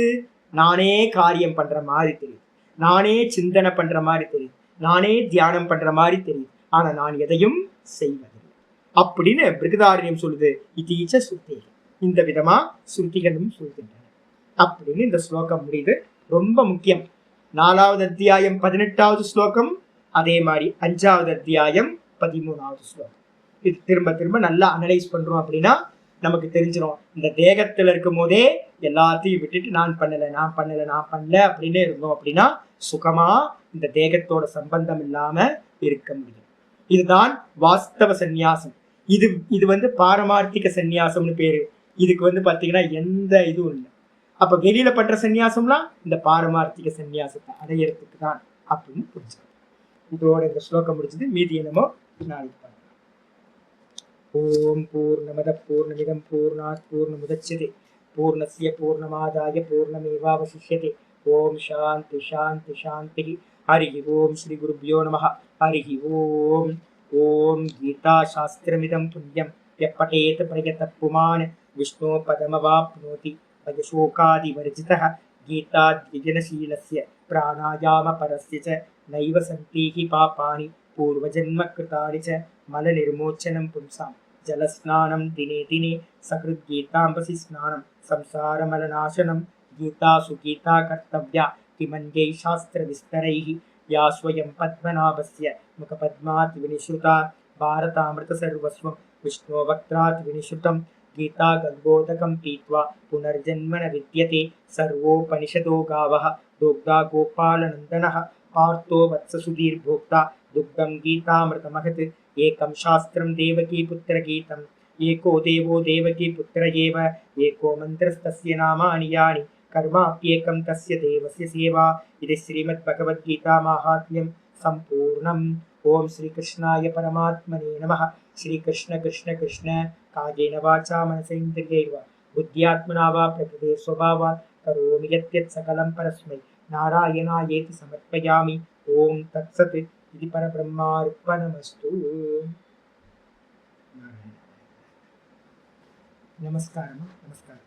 நானே காரியம் பண்ற மாதிரி தெரியுது, நானே சிந்தனை பண்ற மாதிரி தெரியுது, நானே தியானம் பண்ற மாதிரி தெரியுது. ஆனா நான் எதையும் செய்வதில்லை அப்படின்னு பிருகதாரண்யம் சொல்லுது. இதீச்ச சுருதிகள், இந்த விதமா சுருதிகளும் சொல்கின்றன அப்படின்னு இந்த ஸ்லோகம் முடியுது. ரொம்ப முக்கியம். 4வது அத்தியாயம் 18வது ஸ்லோகம், அதே மாதிரி 5வது அத்தியாயம் 13வது ஸ்லோகம். இது திரும்ப திரும்ப நல்லா அனலைஸ் பண்றோம் அப்படின்னா நமக்கு தெரிஞ்சிடும். இந்த தேகத்துல இருக்கும் போதே எல்லாத்தையும் விட்டுட்டு நான் பண்ணல அப்படின்னு இருந்தோம் அப்படின்னா சுகமா இந்த தேகத்தோட சம்பந்தம் இல்லாம இருக்க முடியும். இதுதான் வாஸ்தவ சந்நியாசம். இது பாரமார்த்திக சந்நியாசம்னு பேரு. இதுக்கு பாத்தீங்கன்னா எந்த இதுவும் இல்லை. அப்ப வெளியில பண்ற சந்நியாசம்லாம் இந்த பாரமார்த்திக சந்நியாசத்தை அடையறதுக்கு தான் அப்படின்னு புரிஞ்சுக்கணும். இதோட இந்த ஸ்லோகம் முடிச்சது. மீதி என்னமோ நாளைக்கு பார்க்கலாம். ஓம் பூர்ணமத பூர்ணமிதம் பூர்ணாத் பூர்ணமுதச்யதே பூர்ணஸ்ய பூர்ணமாதாய பூர்ணமேவாவசிஷ்யதே. ஓம் சாந்தி சாந்தி சாந்தி. ஹரி ஓம் ஸ்ரீ குருப்யோ நமः. ஹரி ஓம். ஓம் கீதா சாஸ்திரமிதம் புண்ணியம் யப்படேத் பிரயதः புமான் விஷ்ணோ பதமவாப்னோதி भयशोकादिवर्जितः. गीताद्विजनशीलस्य प्राणायामपरस्य च नैव सन्ति हि पापानि पूर्वजन्मकृतानि च मलनिर्मोचनं पुंसां जलस्नानं दिने दिने सकृद्गीताम्बसि स्नानं संसारमलनाशनं. गीतासु गीता कर्तव्या किमन्यैः शास्त्रविस्तरैः या स्वयं पद्मनाभस्य मुखपद्मात् विनिश्रुता भारतामृतसर्वस्वं विष्णो वक्त्रात् विनिश्रुतं. गीता गंगोदकं पीत्वा पुनर्जन्म न विद्यते सर्वोपनिषदो गावः दोग्धा गोपालनन्दनः पार्थो वत्ससुधीर्भोक्ता दुग्धं गीतामृतमहत्. एकं शास्त्रं देवकी पुत्रगीतम् एको देवो देवकी पुत्र एव एको मन्त्रस्तस्य नामानि यानि कर्माप्येकं तस्य देवस्य सेवा. इति श्रीमद्भगवद्गीता माहात्म्यं सम्पूर्णम्. ओम श्री कृष्णाय परमात्मने नमः. श्री कृष्ण कृष्ण कृष्ण कायेन वाचा मनसेन्द्रियैर्व बुद्ध्यात्मना वा प्रकृते स्वभावात् करोमि यत् सकलं परस्मै नारायणायेति समर्पयामि. ओम तत्सत्. इति परब्रह्मार्पणमस्तु. नमस्कारः. नमस्कारः.